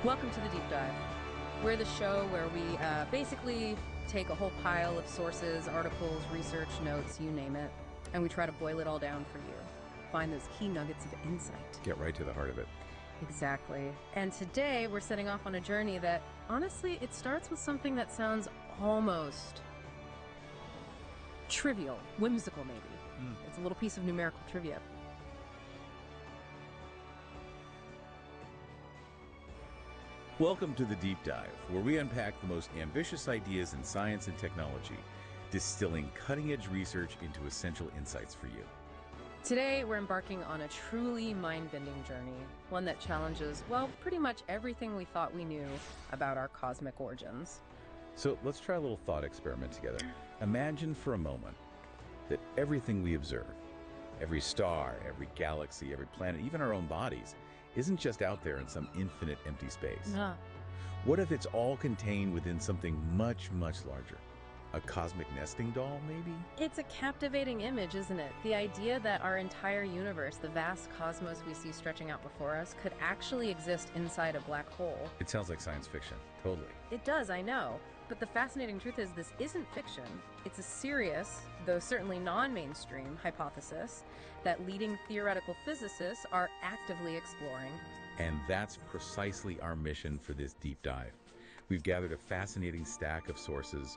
Welcome to the Deep Dive. We're the show where we basically take a whole pile of sources, articles, research, notes, you name it, and we try to boil it all down for you. Find those key nuggets of insight. Get right to the heart of it. Exactly. And today we're setting off on a journey that, honestly, it starts with something that sounds almost trivial, whimsical maybe. It's a little piece of numerical trivia. Welcome to the Deep Dive, where we unpack the most ambitious ideas in science and technology, distilling cutting-edge research into essential insights for you. Today, we're embarking on a truly mind-bending journey, one that challenges, well, pretty much everything we thought we knew about our cosmic origins. So let's try a little thought experiment together. Imagine for a moment that everything we observe, every star, every galaxy, every planet, even our own bodies, isn't just out there in some infinite empty space. What if it's all contained within something much, much larger? A cosmic nesting doll, maybe? It's a captivating image, isn't it? The idea that our entire universe, the vast cosmos we see stretching out before us, could actually exist inside a black hole. It sounds like science fiction, totally. It does, I know. But the fascinating truth is this isn't fiction. It's a serious, though certainly non-mainstream, hypothesis that leading theoretical physicists are actively exploring. And that's precisely our mission for this deep dive. We've gathered a fascinating stack of sources,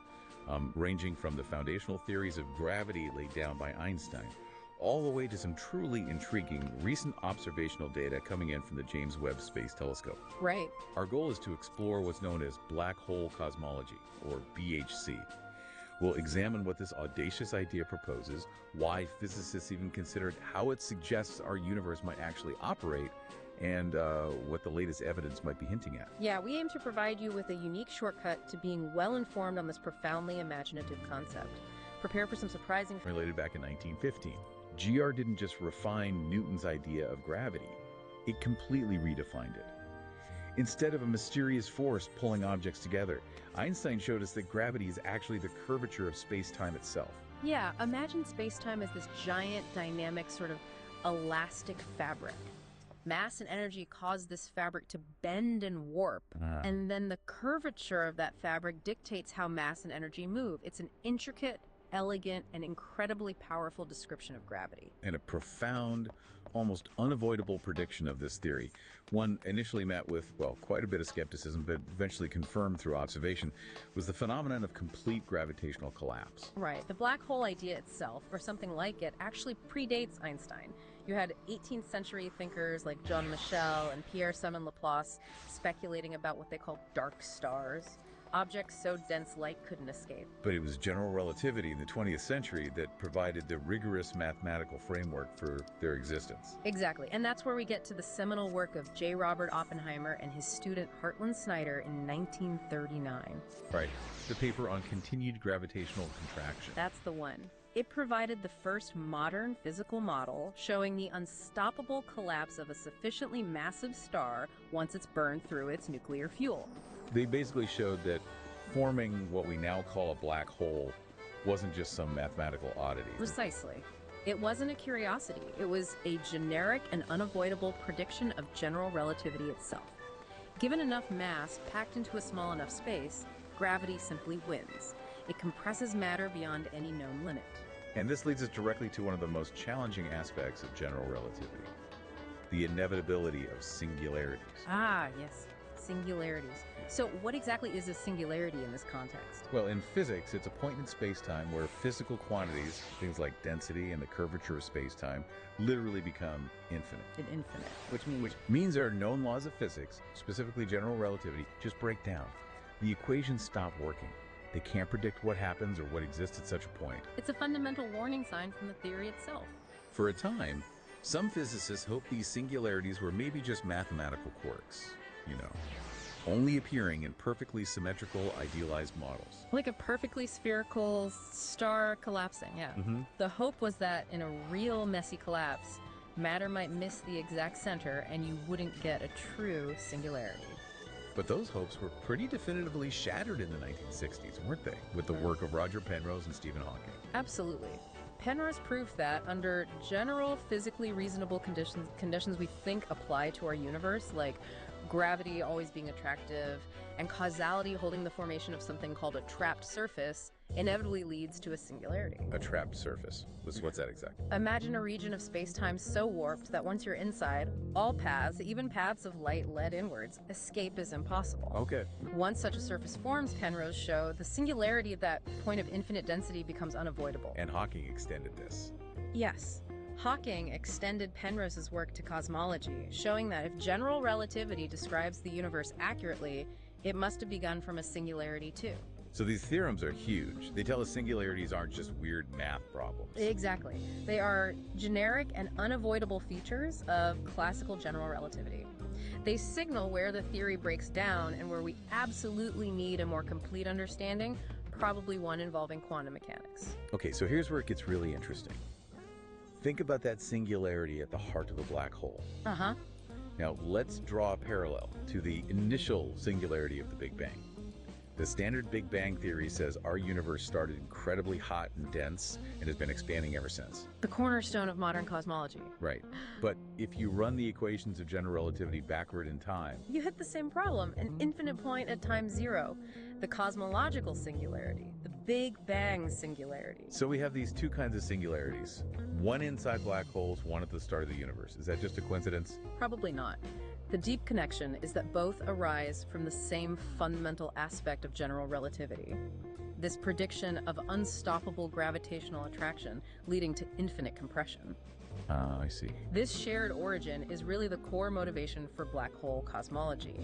ranging from the foundational theories of gravity laid down by Einstein, all the way to some truly intriguing recent observational data coming in from the James Webb Space Telescope. Right. Our goal is to explore what's known as black hole cosmology, or BHC. We'll examine what this audacious idea proposes, why physicists even consider it, how it suggests our universe might actually operate, and what the latest evidence might be hinting at. Yeah, we aim to provide you with a unique shortcut to being well-informed on this profoundly imaginative concept. Prepare for some surprising... Related back in 1915. GR didn't just refine Newton's idea of gravity, it completely redefined it. Instead of a mysterious force pulling objects together, Einstein showed us that gravity is actually the curvature of space-time itself. Yeah, imagine space-time as this giant, dynamic, sort of elastic fabric. Mass and energy cause this fabric to bend and warp, and then the curvature of that fabric dictates how mass and energy move. It's an intricate, elegant, and incredibly powerful description of gravity. And a profound, almost unavoidable prediction of this theory, one initially met with, well, quite a bit of skepticism, but eventually confirmed through observation, was the phenomenon of complete gravitational collapse. Right. The black hole idea itself, or something like it, actually predates Einstein. You had 18th century thinkers like Jean Michel and Pierre-Simon Laplace speculating about what they call dark stars. Objects so dense light couldn't escape. But it was general relativity in the 20th century that provided the rigorous mathematical framework for their existence. Exactly, and that's where we get to the seminal work of J. Robert Oppenheimer and his student Hartland Snyder in 1939. Right, the paper on continued gravitational contraction. That's the one. It provided the first modern physical model showing the unstoppable collapse of a sufficiently massive star once it's burned through its nuclear fuel. They basically showed that forming what we now call a black hole wasn't just some mathematical oddity. Precisely. It wasn't a curiosity. It was a generic and unavoidable prediction of general relativity itself. Given enough mass packed into a small enough space, gravity simply wins. It compresses matter beyond any known limit. And this leads us directly to one of the most challenging aspects of general relativity, the inevitability of singularities. Ah, yes. Singularities. So what exactly is a singularity in this context? Well, in physics, it's a point in space-time where physical quantities, things like density and the curvature of space-time, literally become infinite. Infinite. Which means our known laws of physics, specifically general relativity, just break down. The equations stop working. They can't predict what happens or what exists at such a point. It's a fundamental warning sign from the theory itself. For a time, some physicists hoped these singularities were maybe just mathematical quirks, only appearing in perfectly symmetrical, idealized models. Like a perfectly spherical star collapsing, yeah. The hope was that in a real messy collapse, matter might miss the exact center and you wouldn't get a true singularity. But those hopes were pretty definitively shattered in the 1960s, weren't they? With the work of Roger Penrose and Stephen Hawking. Absolutely. Penrose proved that under general physically reasonable conditions we think apply to our universe, like gravity always being attractive and causality holding the formation of something called a trapped surface, inevitably leads to a singularity. A trapped surface. What's that exactly? Imagine a region of space-time so warped that once you're inside, all paths, even paths of light led inwards, escape is impossible. Okay. Once such a surface forms, Penrose showed, the singularity at that point of infinite density becomes unavoidable. And Hawking extended this. Yes. Hawking extended Penrose's work to cosmology, showing that if general relativity describes the universe accurately, it must have begun from a singularity too. So these theorems are huge. They tell us singularities aren't just weird math problems. Exactly. They are generic and unavoidable features of classical general relativity. They signal where the theory breaks down and where we absolutely need a more complete understanding, probably one involving quantum mechanics. Okay, so here's where it gets really interesting. Think about that singularity at the heart of a black hole. Uh-huh. Now, let's draw a parallel to the initial singularity of the Big Bang. The standard Big Bang theory says our universe started incredibly hot and dense and has been expanding ever since. The cornerstone of modern cosmology. Right. But if you run the equations of general relativity backward in time, You hit the same problem, an infinite point at time zero. The cosmological singularity, the Big Bang singularity. so we have these two kinds of singularities. One inside black holes, one at the start of the universe. Is that just a coincidence? Probably not. The deep connection is that both arise from the same fundamental aspect of general relativity. This prediction of unstoppable gravitational attraction leading to infinite compression. I see. This shared origin is really the core motivation for black hole cosmology.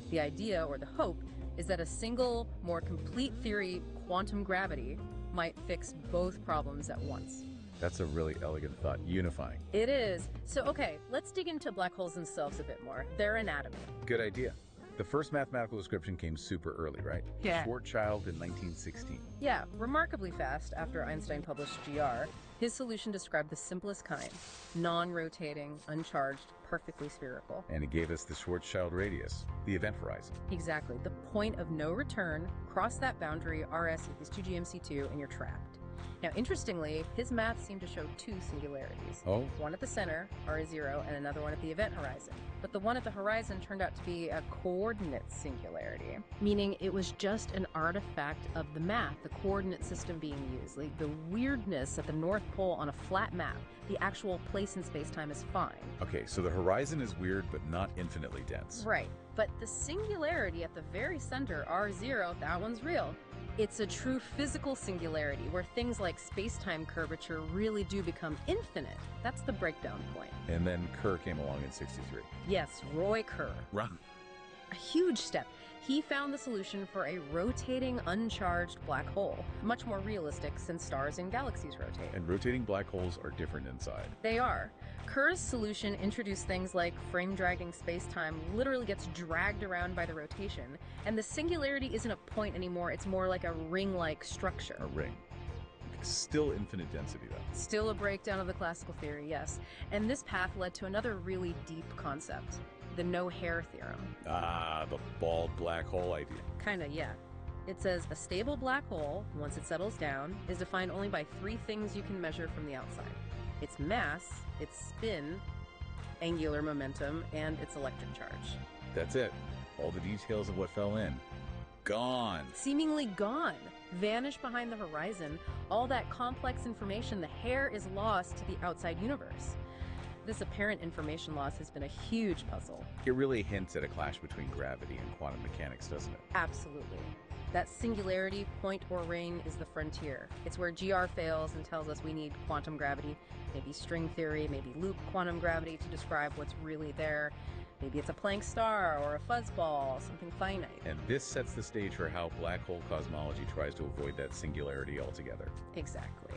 The idea, or the hope, is that a single, more complete theory, quantum gravity, might fix both problems at once. That's a really elegant thought. Unifying. It is. So, okay, let's dig into black holes themselves a bit more. Their anatomy. Good idea. The first mathematical description came super early, right? Yeah. Schwarzschild in 1916. Yeah, remarkably fast after Einstein published GR, his solution described the simplest kind, non-rotating, uncharged, perfectly spherical. And it gave us the Schwarzschild radius, the event horizon. Exactly, the point of no return, cross that boundary, RS equals 2GMC2, and you're trapped. Now, interestingly, his math seemed to show two singularities. Oh? One at the center, R0, and another one at the event horizon. But the one at the horizon turned out to be a coordinate singularity, meaning it was just an artifact of the math, the coordinate system being used. Like the weirdness at the North Pole on a flat map, the actual place in space-time is fine. Okay, so the horizon is weird, but not infinitely dense. Right, but the singularity at the very center, R0, that one's real. It's a true physical singularity where things like space-time curvature really do become infinite. That's the breakdown point. And then Kerr came along in 63. Yes, Roy Kerr. Run. A huge step. He found the solution for a rotating, uncharged black hole. Much more realistic since stars and galaxies rotate. And rotating black holes are different inside. They are. Kerr's solution introduced things like frame-dragging space-time literally gets dragged around by the rotation, and the singularity isn't a point anymore, it's more like a ring-like structure. A ring. Still infinite density, though. Still a breakdown of the classical theory, yes. And this path led to another really deep concept, the no-hair theorem. Ah, the bald black hole idea. Kinda, yeah. It says a stable black hole, once it settles down, is defined only by three things you can measure from the outside. Its mass, its spin, angular momentum, and its electric charge. That's it. All the details of what fell in. Gone. Seemingly gone. Vanished behind the horizon. All that complex information, the hair is lost to the outside universe. This apparent information loss has been a huge puzzle. It really hints at a clash between gravity and quantum mechanics, doesn't it? Absolutely. That singularity, point or ring, is the frontier. It's where GR fails and tells us we need quantum gravity, maybe string theory, maybe loop quantum gravity to describe what's really there. Maybe it's a Planck star or a fuzzball, something finite. And this sets the stage for how black hole cosmology tries to avoid that singularity altogether. Exactly.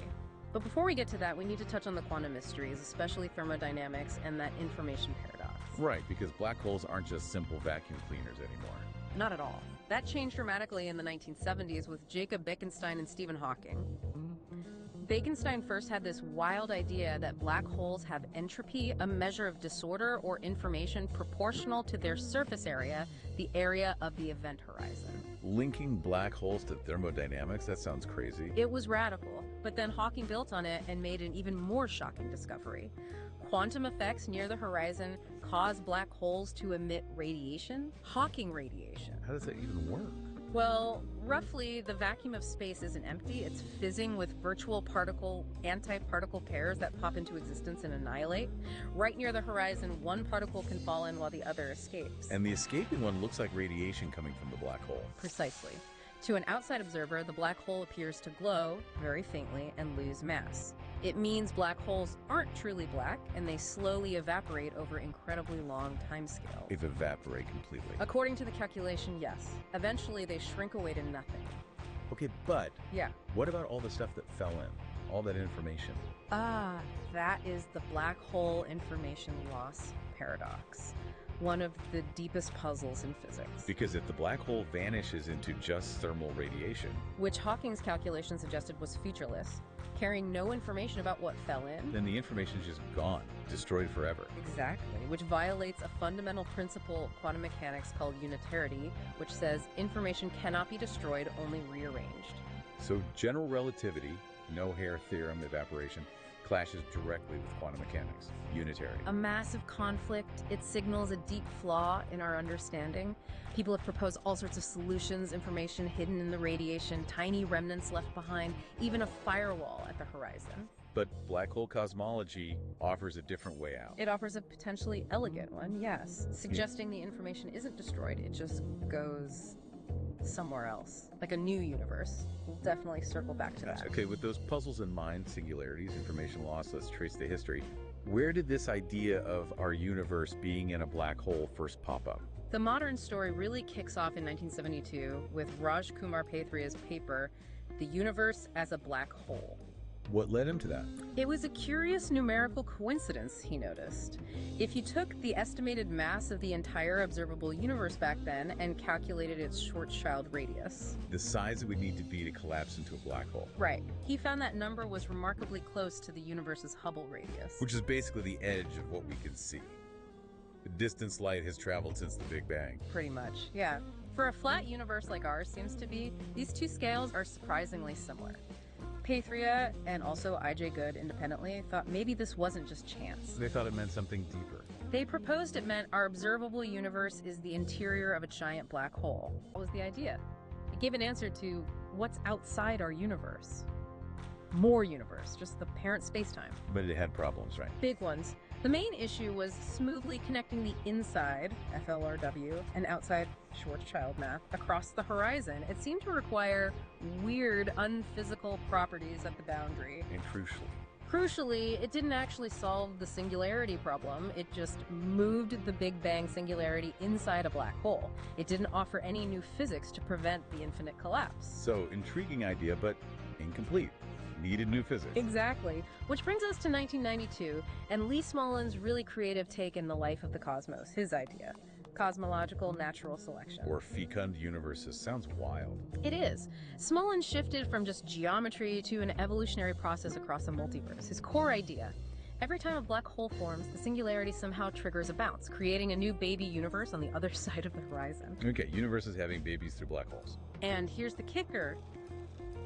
But before we get to that, we need to touch on the quantum mysteries, especially thermodynamics and that information paradox. Right, because black holes aren't just simple vacuum cleaners anymore. Not at all. That changed dramatically in the 1970s with Jacob Bekenstein and Stephen Hawking. Bekenstein first had this wild idea that black holes have entropy, a measure of disorder or information proportional to their surface area, the area of the event horizon. Linking black holes to thermodynamics? That sounds crazy. It was radical, but then Hawking built on it and made an even more shocking discovery. Quantum effects near the horizon cause black holes to emit radiation, Hawking radiation. How does that even work? Well, roughly, the vacuum of space isn't empty. It's fizzing with virtual antiparticle pairs that pop into existence and annihilate. Right near the horizon, one particle can fall in while the other escapes. And the escaping one looks like radiation coming from the black hole. Precisely. To an outside observer, the black hole appears to glow very faintly and lose mass. It means black holes aren't truly black, and they slowly evaporate over incredibly long timescales. Evaporate completely. According to the calculation, yes. Eventually, they shrink away to nothing. Okay, but Yeah. what about all the stuff that fell in? All that information? That is the black hole information loss paradox. One of the deepest puzzles in physics. Because if the black hole vanishes into just thermal radiation, Which Hawking's calculation suggested was featureless, carrying no information about what fell in. then the information's just gone, destroyed forever. Exactly, which violates a fundamental principle of quantum mechanics called unitarity, which says information cannot be destroyed, only rearranged. So general relativity, no hair theorem, evaporation, clashes directly with quantum mechanics, unitary. A massive conflict, it signals a deep flaw in our understanding. People have proposed all sorts of solutions, information hidden in the radiation, tiny remnants left behind, even a firewall at the horizon. But black hole cosmology offers a different way out. It offers a potentially elegant one, yes, suggesting the information isn't destroyed, it just goes somewhere else, like a new universe. We'll definitely circle back to that. Okay, with those puzzles in mind, singularities, information loss, let's trace the history. Where did this idea of our universe being in a black hole first pop up? The modern story really kicks off in 1972 with Raj Kumar Paithria's paper, The Universe as a Black Hole. What led him to that? It was a curious numerical coincidence, he noticed. If you took the estimated mass of the entire observable universe back then and calculated its Schwarzschild radius. The size it would need to be to collapse into a black hole. Right. He found that number was remarkably close to the universe's Hubble radius. Which is basically the edge of what we can see. The distance light has traveled since the Big Bang. Pretty much, yeah. For a flat universe like ours seems to be, these two scales are surprisingly similar. Paithria and also I.J. Good independently thought maybe this wasn't just chance. They thought it meant something deeper. They proposed it meant our observable universe is the interior of a giant black hole. What was the idea? It gave an answer to what's outside our universe. More universe, just the parent spacetime. But it had problems, right? Big ones. The main issue was smoothly connecting the inside, FLRW, and outside, Schwarzschild math, across the horizon. It seemed to require weird, unphysical properties at the boundary. And Crucially, it didn't actually solve the singularity problem. It just moved the Big Bang singularity inside a black hole. It didn't offer any new physics to prevent the infinite collapse. So, intriguing idea, but incomplete. Needed new physics. Exactly. Which brings us to 1992, and Lee Smollen's really creative take in the life of the cosmos, his idea. Cosmological natural selection. Or fecund universes. Sounds wild. It is. Smollen shifted from just geometry to an evolutionary process across a multiverse. His core idea: every time a black hole forms, the singularity somehow triggers a bounce, creating a new baby universe on the other side of the horizon. Okay, universes having babies through black holes. And here's the kicker.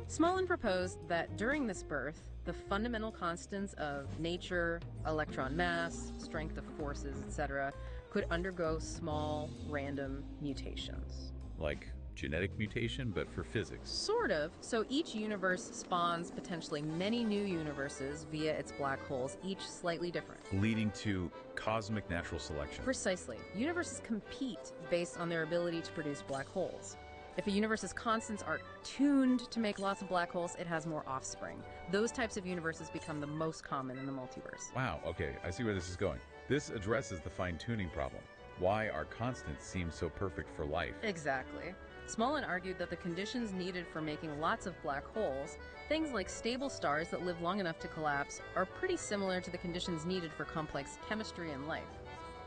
Smollen proposed that during this birth, the fundamental constants of nature, electron mass, strength of forces, etc., could undergo small, random mutations. Like genetic mutation, but for physics. Sort of. So each universe spawns potentially many new universes via its black holes, each slightly different. Leading to cosmic natural selection. Precisely. Universes compete based on their ability to produce black holes. If a universe's constants are tuned to make lots of black holes, it has more offspring. Those types of universes become the most common in the multiverse. Wow, okay, I see where this is going. This addresses the fine-tuning problem. Why our constants seem so perfect for life. Exactly. Smollen argued that the conditions needed for making lots of black holes, things like stable stars that live long enough to collapse, are pretty similar to the conditions needed for complex chemistry and life.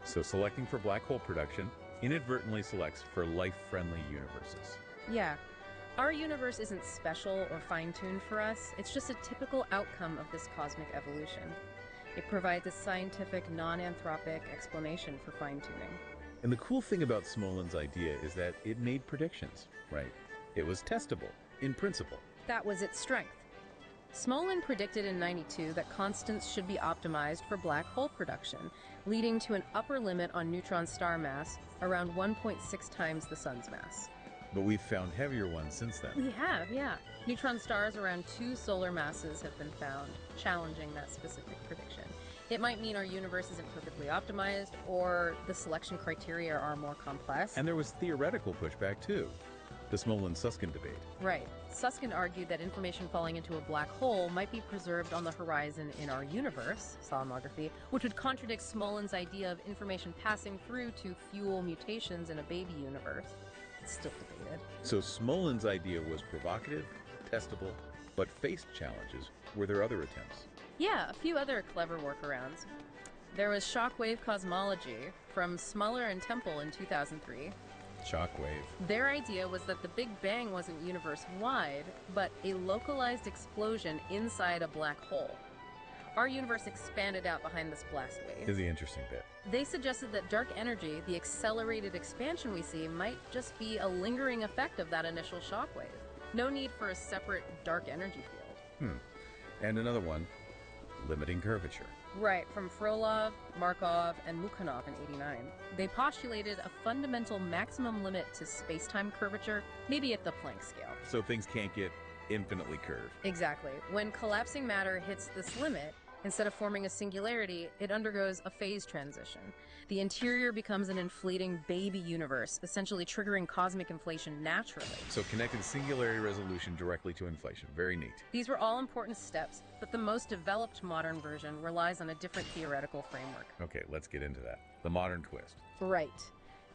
So selecting for black hole production inadvertently selects for life-friendly universes. Yeah. Our universe isn't special or fine-tuned for us, it's just a typical outcome of this cosmic evolution. It provides a scientific, non-anthropic explanation for fine-tuning. And the cool thing about Smolin's idea is that it made predictions, right? It was testable, in principle. That was its strength. Smolin predicted in '92 that constants should be optimized for black hole production, leading to an upper limit on neutron star mass around 1.6 times the sun's mass. But we've found heavier ones since then. We have, yeah. Neutron stars around 2 solar masses have been found, challenging that specific prediction. It might mean our universe isn't perfectly optimized, or the selection criteria are more complex. And there was theoretical pushback too. The Smolin-Susskind debate. Right. Susskind argued that information falling into a black hole might be preserved on the horizon in our universe, solomography, which would contradict Smolin's idea of information passing through to fuel mutations in a baby universe. It's still debated. So Smolin's idea was provocative, testable, but faced challenges. Were there other attempts? Yeah, a few other clever workarounds. There was shockwave cosmology from Smuller and Temple in 2003. Shockwave. Their idea was that the Big Bang wasn't universe-wide, but a localized explosion inside a black hole. Our universe expanded out behind this blast wave. Is the interesting bit. They suggested that dark energy, the accelerated expansion we see, might just be a lingering effect of that initial shockwave. No need for a separate dark energy field. And another one, limiting curvature. Right, from Frolov, Markov, and Mukhanov in '89. They postulated a fundamental maximum limit to space-time curvature, maybe at the Planck scale. So things can't get infinitely curved. Exactly. When collapsing matter hits this limit, instead of forming a singularity, it undergoes a phase transition. The interior becomes an inflating baby universe, essentially triggering cosmic inflation naturally. So connected singularity resolution directly to inflation. Very neat. These were all important steps, but the most developed modern version relies on a different theoretical framework. Okay, let's get into that. The modern twist. Right.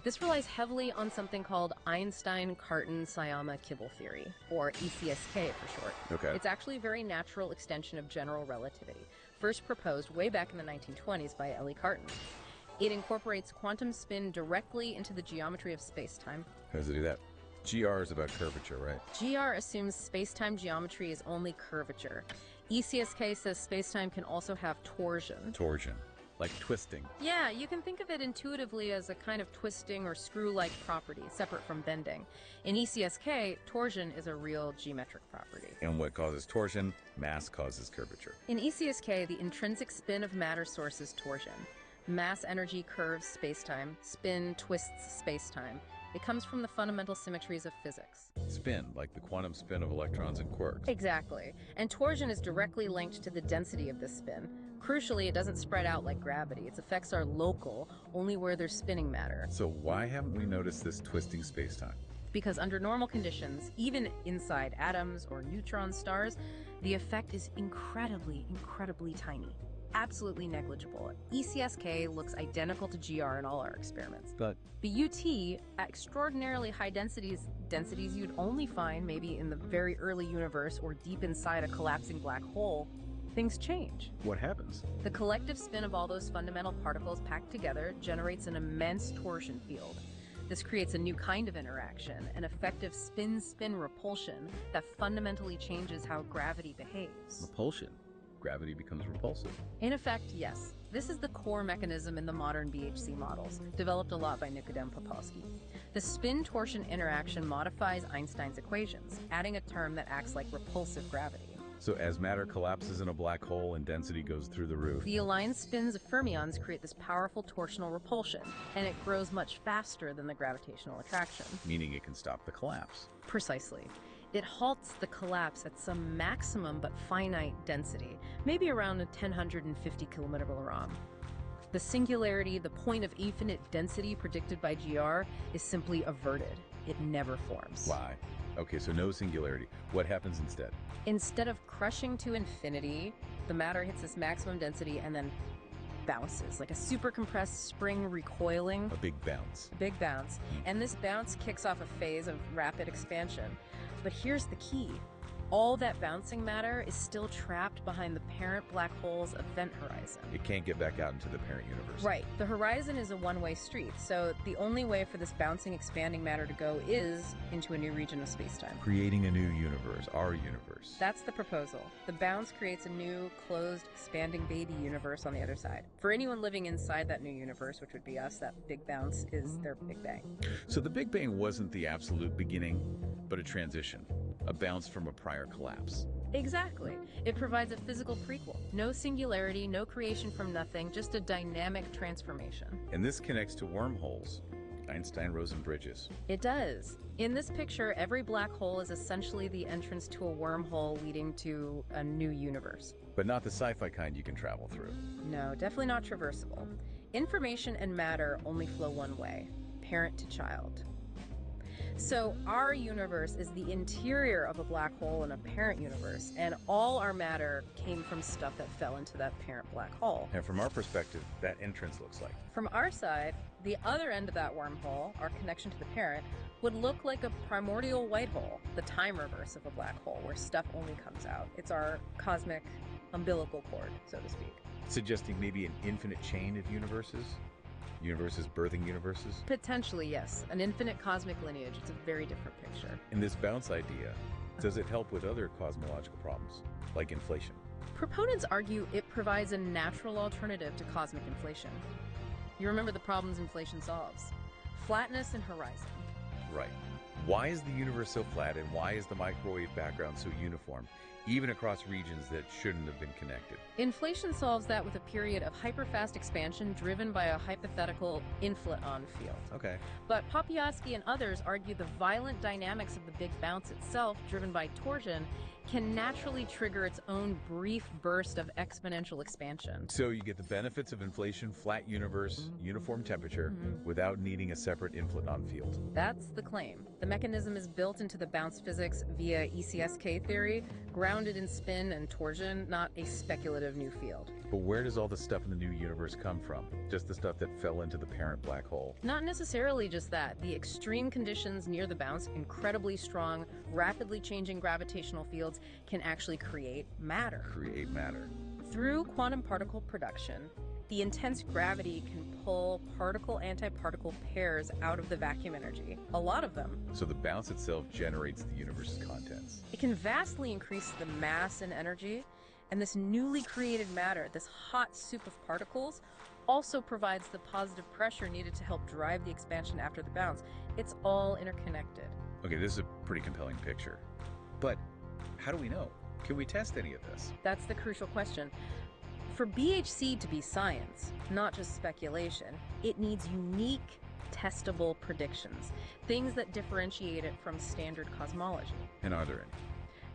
This relies heavily on something called Einstein-Cartan-Sayama-Kibble theory, or ECSK for short. Okay. It's actually a very natural extension of general relativity, first proposed way back in the 1920s by Ellie Cartan. It incorporates quantum spin directly into the geometry of spacetime. How does it do that? GR is about curvature, right? GR assumes spacetime geometry is only curvature. ECSK says spacetime can also have torsion. Torsion. Like twisting. Yeah, you can think of it intuitively as a kind of twisting or screw-like property, separate from bending. In ECSK, torsion is a real geometric property. And what causes torsion? Mass causes curvature. In ECSK, the intrinsic spin of matter source is torsion. Mass energy curves spacetime, spin twists spacetime. It comes from the fundamental symmetries of physics. Spin, like the quantum spin of electrons and quarks. Exactly. And torsion is directly linked to the density of this spin. Crucially, it doesn't spread out like gravity. Its effects are local, only where there's spinning matter. So why haven't we noticed this twisting spacetime? Because under normal conditions, even inside atoms or neutron stars, the effect is incredibly, incredibly tiny. Absolutely negligible. ECSK looks identical to GR in all our experiments. But UT, at extraordinarily high densities you'd only find maybe in the very early universe or deep inside a collapsing black hole, things change. what happens? The collective spin of all those fundamental particles packed together generates an immense torsion field. This creates a new kind of interaction, an effective spin-spin repulsion that fundamentally changes how gravity behaves. Repulsion. Gravity becomes repulsive. In effect, yes. This is the core mechanism in the modern BHC models, developed a lot by Nikodem Popowski. The spin-torsion interaction modifies Einstein's equations, adding a term that acts like repulsive gravity. So as matter collapses in a black hole and density goes through the roof, The aligned spins of fermions create this powerful torsional repulsion, and it grows much faster than the gravitational attraction. meaning it can stop the collapse. Precisely. It halts the collapse at some maximum but finite density, maybe around a 1050 kilometer rom. The singularity, the point of infinite density predicted by GR, is simply averted. It never forms. Why? Okay, so no singularity. What happens instead? Instead of crushing to infinity, the matter hits this maximum density and then bounces, like a super compressed spring recoiling. A big bounce. A big bounce. And this bounce kicks off a phase of rapid expansion. But here's the key. All that bouncing matter is still trapped behind the parent black hole's event horizon. It can't get back out into the parent universe. Right. The horizon is a one-way street, so the only way for this bouncing, expanding matter to go is into a new region of space-time. Creating a new universe, our universe. That's the proposal. The bounce creates a new, closed, expanding baby universe on the other side. For anyone living inside that new universe, which would be us, that big bounce is their Big Bang. So the Big Bang wasn't the absolute beginning, but a transition, a bounce from a prior collapse. Exactly. It provides a physical prequel. No singularity, no creation from nothing, just a dynamic transformation. And this connects to wormholes, Einstein-Rosen bridges. It does. In this picture, every black hole is essentially the entrance to a wormhole leading to a new universe. But not the sci-fi kind you can travel through. No, definitely not traversable. Information and matter only flow one way, parent to child. So our universe is the interior of a black hole in a parent universe, and all our matter came from stuff that fell into that parent black hole. And from our perspective, that entrance looks like. From our side, the other end of that wormhole, our connection to the parent, would look like a primordial white hole, the time reverse of a black hole, where stuff only comes out. It's our cosmic umbilical cord, so to speak. Suggesting maybe an infinite chain of universes? Universes birthing universes? Potentially, yes. An infinite cosmic lineage. It's a very different picture. In this bounce idea, does it help with other cosmological problems, like inflation? Proponents argue it provides a natural alternative to cosmic inflation. You remember the problems inflation solves. Flatness and horizon. Right. Why is the universe so flat, and why is the microwave background so uniform, even across regions that shouldn't have been connected? Inflation solves that with a period of hyperfast expansion driven by a hypothetical inflaton field. Okay. But Popiatsky and others argue the violent dynamics of the Big Bounce itself, driven by torsion, can naturally trigger its own brief burst of exponential expansion. So you get the benefits of inflation, flat universe, uniform temperature, without needing a separate inflaton field. That's the claim. The mechanism is built into the bounce physics via ECSK theory, grounded in spin and torsion, not a speculative new field. But where does all the stuff in the new universe come from? Just the stuff that fell into the parent black hole? Not necessarily just that. The extreme conditions near the bounce, incredibly strong, rapidly changing gravitational fields, can actually create matter. Create matter. Through quantum particle production, the intense gravity can pull particle-antiparticle pairs out of the vacuum energy, a lot of them. So the bounce itself generates the universe's contents. It can vastly increase the mass and energy, and this newly created matter, this hot soup of particles, also provides the positive pressure needed to help drive the expansion after the bounce. It's all interconnected. Okay, this is a pretty compelling picture. But how do we know? Can we test any of this? That's the crucial question. For BHC to be science, not just speculation, it needs unique, testable predictions, things that differentiate it from standard cosmology. And are there any?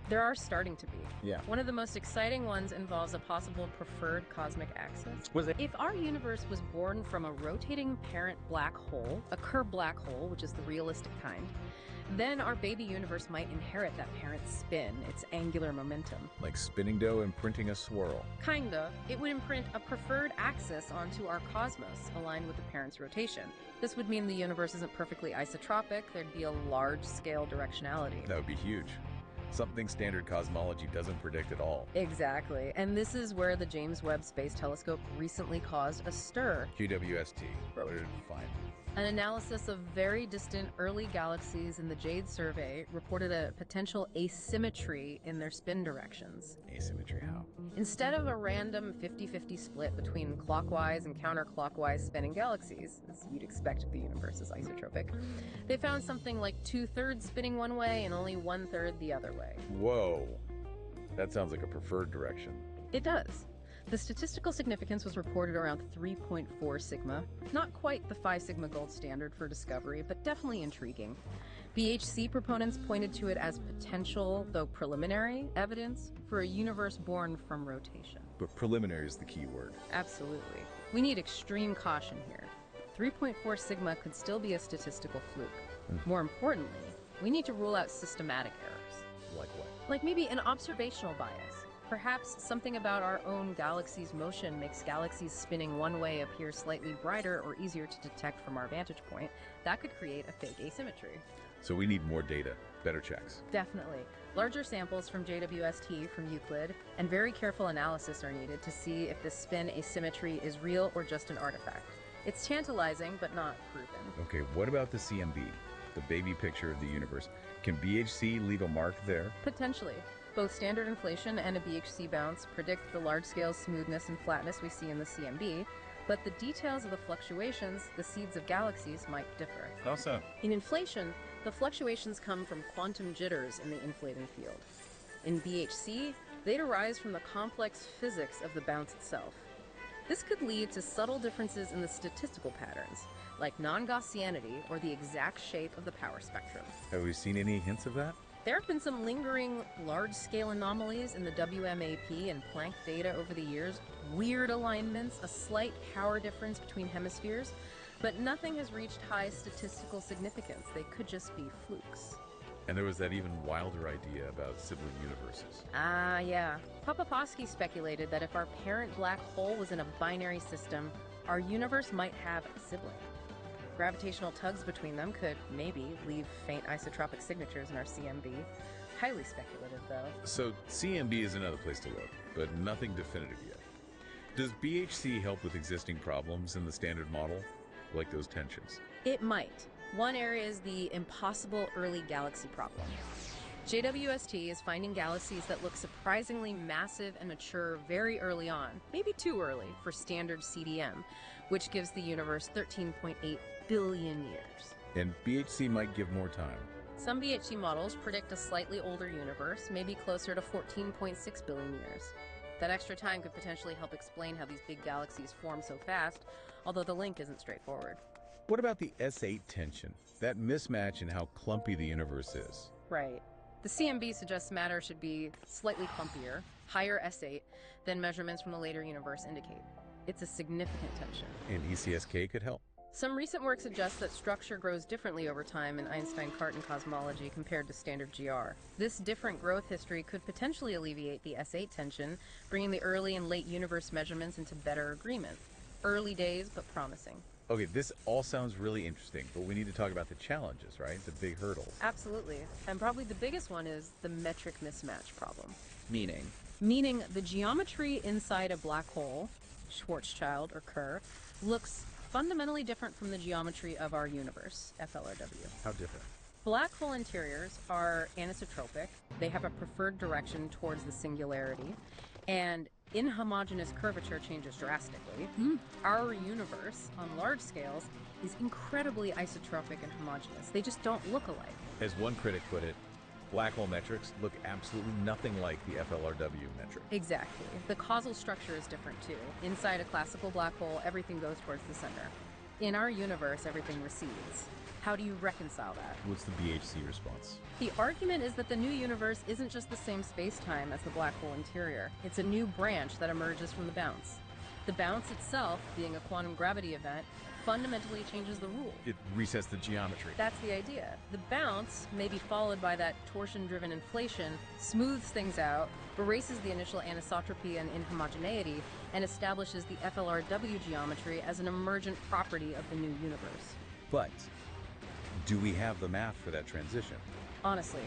There are starting to be. Yeah. One of the most exciting ones involves a possible preferred cosmic axis. Was it? If our universe was born from a rotating parent black hole, a Kerr black hole, which is the realistic kind, then our baby universe might inherit that parent's spin, its angular momentum. Like spinning dough imprinting a swirl. Kinda. It would imprint a preferred axis onto our cosmos, aligned with the parent's rotation. This would mean the universe isn't perfectly isotropic, there'd be a large-scale directionality. That would be huge. Something standard cosmology doesn't predict at all. Exactly. And this is where the James Webb Space Telescope recently caused a stir. QWST. What did it find? An analysis of very distant early galaxies in the JADE survey reported a potential asymmetry in their spin directions. Asymmetry, how? Instead of a random 50-50 split between clockwise and counterclockwise spinning galaxies, as you'd expect if the universe is isotropic, they found something like 2/3 spinning one way and only 1/3 the other way. Whoa. That sounds like a preferred direction. It does. The statistical significance was reported around 3.4 sigma. Not quite the 5 sigma gold standard for discovery, but definitely intriguing. BHC proponents pointed to it as potential, though preliminary, evidence for a universe born from rotation. But preliminary is the key word. Absolutely. We need extreme caution here. 3.4 sigma could still be a statistical fluke. More importantly, we need to rule out systematic errors. Like what? Like maybe an observational bias. Perhaps something about our own galaxy's motion makes galaxies spinning one way appear slightly brighter or easier to detect from our vantage point. That could create a fake asymmetry. So we need more data, better checks. Definitely. Larger samples from JWST from Euclid, and very careful analysis are needed to see if the spin asymmetry is real or just an artifact. It's tantalizing, but not proven. Okay, what about the CMB, the baby picture of the universe? Can BHC leave a mark there? Potentially. Both standard inflation and a BHC bounce predict the large-scale smoothness and flatness we see in the CMB, but the details of the fluctuations, the seeds of galaxies, might differ. How so? In inflation, the fluctuations come from quantum jitters in the inflating field. In BHC, they'd arise from the complex physics of the bounce itself. This could lead to subtle differences in the statistical patterns, like non-Gaussianity or the exact shape of the power spectrum. Have we seen any hints of that? There have been some lingering large-scale anomalies in the WMAP and Planck data over the years, weird alignments, a slight power difference between hemispheres, but nothing has reached high statistical significance. They could just be flukes. And there was that even wilder idea about sibling universes. Ah, yeah. Popoposky speculated that if our parent black hole was in a binary system, our universe might have a sibling. Gravitational tugs between them could, maybe, leave faint isotropic signatures in our CMB. Highly speculative, though. So CMB is another place to look, but nothing definitive yet. Does BHC help with existing problems in the standard model, like those tensions? It might. One area is the impossible early galaxy problem. JWST is finding galaxies that look surprisingly massive and mature very early on, maybe too early for standard CDM, which gives the universe 13.8 billion years. And BHC might give more time. Some BHC models predict a slightly older universe, maybe closer to 14.6 billion years. That extra time could potentially help explain how these big galaxies form so fast, although the link isn't straightforward. What about the S8 tension? That mismatch in how clumpy the universe is. Right. The CMB suggests matter should be slightly clumpier, higher S8, than measurements from the later universe indicate. It's a significant tension. And ECSK could help. Some recent work suggests that structure grows differently over time in Einstein-Cartan cosmology compared to standard GR. This different growth history could potentially alleviate the S8 tension, bringing the early and late universe measurements into better agreement. Early days, but promising. Okay, this all sounds really interesting, but we need to talk about the challenges, right? The big hurdles. Absolutely. And probably the biggest one is the metric mismatch problem. Meaning? Meaning the geometry inside a black hole, Schwarzschild or Kerr, looks fundamentally different from the geometry of our universe, FLRW. How different? Black hole interiors are anisotropic. They have a preferred direction towards the singularity, and inhomogeneous curvature changes drastically. Our universe, on large scales, is incredibly isotropic and homogeneous. They just don't look alike. As one critic put it, black hole metrics look absolutely nothing like the FLRW metric. Exactly. The causal structure is different too. Inside a classical black hole, everything goes towards the center. In our universe, everything recedes. How do you reconcile that? What's the BHC response? The argument is that the new universe isn't just the same space-time as the black hole interior. It's a new branch that emerges from the bounce. The bounce itself, being a quantum gravity event, fundamentally changes the rule. It resets the geometry. That's the idea. The bounce, maybe followed by that torsion-driven inflation, smooths things out, erases the initial anisotropy and inhomogeneity, and establishes the FLRW geometry as an emergent property of the new universe. But do we have the math for that transition? Honestly,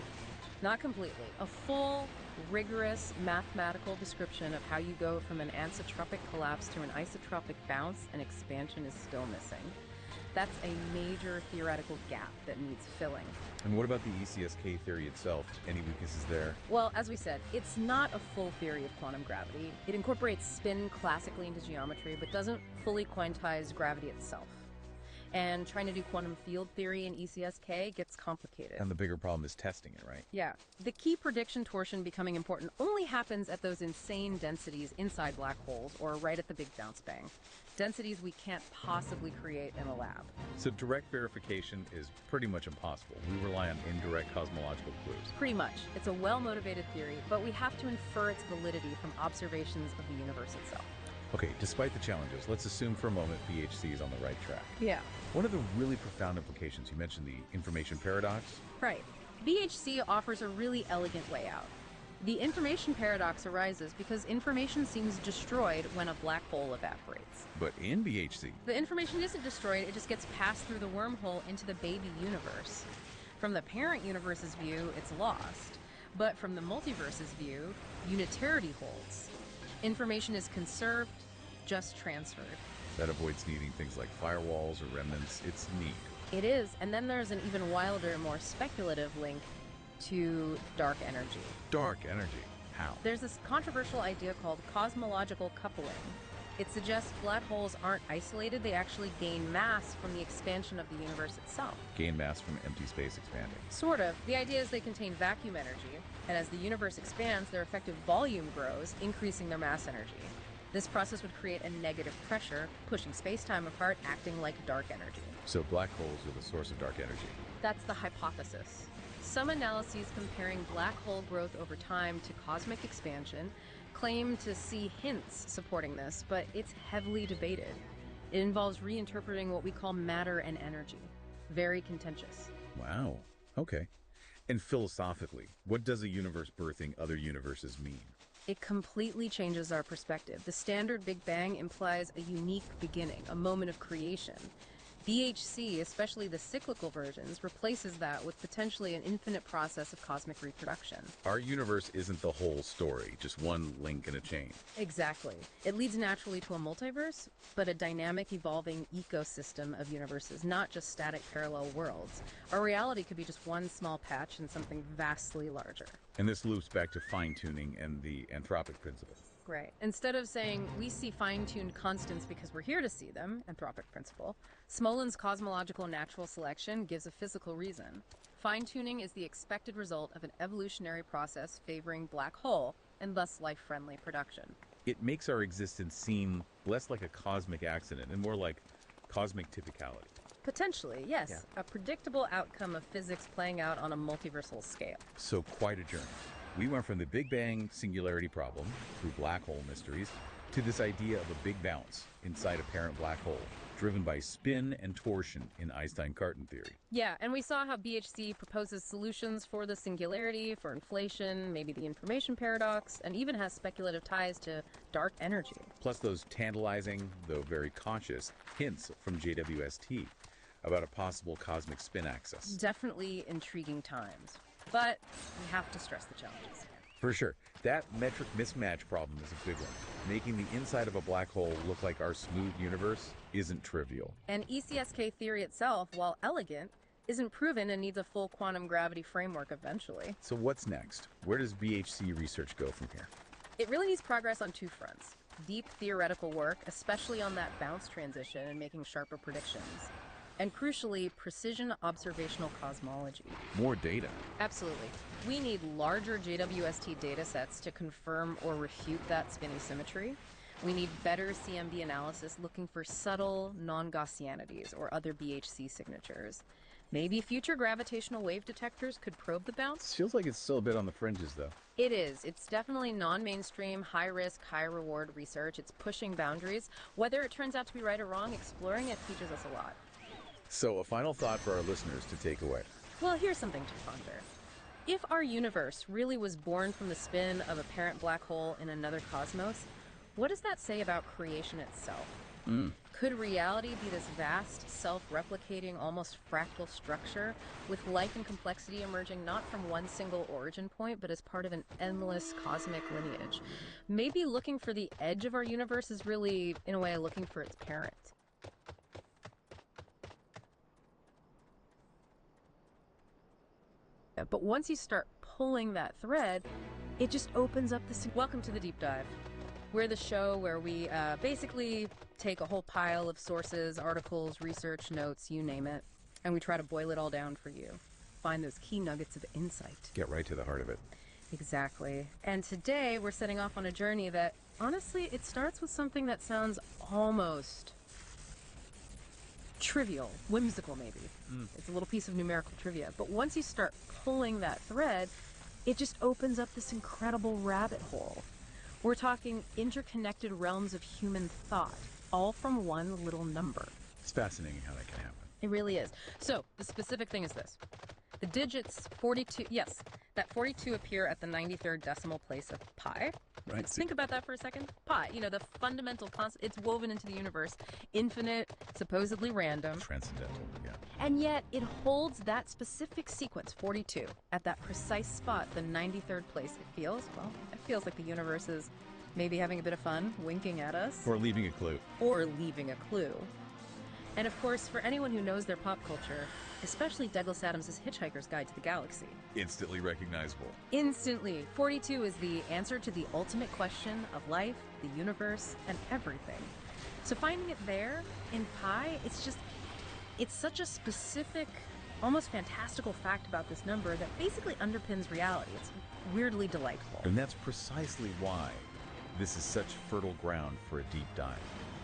not completely. A full, rigorous mathematical description of how you go from an anisotropic collapse to an isotropic bounce and expansion is still missing. That's a major theoretical gap that needs filling. And what about the ECSK theory itself? Any weaknesses there? Well, as we said, it's not a full theory of quantum gravity. It incorporates spin classically into geometry, but doesn't fully quantize gravity itself. And trying to do quantum field theory in ECSK gets complicated. And the bigger problem is testing it, right? Yeah. The key prediction torsion becoming important only happens at those insane densities inside black holes or right at the big bounce bang. Densities we can't possibly create in a lab. So direct verification is pretty much impossible. We rely on indirect cosmological clues. Pretty much. It's a well-motivated theory, but we have to infer its validity from observations of the universe itself. Okay, despite the challenges, let's assume for a moment BHC is on the right track. Yeah. One of the really profound implications, you mentioned the information paradox. Right. BHC offers a really elegant way out. The information paradox arises because information seems destroyed when a black hole evaporates. But in BHC, The information isn't destroyed, it just gets passed through the wormhole into the baby universe. From the parent universe's view, it's lost. But from the multiverse's view, unitarity holds. Information is conserved, just transferred. that avoids needing things like firewalls or remnants. It's neat. It is, and then there's an even wilder, more speculative link to dark energy. Dark energy. How? There's this controversial idea called cosmological coupling. It suggests black holes aren't isolated, they actually gain mass from the expansion of the universe itself. Gain mass from empty space expanding. Sort of. The idea is they contain vacuum energy, and as the universe expands, their effective volume grows, increasing their mass energy. This process would create a negative pressure, pushing space-time apart, acting like dark energy. So black holes are the source of dark energy. That's the hypothesis. Some analyses comparing black hole growth over time to cosmic expansion claim to see hints supporting this, but it's heavily debated. It involves reinterpreting what we call matter and energy. Very contentious. Wow. Okay. And philosophically, what does a universe birthing other universes mean? It completely changes our perspective. The standard Big Bang implies a unique beginning, a moment of creation. BHC, especially the cyclical versions, replaces that with potentially an infinite process of cosmic reproduction. Our universe isn't the whole story, just one link in a chain. Exactly. It leads naturally to a multiverse, but a dynamic, evolving ecosystem of universes, not just static parallel worlds. Our reality could be just one small patch in something vastly larger. And this loops back to fine-tuning and the anthropic principle. Right. Instead of saying, we see fine-tuned constants because we're here to see them, anthropic principle, Smolin's cosmological natural selection gives a physical reason. Fine-tuning is the expected result of an evolutionary process favoring black hole, and thus life-friendly production. It makes our existence seem less like a cosmic accident and more like cosmic typicality. Potentially, yes. A predictable outcome of physics playing out on a multiversal scale. So quite a journey. We went from the Big Bang singularity problem, through black hole mysteries, to this idea of a big bounce inside a parent black hole, driven by spin and torsion in Einstein-Cartan theory. Yeah, and we saw how BHC proposes solutions for the singularity, for inflation, maybe the information paradox, and even has speculative ties to dark energy. Plus those tantalizing, though very cautious, hints from JWST about a possible cosmic spin axis. Definitely intriguing times. But we have to stress the challenges. For sure. That metric mismatch problem is a big one. Making the inside of a black hole look like our smooth universe isn't trivial. And ECSK theory itself, while elegant, isn't proven and needs a full quantum gravity framework eventually. So what's next? Where does BHC research go from here? It really needs progress on two fronts. Deep theoretical work, especially on that bounce transition and making sharper predictions. And crucially, precision observational cosmology. More data. Absolutely. We need larger JWST data sets to confirm or refute that spinny symmetry. We need better CMB analysis looking for subtle non-Gaussianities or other BHC signatures. Maybe future gravitational wave detectors could probe the bounce? Feels like it's still a bit on the fringes, though. It is. It's definitely non-mainstream, high-risk, high-reward research. It's pushing boundaries. Whether it turns out to be right or wrong, exploring it teaches us a lot. So, a final thought for our listeners to take away. Well, here's something to ponder. If our universe really was born from the spin of a parent black hole in another cosmos, what does that say about creation itself? Could reality be this vast, self-replicating, almost fractal structure with life and complexity emerging not from one single origin point, but as part of an endless cosmic lineage? Maybe looking for the edge of our universe is really, in a way, looking for its parent. But once you start pulling that thread, it just opens up this. Welcome to the Deep Dive. We're the show where we basically take a whole pile of sources, articles, research, notes, you name it, and we try to boil it all down for you. Find those key nuggets of insight. Get right to the heart of it. Exactly. And today we're setting off on a journey that, honestly, it starts with something that sounds almost trivial, whimsical maybe. It's a little piece of numerical trivia. But once you start pulling that thread, it just opens up this incredible rabbit hole. We're talking interconnected realms of human thought, all from one little number. It's fascinating how that can happen. It really is. So, the specific thing is this. The digits 42, yes, that 42 appear at the 93rd decimal place of pi. Right. Think about that for a second. Pi, the fundamental constant, it's woven into the universe, infinite, supposedly random. Transcendental, yeah. And yet it holds that specific sequence, 42, at that precise spot, the 93rd place. It feels like the universe is maybe having a bit of fun, winking at us. Or leaving a clue. Or leaving a clue. And of course, for anyone who knows their pop culture, especially Douglas Adams' Hitchhiker's Guide to the Galaxy. Instantly recognizable. Instantly. 42 is the answer to the ultimate question of life, the universe, and everything. So finding it there in pi, it's such a specific, almost fantastical fact about this number that basically underpins reality. It's weirdly delightful. And that's precisely why this is such fertile ground for a deep dive.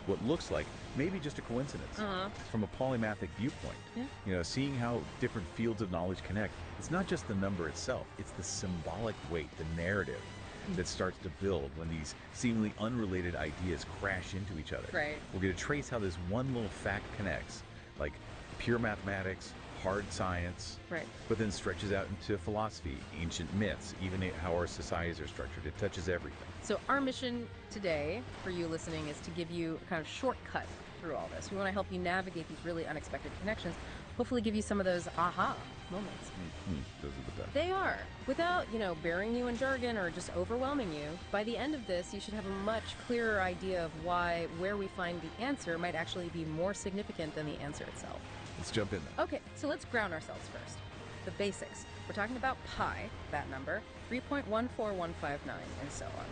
What looks like maybe just a coincidence from a polymathic viewpoint. Yeah. Seeing how different fields of knowledge connect. It's not just the number itself, it's the symbolic weight, the narrative that starts to build when these seemingly unrelated ideas crash into each other. Right. We're going to trace how this one little fact connects, like pure mathematics, hard science, right, but then stretches out into philosophy, ancient myths, even how our societies are structured. It touches everything. So our mission today, for you listening, is to give you a kind of shortcut through all this. We want to help you navigate these really unexpected connections, hopefully give you some of those aha moments. Those are the best. They are. Without, burying you in jargon or just overwhelming you, by the end of this, you should have a much clearer idea of where we find the answer might actually be more significant than the answer itself. Let's jump in there. Okay, so let's ground ourselves first. The basics. We're talking about pi, that number, 3.14159, and so on.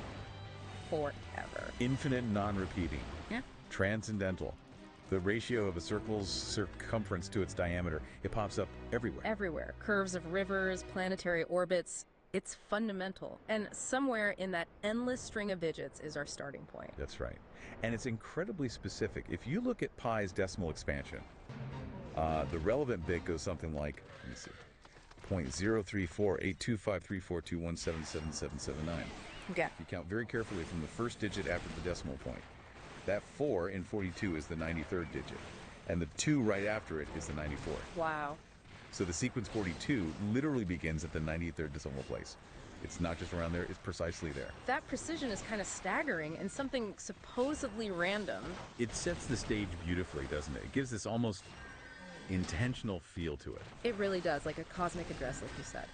Forever. Infinite, non-repeating. Yeah. Transcendental. The ratio of a circle's circumference to its diameter, it pops up everywhere. Everywhere. Curves of rivers, planetary orbits. It's fundamental. And somewhere in that endless string of digits is our starting point. That's right. And it's incredibly specific. If you look at pi's decimal expansion, the relevant bit goes something like, let me see, 0.034825342177779. Okay. If you count very carefully from the first digit after the decimal point, that 4 in 42 is the 93rd digit, and the 2 right after it is the 94th. Wow. So the sequence 42 literally begins at the 93rd decimal place. It's not just around there, it's precisely there. That precision is kind of staggering and something supposedly random. It sets the stage beautifully, doesn't it? It gives this almost intentional feel to it. It really does, like a cosmic address, like you said.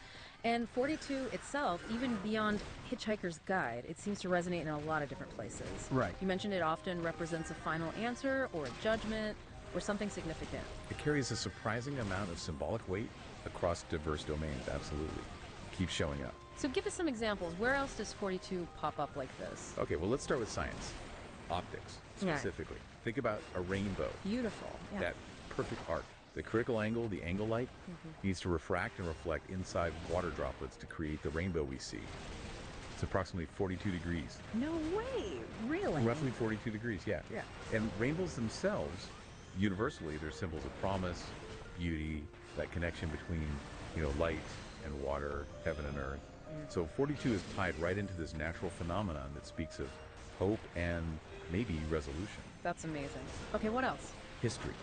And 42 itself, even beyond Hitchhiker's Guide, it seems to resonate in a lot of different places. Right. You mentioned it often represents a final answer or a judgment or something significant. It carries a surprising amount of symbolic weight across diverse domains, absolutely. It keeps showing up. So give us some examples. Where else does 42 pop up like this? Okay, well, let's start with science. Optics, specifically. Yeah. Think about a rainbow. Beautiful. Yeah. That perfect arc. The critical angle, the angle light, needs to refract and reflect inside water droplets to create the rainbow we see. It's approximately 42 degrees. No way! Really? Roughly 42 degrees, yeah. Yeah. And rainbows themselves, universally, they're symbols of promise, beauty, that connection between, light and water, heaven and earth. So 42 is tied right into this natural phenomenon that speaks of hope and maybe resolution. That's amazing. Okay, what else? History.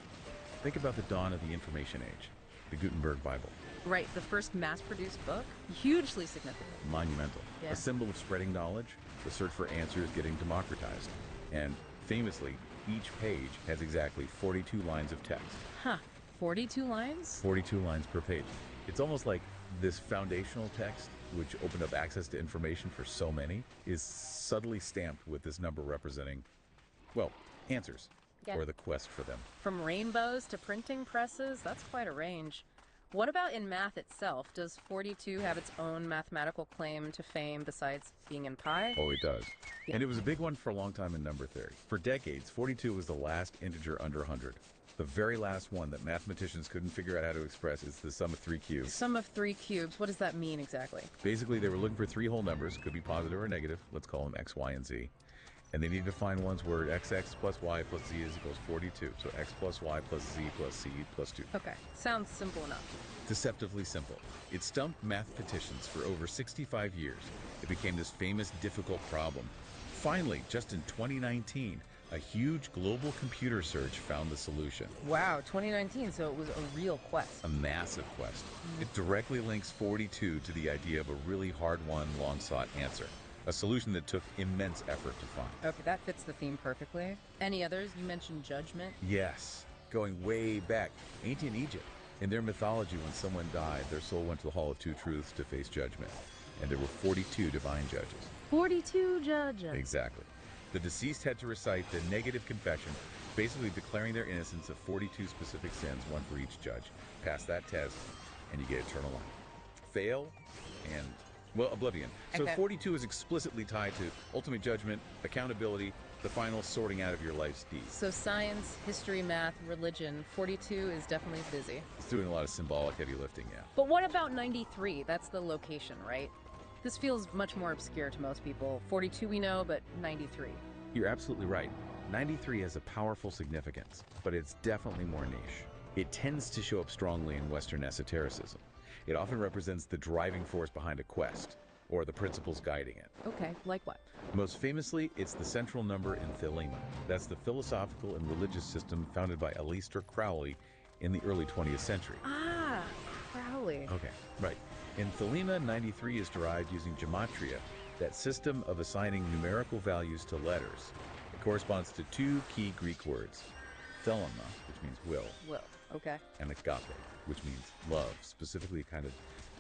Think about the dawn of the information age, the Gutenberg Bible. Right, the first mass-produced book, hugely significant. Monumental. Yeah. A symbol of spreading knowledge, the search for answers getting democratized. And famously, each page has exactly 42 lines of text. 42 lines? 42 lines per page. It's almost like this foundational text, which opened up access to information for so many, is subtly stamped with this number representing, answers. Yeah. Or the quest for them. From rainbows to printing presses, that's quite a range. What about in math itself? Does 42 have its own mathematical claim to fame besides being in pi? Oh, it does. Yeah. And it was a big one for a long time in number theory. For decades, 42 was the last integer under 100. The very last one that mathematicians couldn't figure out how to express is the sum of 3 cubes. Sum of 3 cubes, what does that mean exactly? Basically, they were looking for 3 whole numbers, could be positive or negative, let's call them x, y, and z. And they needed to find ones where xx plus y plus z is equals 42. So x plus y plus z plus c plus 2. Okay, sounds simple enough. Deceptively simple. It stumped mathematicians for over 65 years. It became this famous difficult problem. Finally, just in 2019, A huge global computer search found the solution. Wow, 2019, so it was a real quest. A massive quest. It directly links 42 to the idea of a really hard-won, long-sought answer. A solution that took immense effort to find. Okay, that fits the theme perfectly. Any others? You mentioned judgment. Yes, going way back. Ancient Egypt. In their mythology, when someone died, their soul went to the Hall of Two Truths to face judgment. And there were 42 divine judges. 42 judges. Exactly. The deceased had to recite the negative confession, basically declaring their innocence of 42 specific sins, one for each judge. Pass that test, and you get eternal life. Fail, and, well, oblivion. So Okay. 42 is explicitly tied to ultimate judgment, accountability, the final sorting out of your life's deeds. So science, history, math, religion, 42 is definitely busy. It's doing a lot of symbolic heavy lifting, yeah. But what about 93? That's the location, right? This feels much more obscure to most people. 42 we know, but 93. You're absolutely right. 93 has a powerful significance, but it's definitely more niche. It tends to show up strongly in Western esotericism. It often represents the driving force behind a quest, or the principles guiding it. Okay, like what? Most famously, it's the central number in Thelema. That's the philosophical and religious system founded by Aleister Crowley in the early 20th century. Ah, Crowley. Okay, right. In Thelema, 93 is derived using gematria, that system of assigning numerical values to letters. It corresponds to two key Greek words, thelema, which means will, Will. Okay. and agape, which means love, specifically a kind of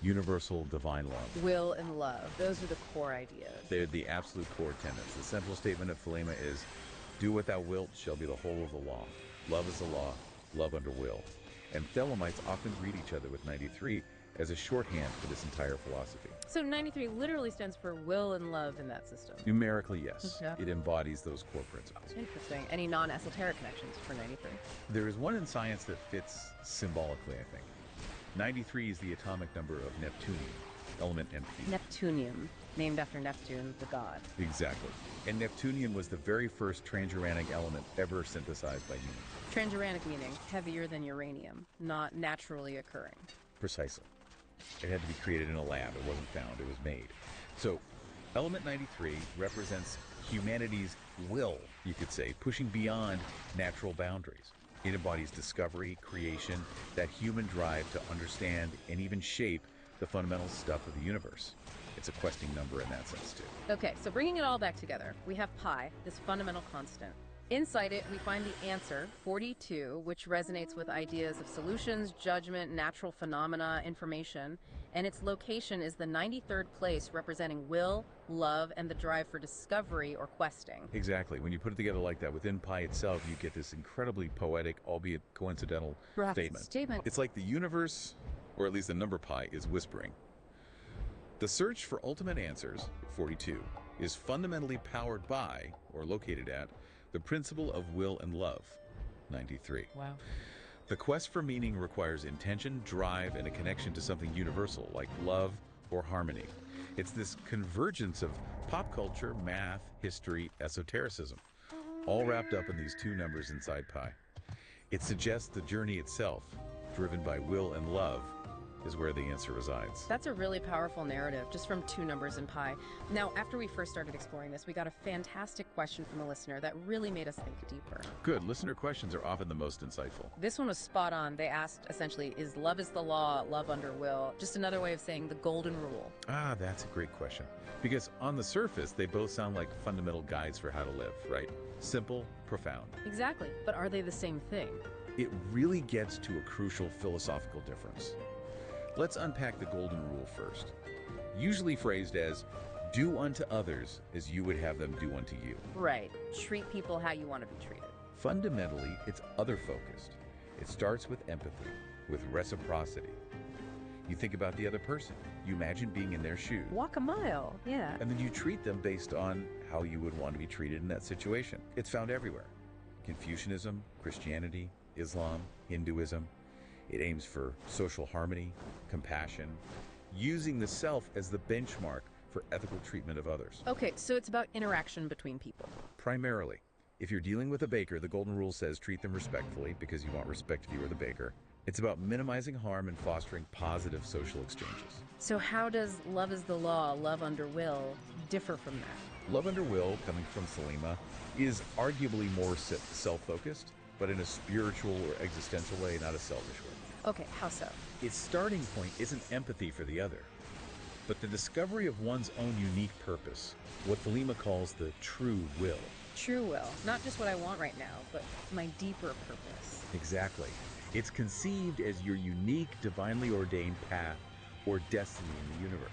universal divine love. Will and love. Those are the core ideas. They're the absolute core tenets. The central statement of Thelema is, do what thou wilt shall be the whole of the law. Love is the law, love under will. And Thelemites often greet each other with 93 as a shorthand for this entire philosophy. So 93 literally stands for will and love in that system. Numerically, yes. Okay. It embodies those core principles. Interesting. Any non-esoteric connections for 93? There is one in science that fits symbolically, I think. 93 is the atomic number of Neptunium, element NP. Neptunium, named after Neptune, the god. Exactly. And Neptunium was the very first transuranic element ever synthesized by humans. Transuranic meaning heavier than uranium, not naturally occurring. Precisely. It had to be created in a lab. It wasn't found. It was made. So, element 93 represents humanity's will, you could say, pushing beyond natural boundaries. It embodies discovery, creation, that human drive to understand and even shape the fundamental stuff of the universe. It's a questing number in that sense, too. Okay, so bringing it all back together, we have pi, this fundamental constant. Inside it, we find the answer, 42, which resonates with ideas of solutions, judgment, natural phenomena, information, and its location is the 93rd place representing will, love, and the drive for discovery or questing. Exactly. When you put it together like that, within pi itself, you get this incredibly poetic, albeit coincidental statement. It's like the universe, or at least the number pi, is whispering. The search for ultimate answers, 42, is fundamentally powered by, or located at, the principle of will and love, 93. Wow. The quest for meaning requires intention, drive, and a connection to something universal, like love or harmony. It's this convergence of pop culture, math, history, esotericism, all wrapped up in these two numbers inside pi. It suggests the journey itself, driven by will and love, is where the answer resides. That's a really powerful narrative, just from two numbers in pi. Now, after we first started exploring this, we got a fantastic question from a listener that really made us think deeper. Good. Listener questions are often the most insightful. This one was spot on. They asked, essentially, is love is the law, love under will? Just another way of saying the golden rule. Ah, that's a great question. Because on the surface, they both sound like fundamental guides for how to live, right? Simple, profound. Exactly. But are they the same thing? It really gets to a crucial philosophical difference. Let's unpack the golden rule first. Usually phrased as, do unto others as you would have them do unto you. Right. Treat people how you want to be treated. Fundamentally, it's other-focused. It starts with empathy, with reciprocity. You think about the other person. You imagine being in their shoes. Walk a mile. Yeah. And then you treat them based on how you would want to be treated in that situation. It's found everywhere. Confucianism, Christianity, Islam, Hinduism. It aims for social harmony, compassion, using the self as the benchmark for ethical treatment of others. Okay, so it's about interaction between people. Primarily. If you're dealing with a baker, the golden rule says treat them respectfully because you want respect if you were the baker. It's about minimizing harm and fostering positive social exchanges. So how does love is the law, love under will, differ from that? Love under will, coming from Selima, is arguably more self-focused, but in a spiritual or existential way, not a selfish way. Okay, how so? Its starting point isn't empathy for the other, but the discovery of one's own unique purpose, what Selima calls the true will. True will, not just what I want right now, but my deeper purpose. Exactly. It's conceived as your unique, divinely ordained path or destiny in the universe,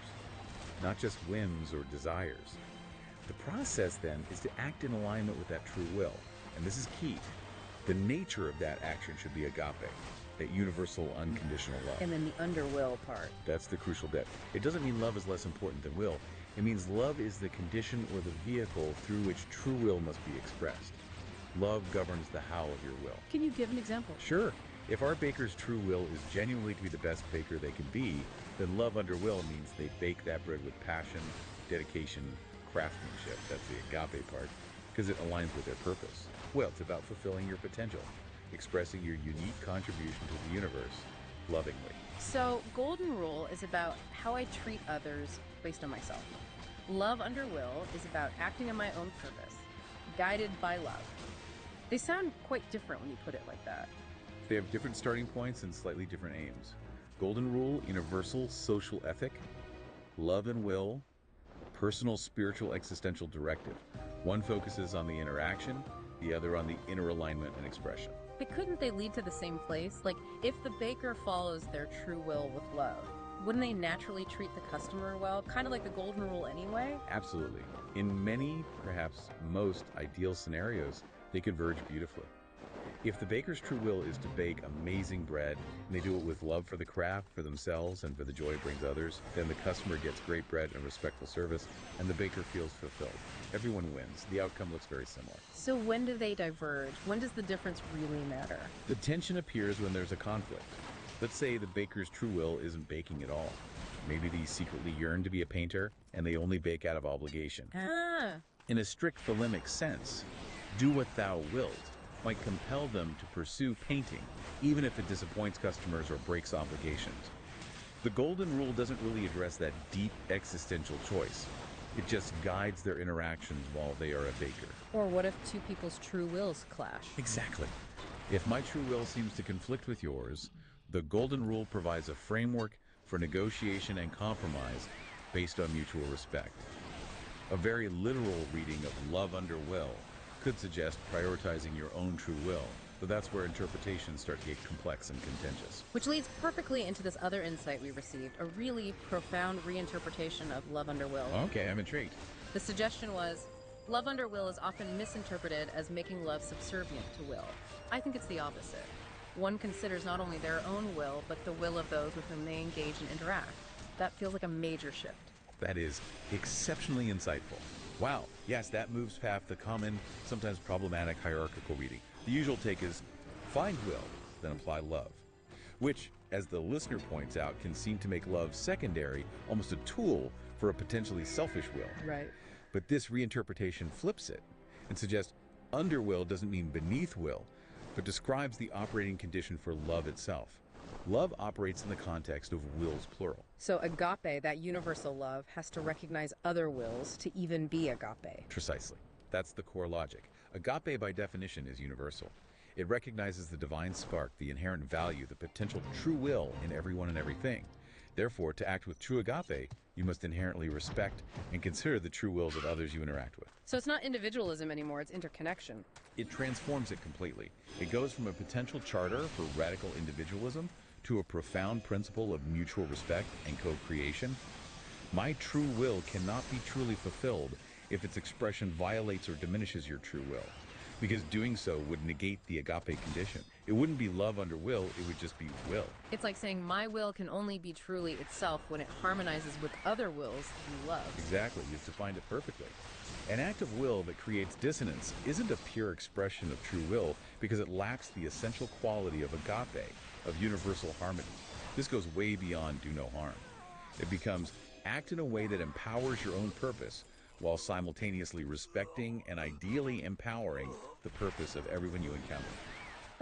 not just whims or desires. The process, then, is to act in alignment with that true will, and this is key. The nature of that action should be agape, that universal, unconditional love. And then the underwill part. That's the crucial bit. It doesn't mean love is less important than will. It means love is the condition or the vehicle through which true will must be expressed. Love governs the how of your will. Can you give an example? Sure. If our baker's true will is genuinely to be the best baker they can be, then love under will means they bake that bread with passion, dedication, craftsmanship. That's the agape part, because it aligns with their purpose. Well, it's about fulfilling your potential, expressing your unique contribution to the universe lovingly. So, golden rule is about how I treat others based on myself. Love under will is about acting on my own purpose, guided by love. They sound quite different when you put it like that. They have different starting points and slightly different aims. Golden rule, universal social ethic. Love and will, personal spiritual existential directive. One focuses on the interaction, the other on the inner alignment and expression. But couldn't they lead to the same place? Like, if the baker follows their true will with love, wouldn't they naturally treat the customer well? Kind of like the golden rule anyway? Absolutely. In many, perhaps most ideal scenarios, they converge beautifully. If the baker's true will is to bake amazing bread, and they do it with love for the craft, for themselves, and for the joy it brings others, then the customer gets great bread and respectful service, and the baker feels fulfilled. Everyone wins. The outcome looks very similar. So when do they diverge? When does the difference really matter? The tension appears when there's a conflict. Let's say the baker's true will isn't baking at all. Maybe they secretly yearn to be a painter, and they only bake out of obligation. In a strict Thelemic sense, do what thou wilt might compel them to pursue painting, even if it disappoints customers or breaks obligations. The golden rule doesn't really address that deep existential choice. It just guides their interactions while they are a baker. Or what if two people's true wills clash? Exactly. If my true will seems to conflict with yours, the golden rule provides a framework for negotiation and compromise based on mutual respect. A very literal reading of love under will could suggest prioritizing your own true will, but that's where interpretations start to get complex and contentious. Which leads perfectly into this other insight we received, a really profound reinterpretation of love under will. Okay, I'm intrigued. The suggestion was, love under will is often misinterpreted as making love subservient to will. I think it's the opposite. One considers not only their own will, but the will of those with whom they engage and interact. That feels like a major shift. That is exceptionally insightful. Wow, yes, that moves past the common, sometimes problematic hierarchical reading. The usual take is, find will, then apply love. Which, as the listener points out, can seem to make love secondary, almost a tool for a potentially selfish will. Right. But this reinterpretation flips it and suggests under will doesn't mean beneath will, but describes the operating condition for love itself. Love operates in the context of wills plural. So agape, that universal love, has to recognize other wills to even be agape. Precisely. That's the core logic. Agape, by definition, is universal. It recognizes the divine spark, the inherent value, the potential true will in everyone and everything. Therefore, to act with true agape, you must inherently respect and consider the true wills of others you interact with. So it's not individualism anymore, it's interconnection. It transforms it completely. It goes from a potential charter for radical individualism to a profound principle of mutual respect and co-creation. My true will cannot be truly fulfilled if its expression violates or diminishes your true will, because doing so would negate the agape condition. It wouldn't be love under will, it would just be will. It's like saying my will can only be truly itself when it harmonizes with other wills you love. Exactly, you've defined it perfectly. An act of will that creates dissonance isn't a pure expression of true will because it lacks the essential quality of agape, of universal harmony. This goes way beyond do no harm. It becomes act in a way that empowers your own purpose while simultaneously respecting and ideally empowering the purpose of everyone you encounter.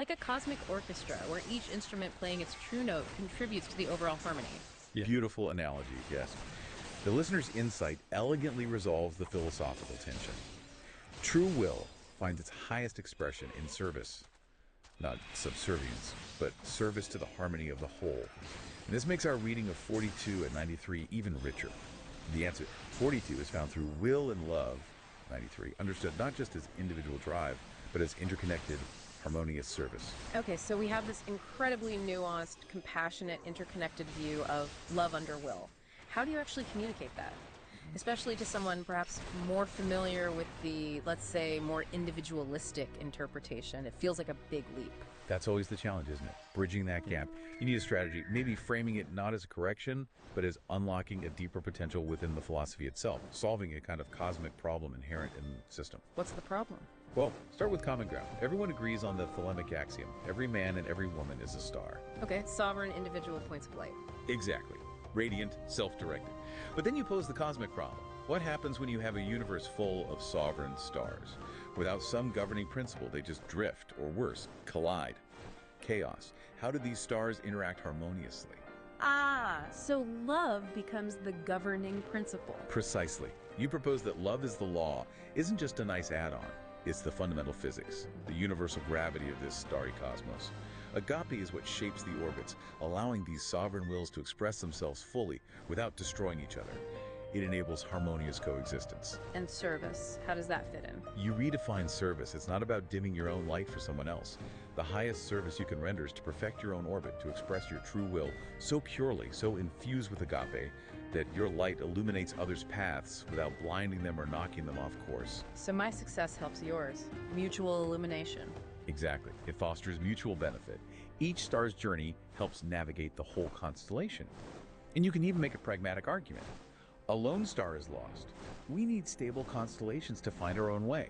Like a cosmic orchestra, where each instrument playing its true note contributes to the overall harmony. Yeah. Beautiful analogy, yes. The listener's insight elegantly resolves the philosophical tension. True will finds its highest expression in service, not subservience, but service to the harmony of the whole. And this makes our reading of 42 and 93 even richer. The answer, 42, is found through will and love, 93, understood not just as individual drive, but as interconnected, harmonious service. Okay, so we have this incredibly nuanced, compassionate, interconnected view of love under will. How do you actually communicate that? Especially to someone perhaps more familiar with the, let's say, more individualistic interpretation. It feels like a big leap. That's always the challenge, isn't it? Bridging that gap. You need a strategy, maybe framing it not as a correction, but as unlocking a deeper potential within the philosophy itself, solving a kind of cosmic problem inherent in the system. What's the problem? Well, start with common ground. Everyone agrees on the thelemic axiom. Every man and every woman is a star. Okay, sovereign individual points of light. Exactly. Radiant, self-directed. But then you pose the cosmic problem. What happens when you have a universe full of sovereign stars? Without some governing principle, they just drift, or worse, collide. Chaos. How do these stars interact harmoniously? Ah, so love becomes the governing principle. Precisely. You propose that love is the law isn't just a nice add-on. It's the fundamental physics, the universal gravity of this starry cosmos. Agape is what shapes the orbits, allowing these sovereign wills to express themselves fully without destroying each other. It enables harmonious coexistence. And service, how does that fit in? You redefine service. It's not about dimming your own light for someone else. The highest service you can render is to perfect your own orbit, to express your true will so purely, so infused with agape, that your light illuminates others' paths without blinding them or knocking them off course. So my success helps yours. Mutual illumination. Exactly. It fosters mutual benefit. Each star's journey helps navigate the whole constellation. And you can even make a pragmatic argument. A lone star is lost. We need stable constellations to find our own way.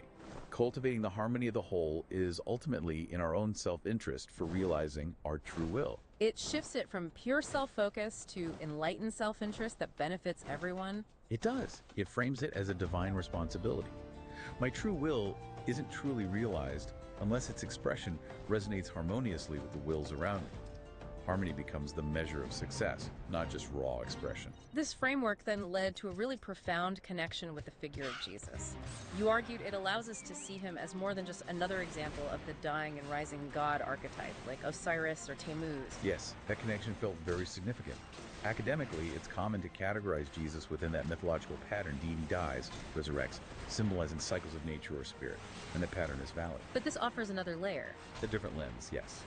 Cultivating the harmony of the whole is ultimately in our own self-interest for realizing our true will. It shifts it from pure self-focus to enlightened self-interest that benefits everyone. It does. It frames it as a divine responsibility. My true will isn't truly realized unless its expression resonates harmoniously with the wills around me. Harmony becomes the measure of success, not just raw expression. This framework then led to a really profound connection with the figure of Jesus. You argued it allows us to see him as more than just another example of the dying and rising God archetype, like Osiris or Tammuz. Yes, that connection felt very significant. Academically, it's common to categorize Jesus within that mythological pattern: deity dies, resurrects, symbolizing cycles of nature or spirit, and that pattern is valid. But this offers another layer. A different lens, yes.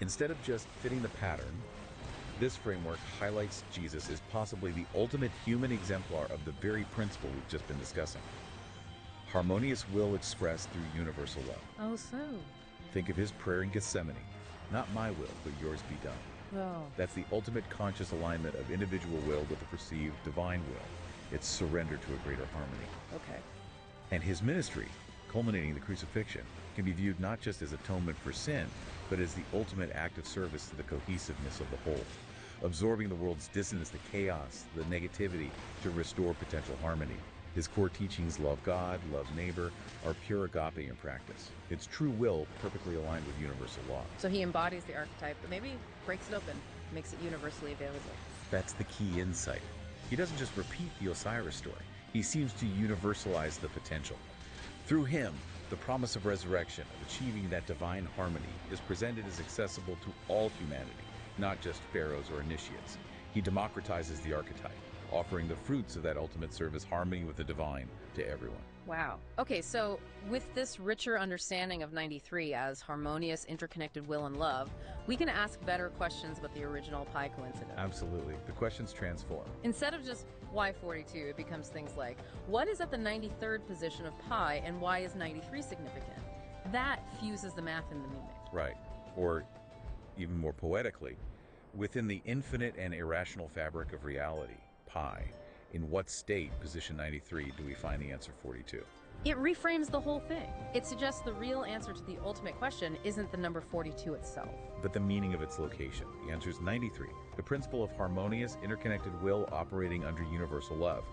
Instead of just fitting the pattern, this framework highlights Jesus as possibly the ultimate human exemplar of the very principle we've just been discussing. Harmonious will expressed through universal love. Oh, so? Think of his prayer in Gethsemane. Not my will, but yours be done. Oh. That's the ultimate conscious alignment of individual will with the perceived divine will. It's surrender to a greater harmony. Okay. And his ministry, culminating in the crucifixion, can be viewed not just as atonement for sin, but as the ultimate act of service to the cohesiveness of the whole, absorbing the world's dissonance, the chaos, the negativity, to restore potential harmony. His core teachings, love God, love neighbor, are pure agape in practice. It's true will perfectly aligned with universal law. So he embodies the archetype, but maybe breaks it open, makes it universally available. That's the key insight. He doesn't just repeat the Osiris story. He seems to universalize the potential. Through him, the promise of resurrection, of achieving that divine harmony, is presented as accessible to all humanity, not just pharaohs or initiates. He democratizes the archetype, offering the fruits of that ultimate service, harmony with the divine, to everyone. Wow. Okay, so with this richer understanding of 93 as harmonious, interconnected will and love, we can ask better questions about the original pi coincidence. Absolutely. The questions transform. Instead of just why 42, it becomes things like, what is at the 93rd position of pi and why is 93 significant? That fuses the math and the meaning. Right. Or even more poetically, within the infinite and irrational fabric of reality, pi, in what state, position 93, do we find the answer 42? It reframes the whole thing. It suggests the real answer to the ultimate question isn't the number 42 itself, but the meaning of its location. The answer is 93, the principle of harmonious, interconnected will operating under universal love.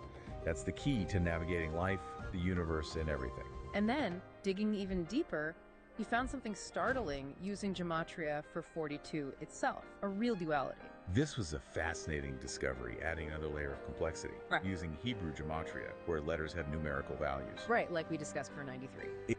That's the key to navigating life, the universe, and everything. And then, digging even deeper, He found something startling using gematria for 42 itself, a real duality. This was a fascinating discovery, adding another layer of complexity, Right. using Hebrew gematria, where letters have numerical values. Right, like we discussed for 93.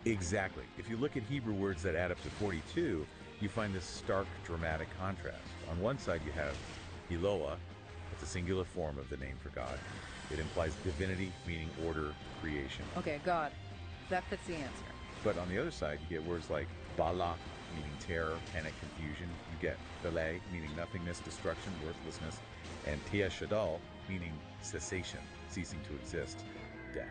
Exactly. If you look at Hebrew words that add up to 42, you find this stark, dramatic contrast. On one side, you have Eloah. It's a singular form of the name for God. It implies divinity, meaning order, creation. Okay, God. That fits the answer. But on the other side, you get words like Bala, meaning terror, panic, confusion. You get Belay, meaning nothingness, destruction, worthlessness. And Tia Shadal, meaning cessation, ceasing to exist, death.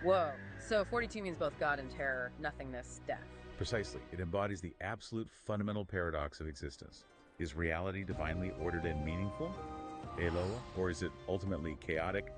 Whoa. So 42 means both God and terror, nothingness, death. Precisely. It embodies the absolute fundamental paradox of existence. Is reality divinely ordered and meaningful, Eloah, or is it ultimately chaotic?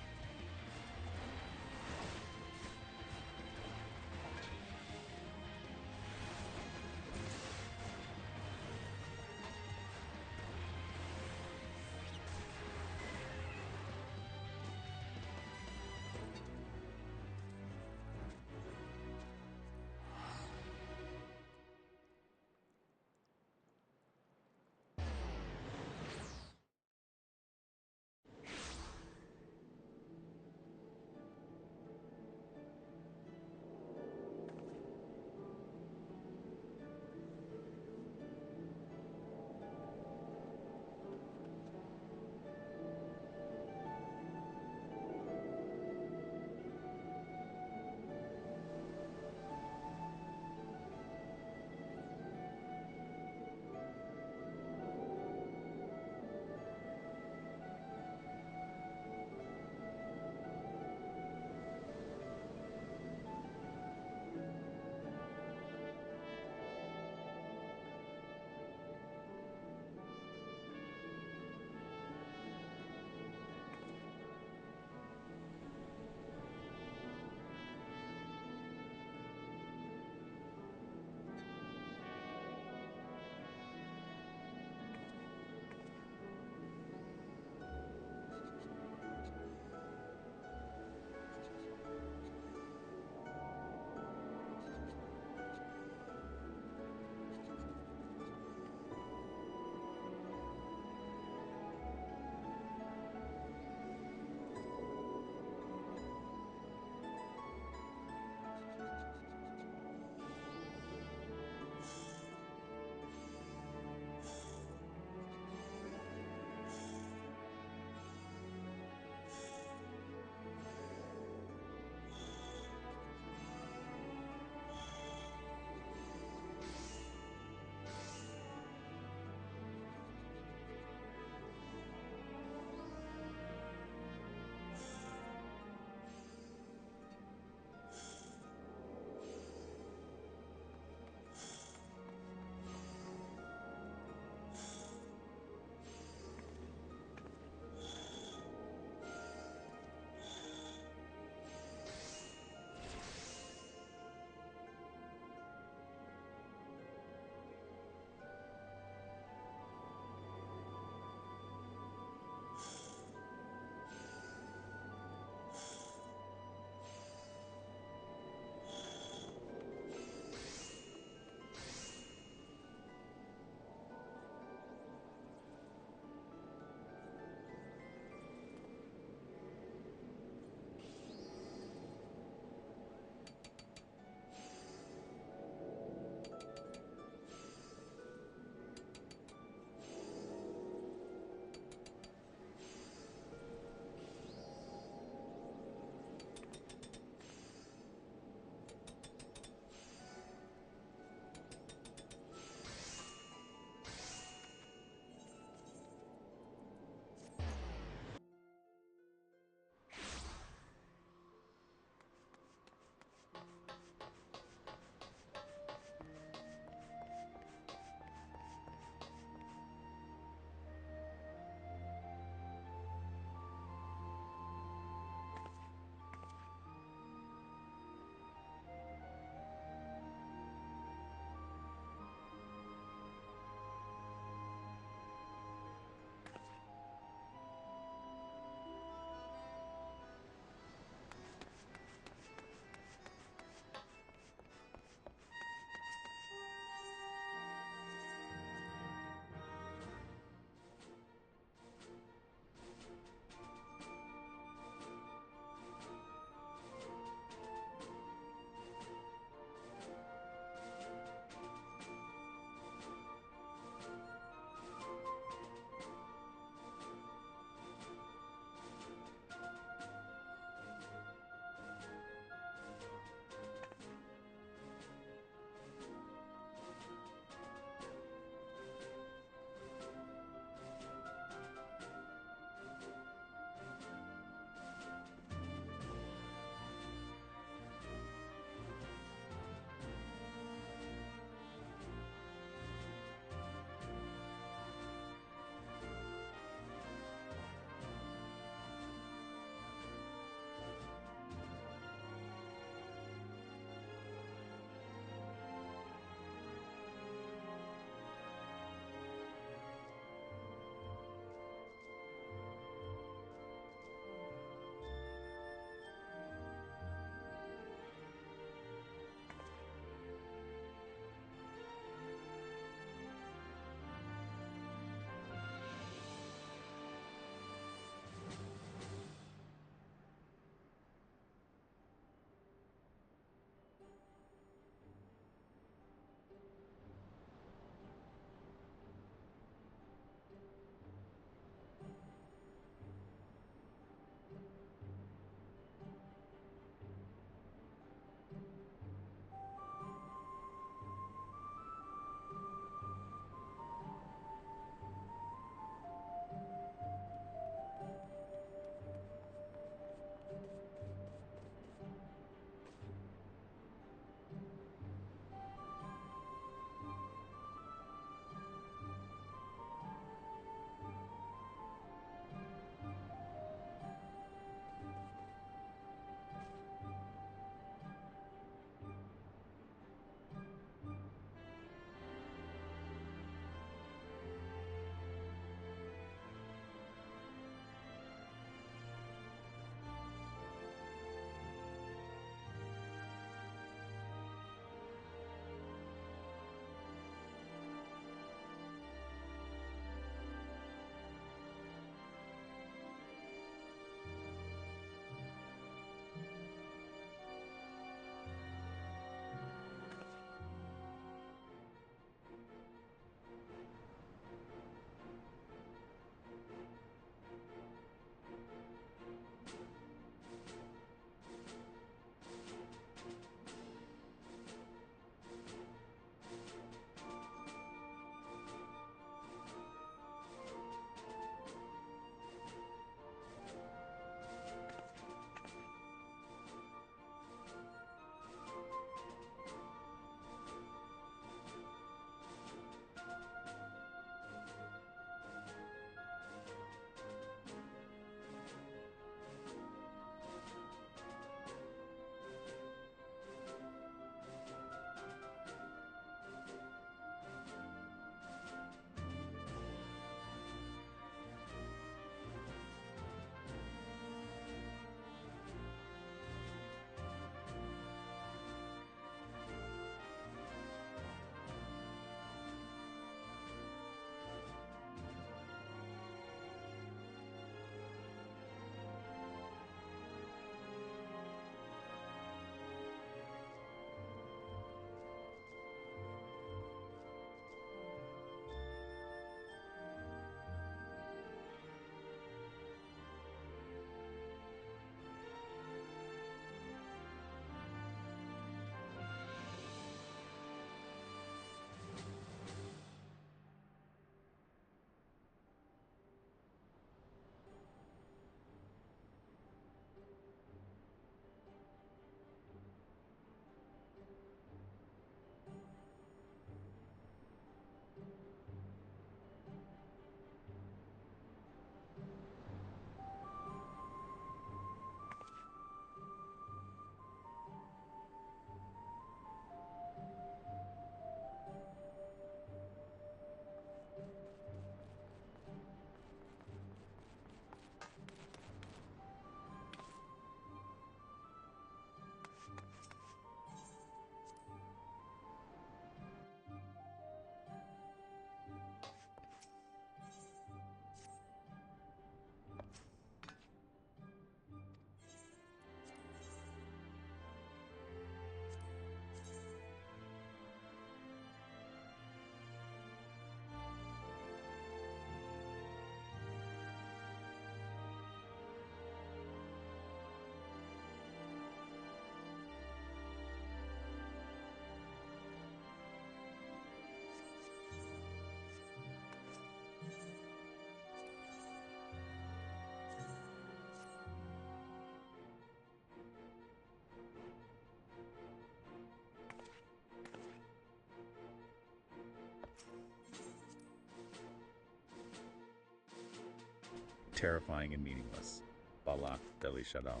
terrifying and meaningless. Bala Deli Shadal.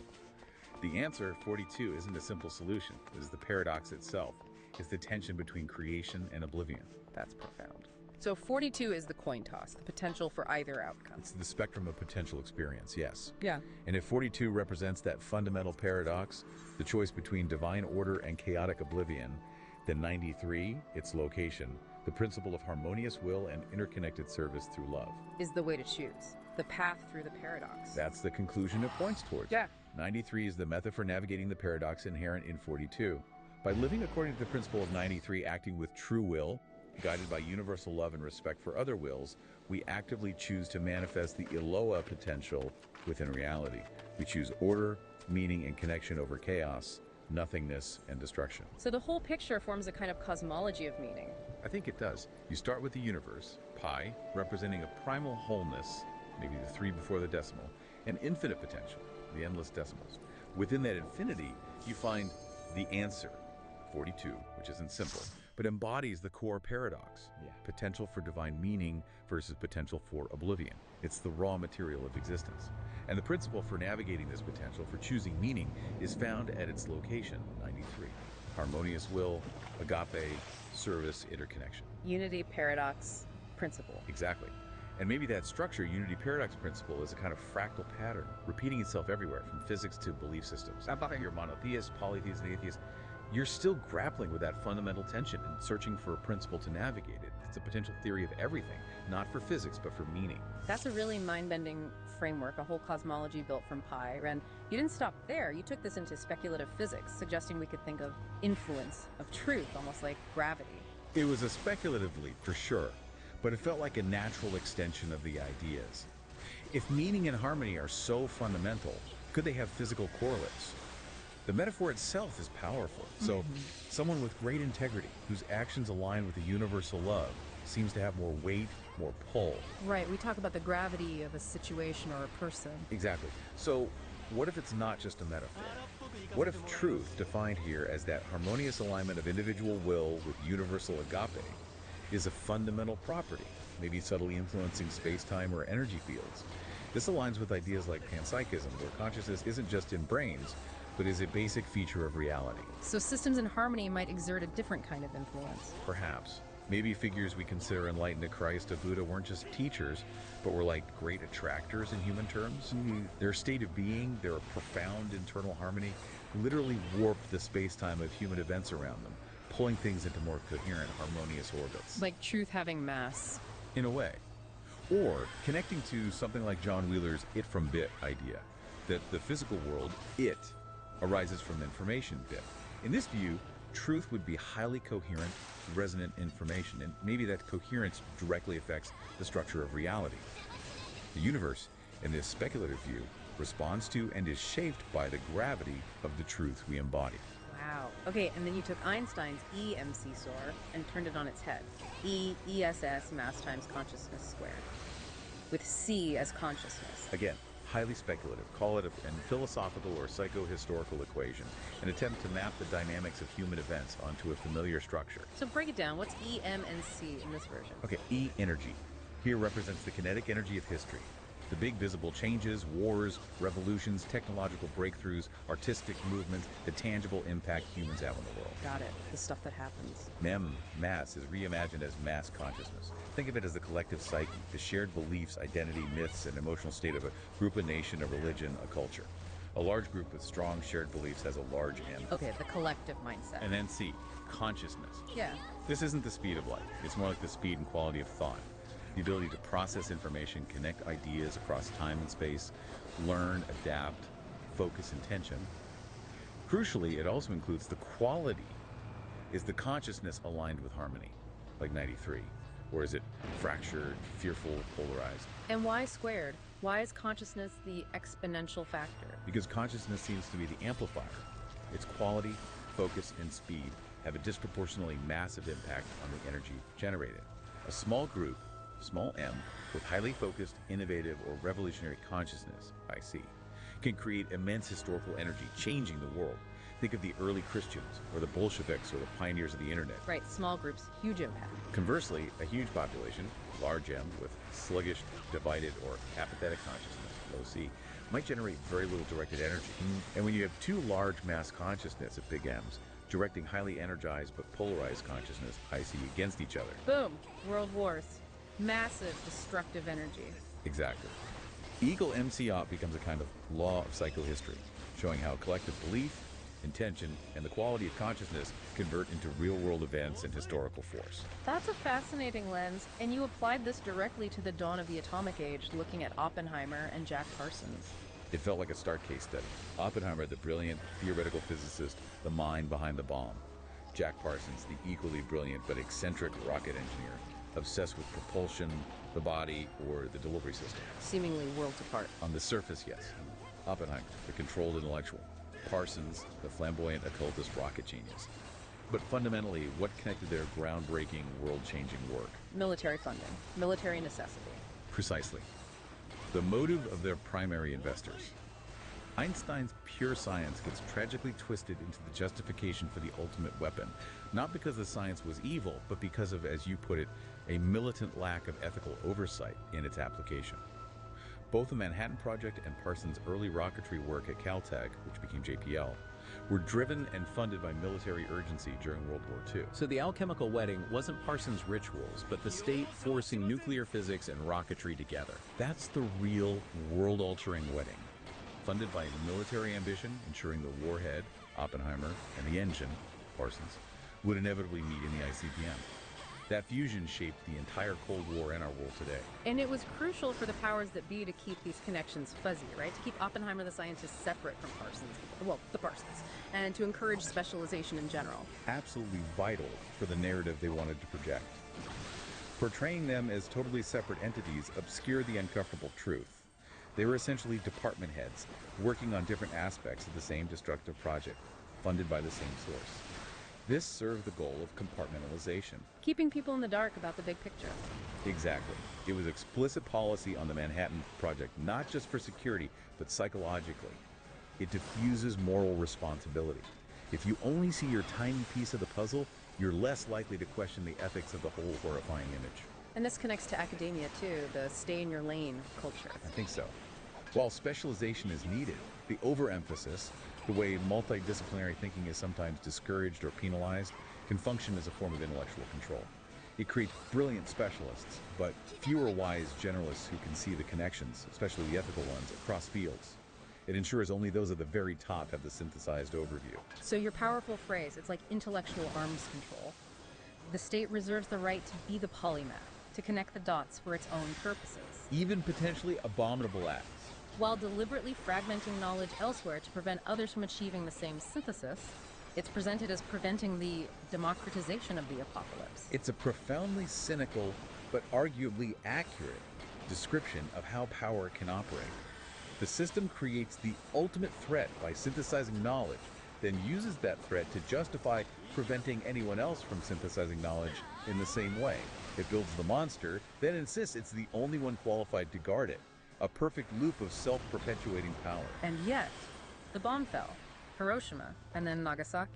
The answer, 42, isn't a simple solution. It is the paradox itself. It's the tension between creation and oblivion. That's profound. So 42 is the coin toss, the potential for either outcome. It's the spectrum of potential experience, yes. Yeah. And if 42 represents that fundamental paradox, the choice between divine order and chaotic oblivion, then 93, its location, the principle of harmonious will and interconnected service through love, Is the way to choose. The path through the paradox. that's the conclusion it points towards. Yeah. 93 is the method for navigating the paradox inherent in 42. By living according to the principle of 93, acting with true will, guided by universal love and respect for other wills, we actively choose to manifest the Eloah potential within reality. We choose order, meaning, and connection over chaos, nothingness, and destruction. So the whole picture forms a kind of cosmology of meaning. I think it does. You start with the universe, pi, representing a primal wholeness, maybe the 3 before the decimal, and infinite potential, the endless decimals. Within that infinity, you find the answer, 42, which isn't simple, but embodies the core paradox. Potential for divine meaning versus potential for oblivion. It's the raw material of existence. And the principle for navigating this potential, for choosing meaning, is found at its location, 93. Harmonious will, agape, service, interconnection. Unity, paradox, principle. Exactly. And maybe that structure, unity paradox principle, is a kind of fractal pattern, repeating itself everywhere, from physics to belief systems. You're monotheist, polytheist, and atheist. You're still grappling with that fundamental tension and searching for a principle to navigate it. It's a potential theory of everything, not for physics, but for meaning. That's a really mind-bending framework, a whole cosmology built from pi. And you didn't stop there. You took this into speculative physics, suggesting we could think of influence, of truth, almost like gravity. It was a speculative leap, for sure, but it felt like a natural extension of the ideas. If meaning and harmony are so fundamental, could they have physical correlates? The metaphor itself is powerful. So someone with great integrity, whose actions align with the universal love, seems to have more weight, more pull. Right, we talk about the gravity of a situation or a person. Exactly. So what if it's not just a metaphor? What if truth, defined here as that harmonious alignment of individual will with universal agape, is a fundamental property, maybe subtly influencing space-time or energy fields? This aligns with ideas like panpsychism, where consciousness isn't just in brains, but is a basic feature of reality. So systems in harmony might exert a different kind of influence. Perhaps. Maybe figures we consider enlightened to Christ, of Buddha, weren't just teachers, but were like great attractors in human terms. Their state of being, their profound internal harmony, literally warped the space-time of human events around them, pulling things into more coherent, harmonious orbits. Like truth having mass. In a way. Or connecting to something like John Wheeler's it from bit idea, that the physical world, it, arises from information bit. In this view, truth would be highly coherent, resonant information, and maybe that coherence directly affects the structure of reality. The universe, in this speculative view, responds to and is shaped by the gravity of the truth we embody. Wow. Okay, and then you took Einstein's E-MC soar and turned it on its head. E, ESS, mass times consciousness squared. With C as consciousness. Again, highly speculative. Call it a philosophical or psycho-historical equation, an attempt to map the dynamics of human events onto a familiar structure. So break it down. What's E, M, and C in this version? Okay, E, energy. Here represents the kinetic energy of history. The big visible changes, wars, revolutions, technological breakthroughs, artistic movements, the tangible impact humans have on the world. Got it. The stuff that happens. MEM, mass, is reimagined as mass consciousness. Think of it as the collective psyche, the shared beliefs, identity, myths, and emotional state of a group, a nation, a religion, a culture. A large group with strong shared beliefs has a large M. Okay, the collective mindset. And then C, consciousness. Yeah. This isn't the speed of light. It's more like the speed and quality of thought. The ability to process information, connect ideas across time and space, learn, adapt, focus intention. Crucially, it also includes the quality. Is the consciousness aligned with harmony, like 93? Or is it fractured, fearful, polarized? And why squared? Why is consciousness the exponential factor? Because consciousness seems to be the amplifier. Its quality, focus, and speed have a disproportionately massive impact on the energy generated. A small group, small m, with highly focused, innovative, or revolutionary consciousness, IC, can create immense historical energy, changing the world. Think of the early Christians, or the Bolsheviks, or the pioneers of the internet. Right, small groups, huge impact. Conversely, a huge population, large m, with sluggish, divided, or apathetic consciousness, OC, might generate very little directed energy. And when you have two large mass consciousness at big M's, directing highly energized but polarized consciousness, IC, against each other. Boom. World wars. Massive destructive energy. Exactly. Eagle MC op becomes a kind of law of psychohistory, showing how collective belief, intention, and the quality of consciousness convert into real-world events and historical force. That's a fascinating lens, and you applied this directly to the dawn of the atomic age, looking at Oppenheimer and Jack Parsons. It felt like a Stark case study. Oppenheimer, the brilliant theoretical physicist, the mind behind the bomb. Jack Parsons, the equally brilliant but eccentric rocket engineer, obsessed with propulsion, the body, or the delivery system. Seemingly worlds apart. On the surface, yes. Oppenheimer, the controlled intellectual. Parsons, the flamboyant occultist rocket genius. But fundamentally, what connected their groundbreaking, world-changing work? Military funding. Military necessity. Precisely. The motive of their primary investors. Einstein's pure science gets tragically twisted into the justification for the ultimate weapon, not because the science was evil, but because of, as you put it, a militant lack of ethical oversight in its application. Both the Manhattan Project and Parsons' early rocketry work at Caltech, which became JPL, were driven and funded by military urgency during World War II. So the alchemical wedding wasn't Parsons' rituals, but the state forcing nuclear physics and rocketry together. That's the real world-altering wedding. Funded by military ambition, ensuring the warhead, Oppenheimer, and the engine, Parsons, would inevitably meet in the ICBM. That fusion shaped the entire Cold War and our world today. And it was crucial for the powers that be to keep these connections fuzzy, right? To keep Oppenheimer, the scientist, separate from Parsons, well, the Parsons, and to encourage specialization in general. Absolutely vital for the narrative they wanted to project. Portraying them as totally separate entities obscured the uncomfortable truth. They were essentially department heads, working on different aspects of the same destructive project, funded by the same source. This served the goal of compartmentalization. Keeping people in the dark about the big picture. Exactly. It was explicit policy on the Manhattan Project, not just for security, but psychologically. It diffuses moral responsibility. If you only see your tiny piece of the puzzle, you're less likely to question the ethics of the whole horrifying image. And this connects to academia too, the stay in your lane culture. I think so. While specialization is needed, the overemphasis, the way multidisciplinary thinking is sometimes discouraged or penalized, can function as a form of intellectual control. It creates brilliant specialists, but fewer wise generalists who can see the connections, especially the ethical ones, across fields. It ensures only those at the very top have the synthesized overview. So your powerful phrase, it's like intellectual arms control. The state reserves the right to be the polymath, to connect the dots for its own purposes. Even potentially abominable acts. While deliberately fragmenting knowledge elsewhere to prevent others from achieving the same synthesis, it's presented as preventing the democratization of the apocalypse. It's a profoundly cynical, but arguably accurate description of how power can operate. The system creates the ultimate threat by synthesizing knowledge, then uses that threat to justify preventing anyone else from synthesizing knowledge in the same way. It builds the monster, then insists it's the only one qualified to guard it. A perfect loop of self-perpetuating power. And yet, the bomb fell. Hiroshima, and then Nagasaki,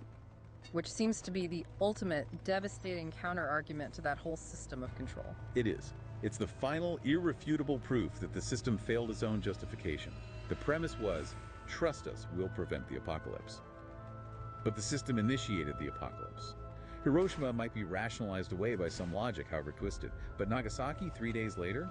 which seems to be the ultimate devastating counter-argument to that whole system of control. It is. It's the final, irrefutable proof that the system failed its own justification. The premise was, trust us, we'll prevent the apocalypse. But the system initiated the apocalypse. Hiroshima might be rationalized away by some logic, however twisted, but Nagasaki 3 days later?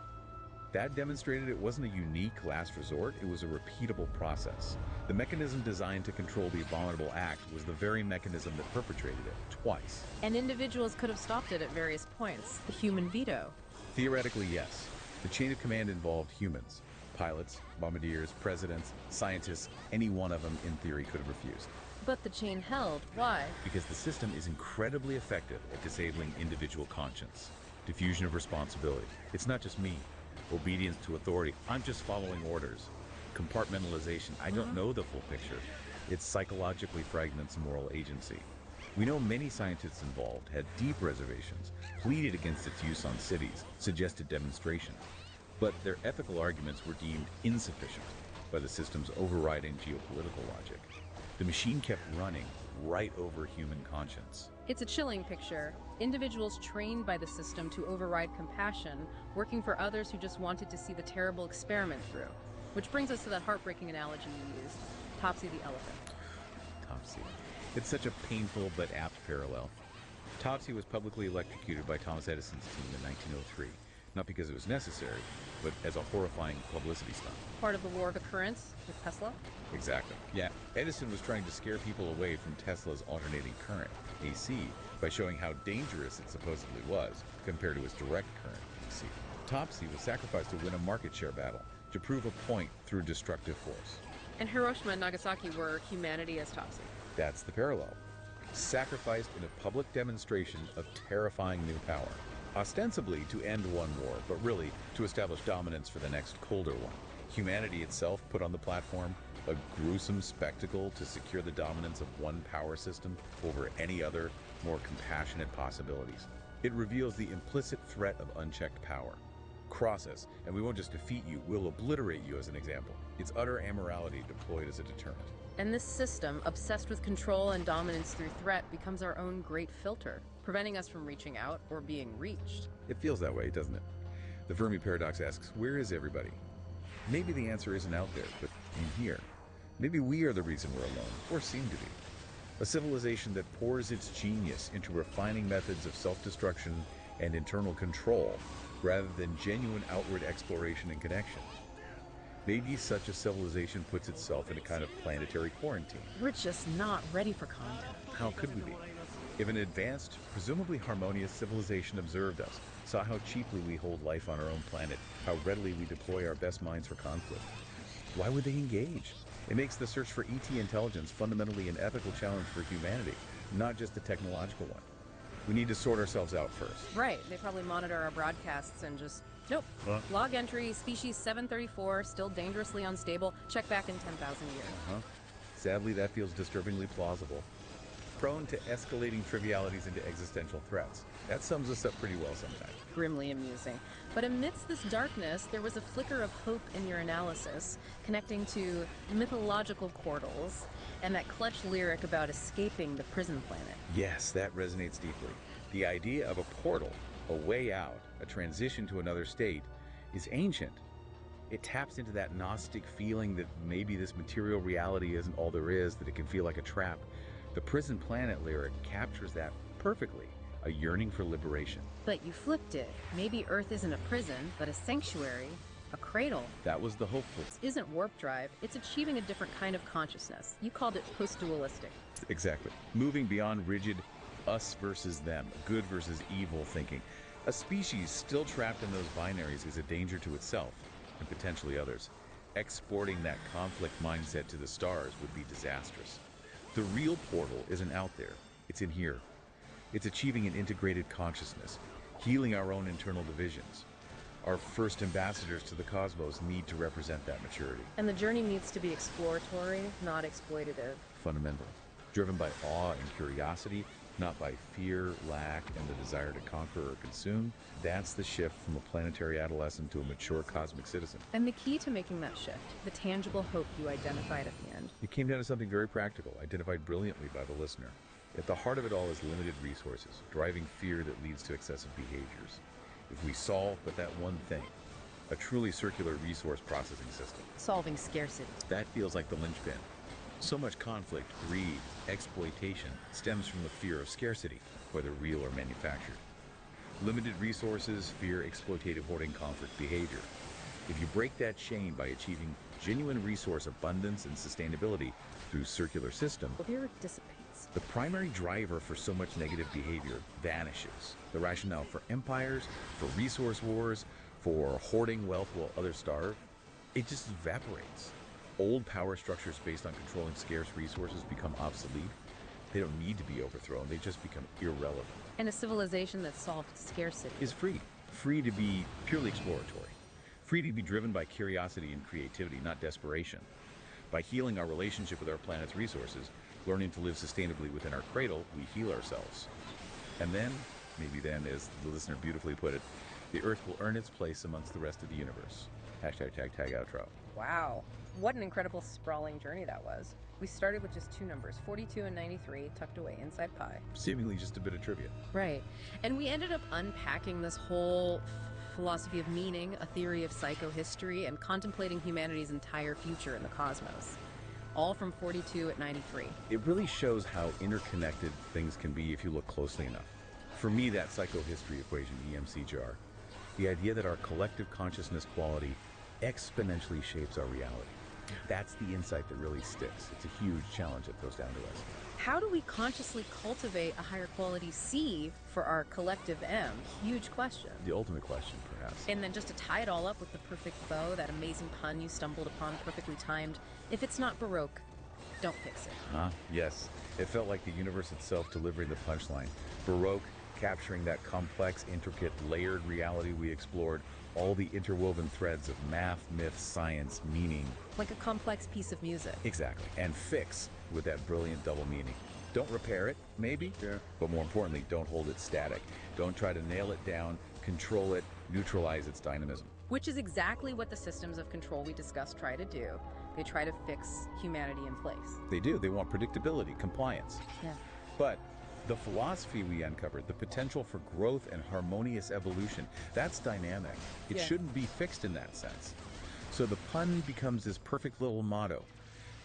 That demonstrated it wasn't a unique last resort, it was a repeatable process. The mechanism designed to control the abominable act was the very mechanism that perpetrated it, twice. And individuals could have stopped it at various points. The human veto. Theoretically, yes. The chain of command involved humans. Pilots, bombardiers, presidents, scientists, any one of them in theory could have refused. But the chain held. Why? Because the system is incredibly effective at disabling individual conscience. Diffusion of responsibility. It's not just me. Obedience to authority. I'm just following orders. Compartmentalization. I don't know the full picture. It psychologically fragments moral agency. We know many scientists involved had deep reservations, pleaded against its use on cities, suggested demonstration. But their ethical arguments were deemed insufficient by the system's overriding geopolitical logic. The machine kept running right over human conscience. It's a chilling picture. Individuals trained by the system to override compassion, working for others who just wanted to see the terrible experiment through. Which brings us to that heartbreaking analogy you used, Topsy the elephant. Topsy. It's such a painful but apt parallel. Topsy was publicly electrocuted by Thomas Edison's team in 1903, not because it was necessary, but as a horrifying publicity stunt. Part of the war of occurrence with Tesla? Exactly. Yeah, Edison was trying to scare people away from Tesla's alternating current, AC, by showing how dangerous it supposedly was compared to his direct current, DC. Topsy was sacrificed to win a market share battle, to prove a point through destructive force. And Hiroshima and Nagasaki were humanity as Topsy. That's the parallel. Sacrificed in a public demonstration of terrifying new power. Ostensibly to end one war, but really to establish dominance for the next colder one. Humanity itself put on the platform, a gruesome spectacle to secure the dominance of one power system over any other, more compassionate possibilities. It reveals the implicit threat of unchecked power. Cross us, and we won't just defeat you, we'll obliterate you as an example. It's utter amorality deployed as a deterrent. And this system, obsessed with control and dominance through threat, becomes our own great filter, preventing us from reaching out or being reached. It feels that way, doesn't it? The Fermi paradox asks, where is everybody? Maybe the answer isn't out there, but in here. Maybe we are the reason we're alone, or seem to be. A civilization that pours its genius into refining methods of self-destruction and internal control, rather than genuine outward exploration and connection. Maybe such a civilization puts itself in a kind of planetary quarantine. We're just not ready for contact. How could we be? If an advanced, presumably harmonious civilization observed us, saw how cheaply we hold life on our own planet, how readily we deploy our best minds for conflict, why would they engage? It makes the search for ET intelligence fundamentally an ethical challenge for humanity, not just a technological one. We need to sort ourselves out first. Right. They probably monitor our broadcasts and just, nope. Log entry, species 734, still dangerously unstable. Check back in 10,000 years. Sadly, that feels disturbingly plausible. Prone to escalating trivialities into existential threats. That sums us up pretty well sometimes. Grimly amusing. But amidst this darkness, there was a flicker of hope in your analysis, connecting to mythological portals and that clutch lyric about escaping the prison planet. Yes, that resonates deeply. The idea of a portal, a way out, a transition to another state, is ancient. It taps into that Gnostic feeling that maybe this material reality isn't all there is, that it can feel like a trap. The prison planet lyric captures that perfectly, a yearning for liberation. But you flipped it. Maybe Earth isn't a prison, but a sanctuary, a cradle. That was the hopeful. This isn't warp drive, it's achieving a different kind of consciousness. You called it post-dualistic. Exactly. Moving beyond rigid us versus them, good versus evil thinking. A species still trapped in those binaries is a danger to itself and potentially others. Exporting that conflict mindset to the stars would be disastrous. The real portal isn't out there, it's in here. It's achieving an integrated consciousness, healing our own internal divisions. Our first ambassadors to the cosmos need to represent that maturity. And the journey needs to be exploratory, not exploitative. Fundamental. Driven by awe and curiosity, not by fear, lack, and the desire to conquer or consume. That's the shift from a planetary adolescent to a mature cosmic citizen. And the key to making that shift, the tangible hope you identified at the end. It came down to something very practical, identified brilliantly by the listener. At the heart of it all is limited resources, driving fear that leads to excessive behaviors. If we solve but that one thing, a truly circular resource processing system. Solving scarcity. That feels like the linchpin. So much conflict, greed, exploitation stems from the fear of scarcity, whether real or manufactured. Limited resources, fear, exploitative hoarding, conflict behavior. If you break that chain by achieving genuine resource abundance and sustainability through circular system, Fear dissipates. the primary driver for so much negative behavior vanishes. The rationale for empires, for resource wars, for hoarding wealth while others starve, it just evaporates. Old power structures based on controlling scarce resources become obsolete. They don't need to be overthrown, they just become irrelevant. And a civilization that solved scarcity Is free to be purely exploratory, free to be driven by curiosity and creativity, not desperation. By healing our relationship with our planet's resources, learning to live sustainably within our cradle, we heal ourselves. And then, maybe then, as the listener beautifully put it, the Earth will earn its place amongst the rest of the universe. Hashtag tag outro. Wow. What an incredible sprawling journey that was. We started with just two numbers, 42 and 93, tucked away inside pi. Seemingly just a bit of trivia. Right. And we ended up unpacking this whole philosophy of meaning, a theory of psychohistory, and contemplating humanity's entire future in the cosmos. All from 42 at 93. It really shows how interconnected things can be if you look closely enough. For me, that psychohistory equation, EMC jar, the idea that our collective consciousness quality exponentially shapes our reality. That's the insight that really sticks. It's a huge challenge that goes down to us. How do we consciously cultivate a higher quality C for our collective M? Huge question. The ultimate question, perhaps. And then just to tie it all up with the perfect bow, that amazing pun you stumbled upon, perfectly timed, if it's not Baroque, don't fix it. Yes. It felt like the universe itself delivering the punchline. Baroque, capturing that complex, intricate, layered reality we explored, all the interwoven threads of math, myth, science, meaning. Like a complex piece of music. Exactly. And fix with that brilliant double meaning. Don't repair it, maybe, but more importantly, don't hold it static. Don't try to nail it down, control it, neutralize its dynamism. Which is exactly what the systems of control we discussed try to do. They try to fix humanity in place. They do. They want predictability, compliance. Yeah. But the philosophy we uncovered, the potential for growth and harmonious evolution, that's dynamic. It shouldn't be fixed in that sense. So the pun becomes this perfect little motto.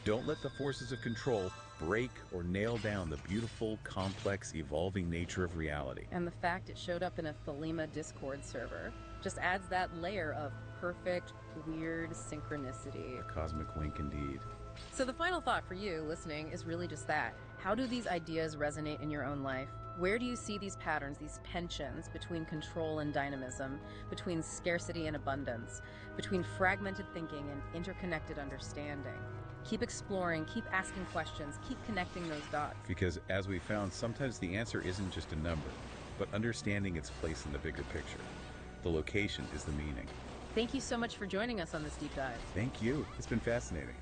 Don't let the forces of control break or nail down the beautiful, complex, evolving nature of reality. And the fact it showed up in a Thelema Discord server just adds that layer of perfect, weird synchronicity. A cosmic wink indeed. So the final thought for you listening is really just that. How do these ideas resonate in your own life? Where do you see these patterns, these tensions between control and dynamism, between scarcity and abundance, between fragmented thinking and interconnected understanding? Keep exploring, keep asking questions, keep connecting those dots. Because as we found, sometimes the answer isn't just a number, but understanding its place in the bigger picture. The location is the meaning. Thank you so much for joining us on this deep dive. Thank you. It's been fascinating.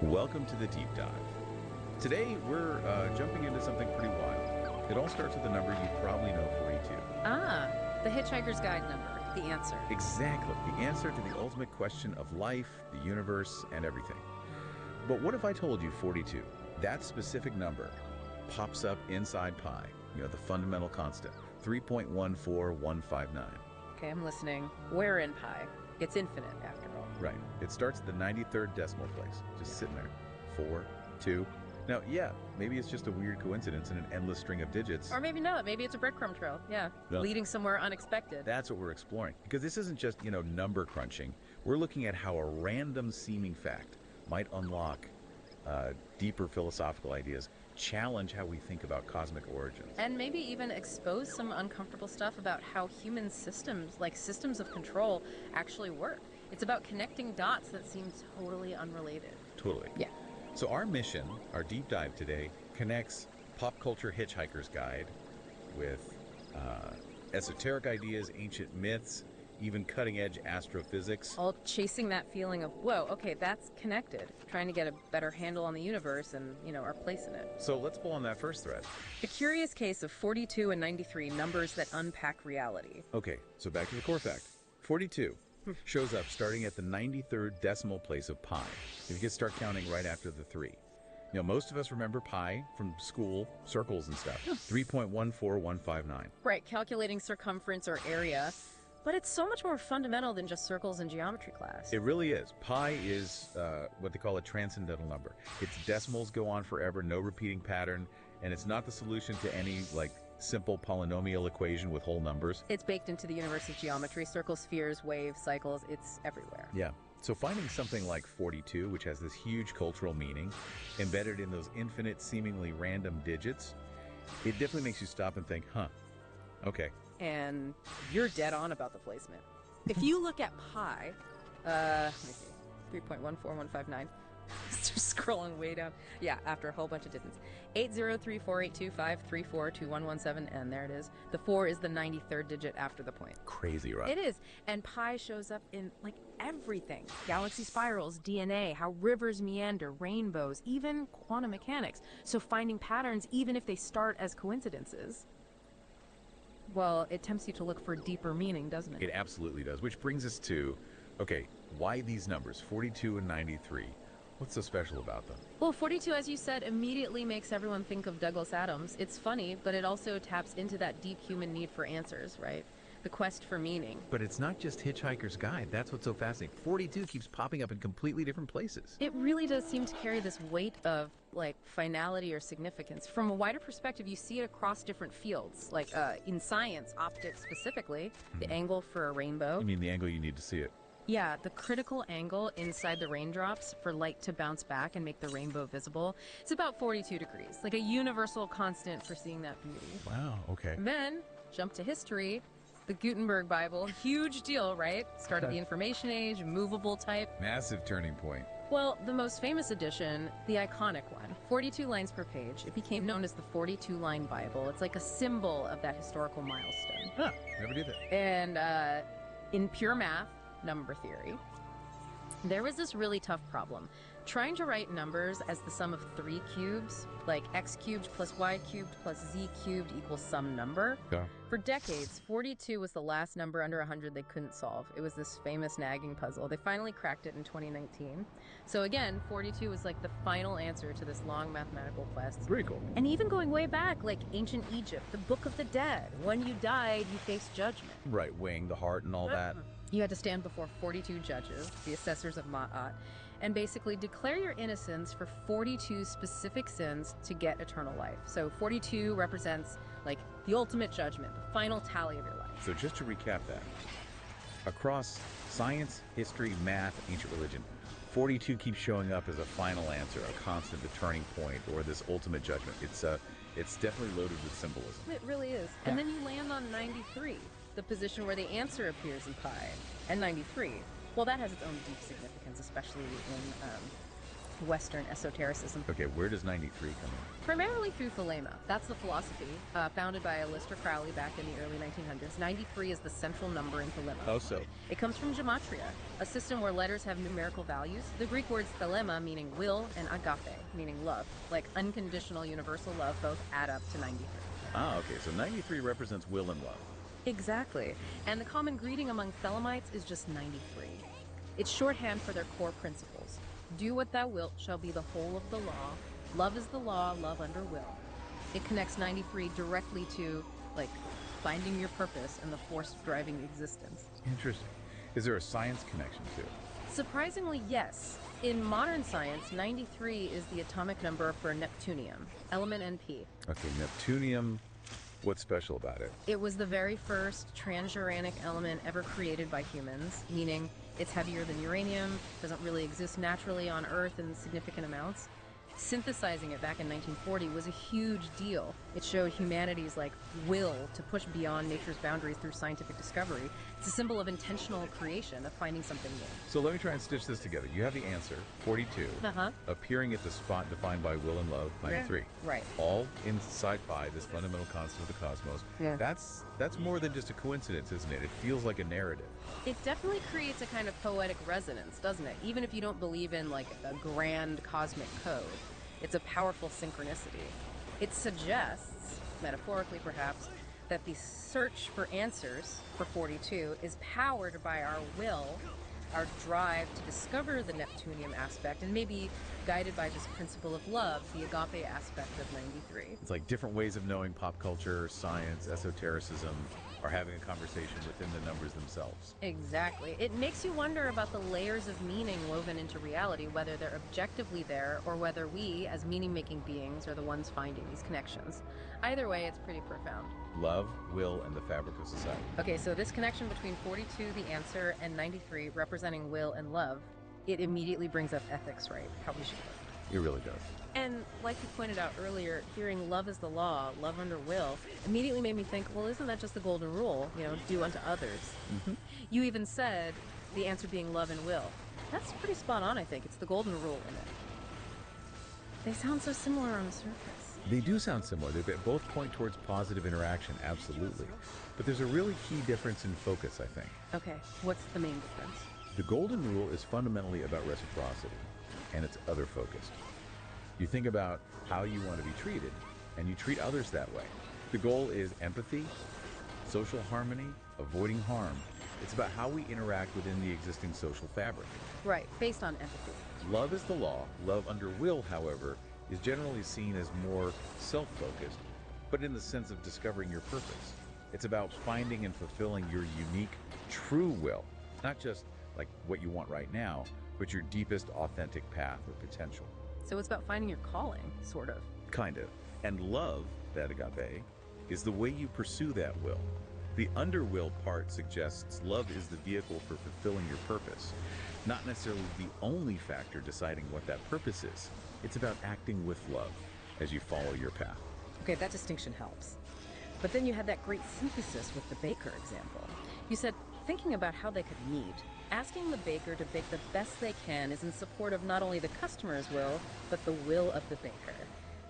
Welcome to the deep dive. Today we're jumping into something pretty wild. It all starts with a number you probably know, 42. Ah, the Hitchhiker's Guide number, the answer. Exactly, the answer to the ultimate question of life, the universe, and everything. But what if I told you 42? That specific number pops up inside pi, the fundamental constant, 3.14159. Okay, I'm listening. Where in pi? It's infinite, after all. Right. It starts at the 93rd decimal place, just sitting there. 4, 2. Now, yeah, maybe it's just a weird coincidence in an endless string of digits. Or maybe not. Maybe it's a breadcrumb trail. Yeah, leading somewhere unexpected. That's what we're exploring. Because this isn't just, number crunching. We're looking at how a random seeming fact might unlock deeper philosophical ideas, challenge how we think about cosmic origins. And maybe even expose some uncomfortable stuff about how human systems, like systems of control, actually work. It's about connecting dots that seem totally unrelated. Totally. Yeah. So our mission, our deep dive today, connects pop culture Hitchhiker's Guide with esoteric ideas, ancient myths, even cutting-edge astrophysics. All chasing that feeling of, whoa, okay, that's connected. Trying to get a better handle on the universe and, our place in it. So let's pull on that first thread. The curious case of 42 and 93, numbers that unpack reality. Okay, so back to the core fact. 42 shows up starting at the 93rd decimal place of pi. If you could start counting right after the 3. Most of us remember pi from school, circles and stuff. 3.14159. Right, calculating circumference or area. But it's so much more fundamental than just circles in geometry class. It really is. Pi is what they call a transcendental number. Its decimals go on forever, no repeating pattern, and it's not the solution to any simple polynomial equation with whole numbers. It's baked into the universe's geometry, circles, spheres, waves, cycles, it's everywhere. Yeah. So finding something like 42, which has this huge cultural meaning, embedded in those infinite, seemingly random digits, it definitely makes you stop and think, okay. And you're dead on about the placement. If you look at pi, let me see, 3.14159. Just scrolling way down. Yeah, after a whole bunch of digits. 8034825342117, and there it is. The 4 is the 93rd digit after the point. Crazy, right? It is. And pi shows up in everything. Galaxy spirals, DNA, how rivers meander, rainbows, even quantum mechanics. So finding patterns, even if they start as coincidences, well, it tempts you to look for deeper meaning, doesn't it? It absolutely does, which brings us to, okay, why these numbers, 42 and 93? What's so special about them? Well, 42, as you said, immediately makes everyone think of Douglas Adams. It's funny, but it also taps into that deep human need for answers, right? The quest for meaning. But it's not just Hitchhiker's Guide. That's what's so fascinating. 42 keeps popping up in completely different places. It really does seem to carry this weight of, finality or significance. From a wider perspective, you see it across different fields. In science, optics specifically, the angle for a rainbow. You mean the angle you need to see it? Yeah, the critical angle inside the raindrops for light to bounce back and make the rainbow visible. It's about 42 degrees, like a universal constant for seeing that beauty. Wow, okay. Then, jump to history. The Gutenberg Bible, huge deal, right? Start of the information age, movable type. Massive turning point. Well, the most famous edition, the iconic one, 42 lines per page. It became known as the 42-line Bible. It's like a symbol of that historical milestone. Huh, never did that. And in pure math, number theory, there was this really tough problem. Trying to write numbers as the sum of 3 cubes, like x cubed plus y cubed plus z cubed equals some number. Yeah. For decades, 42 was the last number under 100 they couldn't solve. It was this famous nagging puzzle. They finally cracked it in 2019. So again, 42 was the final answer to this long mathematical quest. Pretty cool. And even going way back, ancient Egypt, the Book of the Dead. When you died, you faced judgment. Right, weighing the heart and all that. You had to stand before 42 judges, the assessors of Ma'at, and basically declare your innocence for 42 specific sins to get eternal life. So 42 represents the ultimate judgment, the final tally of your life. So just to recap that, across science, history, math, ancient religion, 42 keeps showing up as a final answer, a constant, a turning point, or this ultimate judgment. It's definitely loaded with symbolism. It really is. Yeah. And then you land on 93, the position where the answer appears in pi, and 93. Well, that has its own deep significance, especially in Western esotericism. Okay, where does 93 come in? Primarily through Thelema. That's the philosophy, founded by Aleister Crowley back in the early 1900s. 93 is the central number in Thelema. Oh, so? It comes from gematria, a system where letters have numerical values. The Greek words thelema, meaning will, and agape, meaning love. Like unconditional universal love, both add up to 93. Ah, okay, so 93 represents will and love. Exactly. And the common greeting among Thelemites is just 93. It's shorthand for their core principles. Do what thou wilt shall be the whole of the law. Love is the law, love under will. It connects 93 directly to, like, finding your purpose and the force driving existence. Interesting. Is there a science connection to it? Surprisingly, yes. In modern science, 93 is the atomic number for neptunium, element NP. Okay, neptunium, what's special about it? It was the very first transuranic element ever created by humans, meaning it's heavier than uranium, doesn't really exist naturally on Earth in significant amounts. Synthesizing it back in 1940 was a huge deal. It showed humanity's will to push beyond nature's boundaries through scientific discovery. It's a symbol of intentional creation, of finding something new. So let me try and stitch this together. You have the answer, 42, appearing at the spot defined by will and love, 93. Right. All in sci-fi, this fundamental constant of the cosmos. Yeah. That's more than just a coincidence, isn't it? It feels like a narrative. It definitely creates a kind of poetic resonance, doesn't it? Even if you don't believe in a grand cosmic code, it's a powerful synchronicity. It suggests, metaphorically perhaps, that the search for answers for 42 is powered by our will, our drive to discover the Neptunium aspect, and maybe guided by this principle of love, the agape aspect of 93. It's like different ways of knowing pop culture, science, esotericism, or having a conversation within the numbers themselves. Exactly. It makes you wonder about the layers of meaning woven into reality, whether they're objectively there or whether we, as meaning-making beings, are the ones finding these connections. Either way, it's pretty profound. Love, will, and the fabric of society. Okay, so this connection between 42, the answer, and 93, representing will and love, it immediately brings up ethics, right? How we should live. It really does. And like you pointed out earlier, hearing love is the law, love under will, immediately made me think, well, isn't that just the golden rule? Do unto others. Mm-hmm. You even said the answer being love and will. That's pretty spot on, I think. It's the golden rule in it. They sound so similar on the surface. They do sound similar. They both point towards positive interaction, absolutely. But there's a really key difference in focus, I think. Okay, what's the main difference? The golden rule is fundamentally about reciprocity, and it's other-focused. You think about how you want to be treated, and you treat others that way. The goal is empathy, social harmony, avoiding harm. It's about how we interact within the existing social fabric. Right, based on empathy. Love is the law. Love under will, however, is generally seen as more self-focused, but in the sense of discovering your purpose. It's about finding and fulfilling your unique, true will, not just like what you want right now, but your deepest, authentic path or potential. So it's about finding your calling, sort of. Kind of. And love, that agape, is the way you pursue that will. The underwill part suggests love is the vehicle for fulfilling your purpose, not necessarily the only factor deciding what that purpose is. It's about acting with love as you follow your path. Okay, that distinction helps. But then you had that great synthesis with the baker example. You said, thinking about how they could meet, asking the baker to bake the best they can is in support of not only the customer's will, but the will of the baker.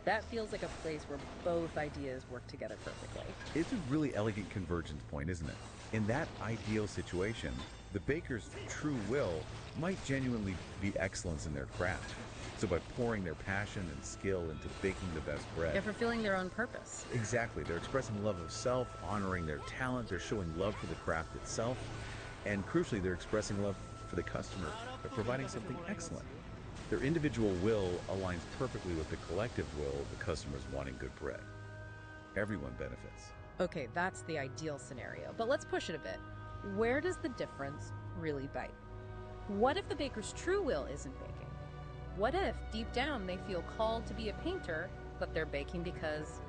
That feels like a place where both ideas work together perfectly. It's a really elegant convergence point, isn't it? In that ideal situation, the baker's true will might genuinely be excellence in their craft. So by pouring their passion and skill into baking the best bread. They're fulfilling their own purpose. Exactly. They're expressing love of self, honoring their talent, they're showing love for the craft itself, and crucially, they're expressing love for the customer. They're providing something excellent. Their individual will aligns perfectly with the collective will of the customers wanting good bread. Everyone benefits. Okay, that's the ideal scenario, but let's push it a bit. Where does the difference really bite? What if the baker's true will isn't baking? What if, deep down, they feel called to be a painter, but they're baking because,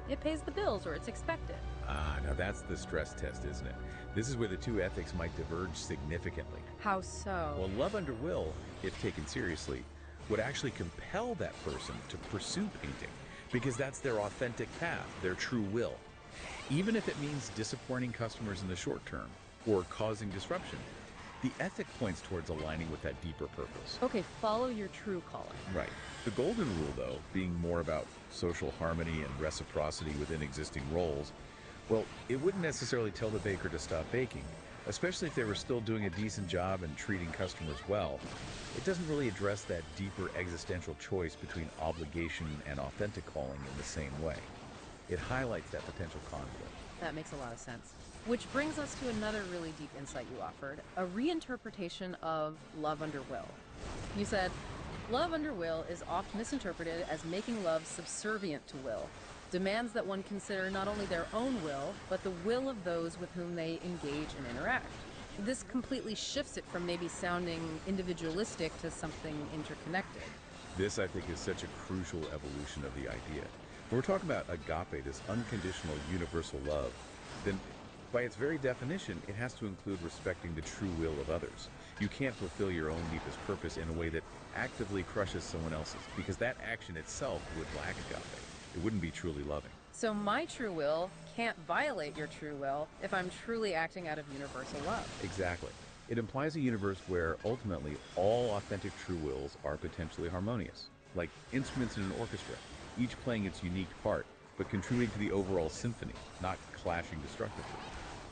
it pays the bills or it's expected? Now that's the stress test, isn't it? This is where the two ethics might diverge significantly. How so? Well, love under will, if taken seriously, would actually compel that person to pursue painting because that's their authentic path, their true will. Even if it means disappointing customers in the short term or causing disruption, The ethic points towards aligning with that deeper purpose. Okay, follow your true calling. Right. The golden rule, though, being more about social harmony and reciprocity within existing roles, well, it wouldn't necessarily tell the baker to stop baking, especially if they were still doing a decent job and treating customers well. It doesn't really address that deeper existential choice between obligation and authentic calling in the same way. It highlights that potential conflict. That makes a lot of sense. Which brings us to another really deep insight you offered, a reinterpretation of love under will. You said, love under will is oft misinterpreted as making love subservient to will, demands that one consider not only their own will, but the will of those with whom they engage and interact. This completely shifts it from maybe sounding individualistic to something interconnected. This, I think, is such a crucial evolution of the idea. When we're talking about agape, this unconditional universal love, then by its very definition, it has to include respecting the true will of others. You can't fulfill your own deepest purpose in a way that actively crushes someone else's, because that action itself would lack agape. It wouldn't be truly loving. So my true will can't violate your true will if I'm truly acting out of universal love. Exactly. It implies a universe where ultimately all authentic true wills are potentially harmonious, like instruments in an orchestra, each playing its unique part, but contributing to the overall symphony, not clashing destructively.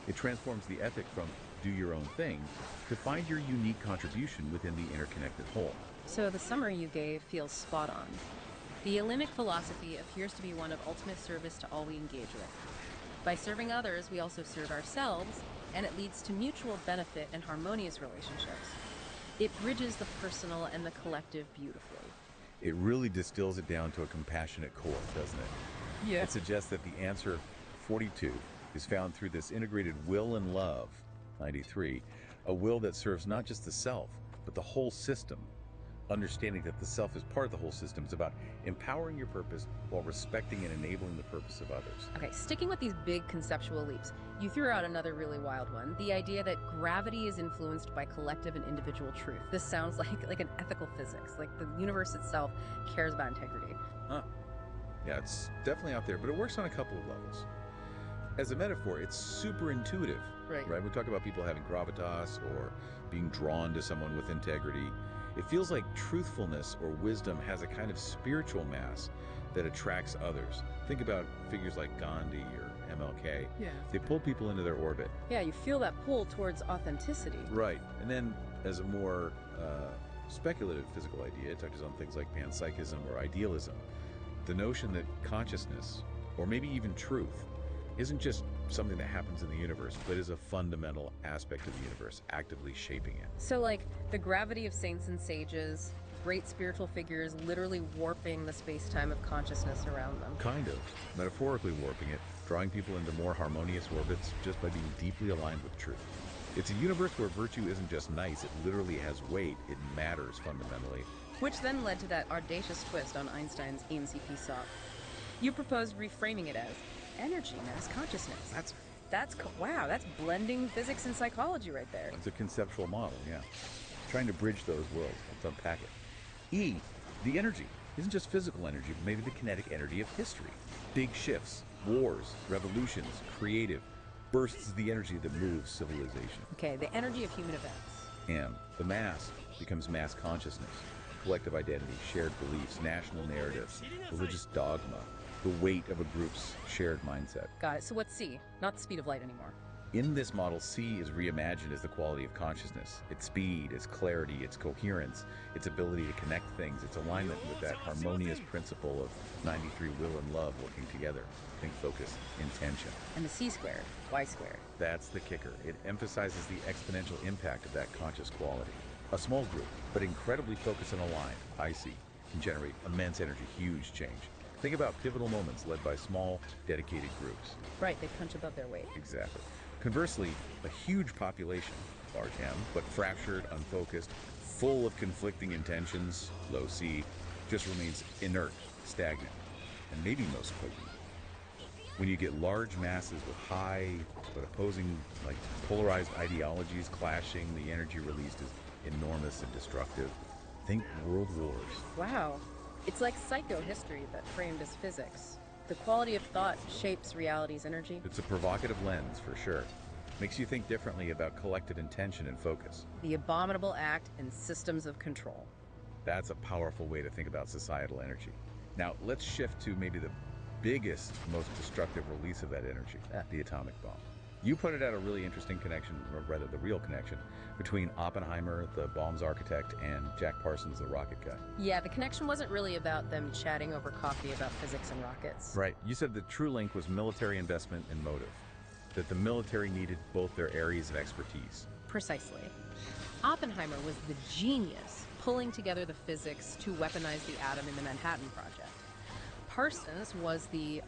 It transforms the ethic from do your own thing to find your unique contribution within the interconnected whole. So the summary you gave feels spot on. The Elimic philosophy appears to be one of ultimate service to all we engage with. By serving others, we also serve ourselves, and it leads to mutual benefit and harmonious relationships. It bridges the personal and the collective beautifully. It really distills it down to a compassionate core, doesn't it? Yeah. It suggests that the answer 42 is found through this integrated will and love, 93, a will that serves not just the self, but the whole system. Understanding that the self is part of the whole system is about empowering your purpose while respecting and enabling the purpose of others. Okay, sticking with these big conceptual leaps, you threw out another really wild one, the idea that gravity is influenced by collective and individual truth. This sounds like an ethical physics, like the universe itself cares about integrity. Huh. Yeah, it's definitely out there, but it works on a couple of levels. As a metaphor, it's super intuitive, right? We talk about people having gravitas or being drawn to someone with integrity. It feels like truthfulness or wisdom has a kind of spiritual mass that attracts others. Think about figures like Gandhi or MLK. Yeah. They pull people into their orbit. Yeah, you feel that pull towards authenticity. Right. And then as a more speculative physical idea, it touches on things like panpsychism or idealism. The notion that consciousness, or maybe even truth, isn't just something that happens in the universe, but is a fundamental aspect of the universe, actively shaping it. So like the gravity of saints and sages, great spiritual figures literally warping the space-time of consciousness around them. Kind of. Metaphorically warping it, drawing people into more harmonious orbits just by being deeply aligned with truth. It's a universe where virtue isn't just nice, it literally has weight, it matters fundamentally. Which then led to that audacious twist on Einstein's EMCP SOP. You proposed reframing it as energy, mass consciousness. Wow, that's blending physics and psychology right there. It's a conceptual model, yeah. Trying to bridge those worlds. Let's unpack it. E, the energy, isn't just physical energy, but maybe the kinetic energy of history. Big shifts, wars, revolutions, creative, bursts of the energy that moves civilization. Okay, the energy of human events. And the mass becomes mass consciousness, collective identity, shared beliefs, national narratives, religious dogma, the weight of a group's shared mindset. Got it. So what's C? Not the speed of light anymore. In this model, C is reimagined as the quality of consciousness, its speed, its clarity, its coherence, its ability to connect things, its alignment with that harmonious principle of 93 will and love working together. Think, focus, intention. And the C squared, Y squared. That's the kicker. It emphasizes the exponential impact of that conscious quality. A small group, but incredibly focused and aligned, IC, can generate immense energy, huge change. Think about pivotal moments led by small, dedicated groups. Right, they punch above their weight. Exactly. Conversely, a huge population, large M, but fractured, unfocused, full of conflicting intentions, low C, just remains inert, stagnant, and maybe most potent. When you get large masses with high but opposing, like polarized ideologies clashing, the energy released is enormous and destructive. Think world wars. Wow. It's like psychohistory, but framed as physics. The quality of thought shapes reality's energy. It's a provocative lens, for sure. Makes you think differently about collective intention and focus. The abominable act and systems of control. That's a powerful way to think about societal energy. Now, let's shift to maybe the biggest, most destructive release of that energy, the atomic bomb. You pointed out a really interesting connection, or rather the real connection, between Oppenheimer, the bomb's architect, and Jack Parsons, the rocket guy. Yeah, the connection wasn't really about them chatting over coffee about physics and rockets. Right. You said the true link was military investment and motive, that the military needed both their areas of expertise. Precisely. Oppenheimer was the genius pulling together the physics to weaponize the atom in the Manhattan Project. Parsons was the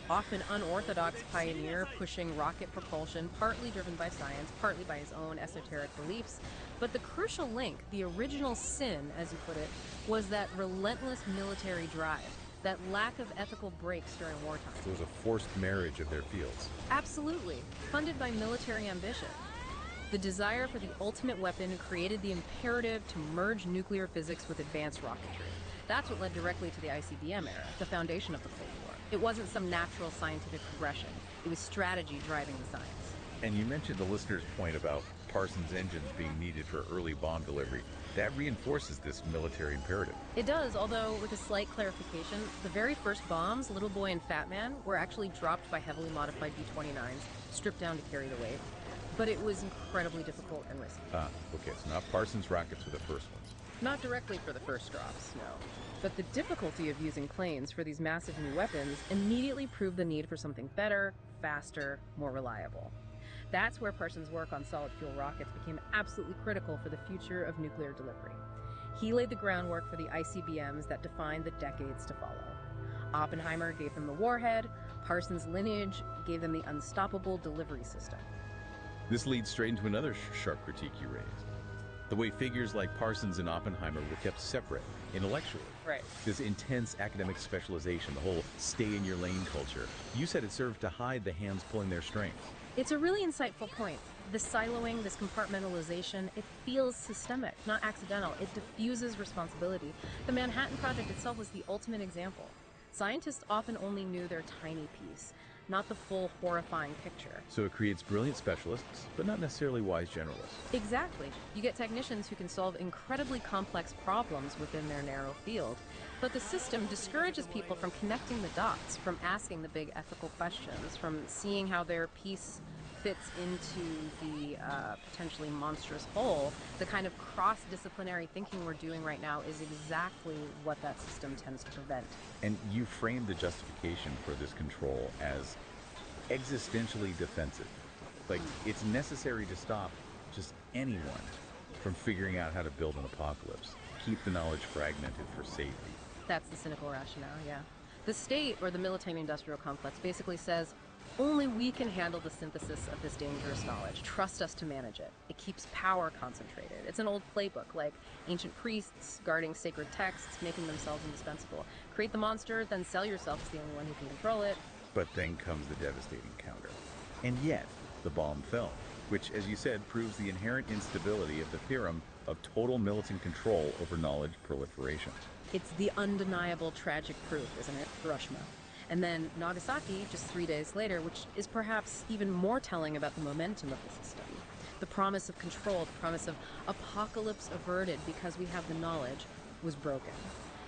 often unorthodox pioneer pushing rocket propulsion, partly driven by science, partly by his own esoteric beliefs. But the crucial link, the original sin, as you put it, was that relentless military drive, that lack of ethical breaks during wartime. So it was a forced marriage of their fields. Absolutely. Funded by military ambition. The desire for the ultimate weapon created the imperative to merge nuclear physics with advanced rocketry. That's what led directly to the ICBM era, the foundation of the Cold War. It wasn't some natural scientific progression. It was strategy driving the science. And you mentioned the listener's point about Parsons engines being needed for early bomb delivery. That reinforces this military imperative. It does, although with a slight clarification, the very first bombs, Little Boy and Fat Man, were actually dropped by heavily modified B-29s, stripped down to carry the weight. But it was incredibly difficult and risky. Okay, so not Parsons rockets were the first ones. Not directly for the first drops, no. But the difficulty of using planes for these massive new weapons immediately proved the need for something better, faster, more reliable. That's where Parsons' work on solid fuel rockets became absolutely critical for the future of nuclear delivery. He laid the groundwork for the ICBMs that defined the decades to follow. Oppenheimer gave them the warhead, Parsons' lineage gave them the unstoppable delivery system. This leads straight into another sharp critique you raised. The way figures like Parsons and Oppenheimer were kept separate intellectually. Right. This intense academic specialization, the whole stay-in-your-lane culture, you said it served to hide the hands pulling their strings. It's a really insightful point. This siloing, this compartmentalization, it feels systemic, not accidental. It diffuses responsibility. The Manhattan Project itself was the ultimate example. Scientists often only knew their tiny piece, not the full horrifying picture. So it creates brilliant specialists, but not necessarily wise generalists. Exactly. You get technicians who can solve incredibly complex problems within their narrow field. But the system discourages people from connecting the dots, from asking the big ethical questions, from seeing how their piece fits into the potentially monstrous whole. The kind of cross-disciplinary thinking we're doing right now is exactly what that system tends to prevent. And you framed the justification for this control as existentially defensive. Like, it's necessary to stop just anyone from figuring out how to build an apocalypse. Keep the knowledge fragmented for safety. That's the cynical rationale, yeah. The state, or the military-industrial complex, basically says, only we can handle the synthesis of this dangerous knowledge. Trust us to manage it. It keeps power concentrated. It's an old playbook, like ancient priests guarding sacred texts, making themselves indispensable. Create the monster, then sell yourself as the only one who can control it. But then comes the devastating counter. And yet, the bomb fell, which, as you said, proves the inherent instability of the theorem of total militant control over knowledge proliferation. It's the undeniable tragic proof, isn't it? Hiroshima. And then Nagasaki, just 3 days later, which is perhaps even more telling about the momentum of the system. The promise of control, the promise of apocalypse averted because we have the knowledge, was broken.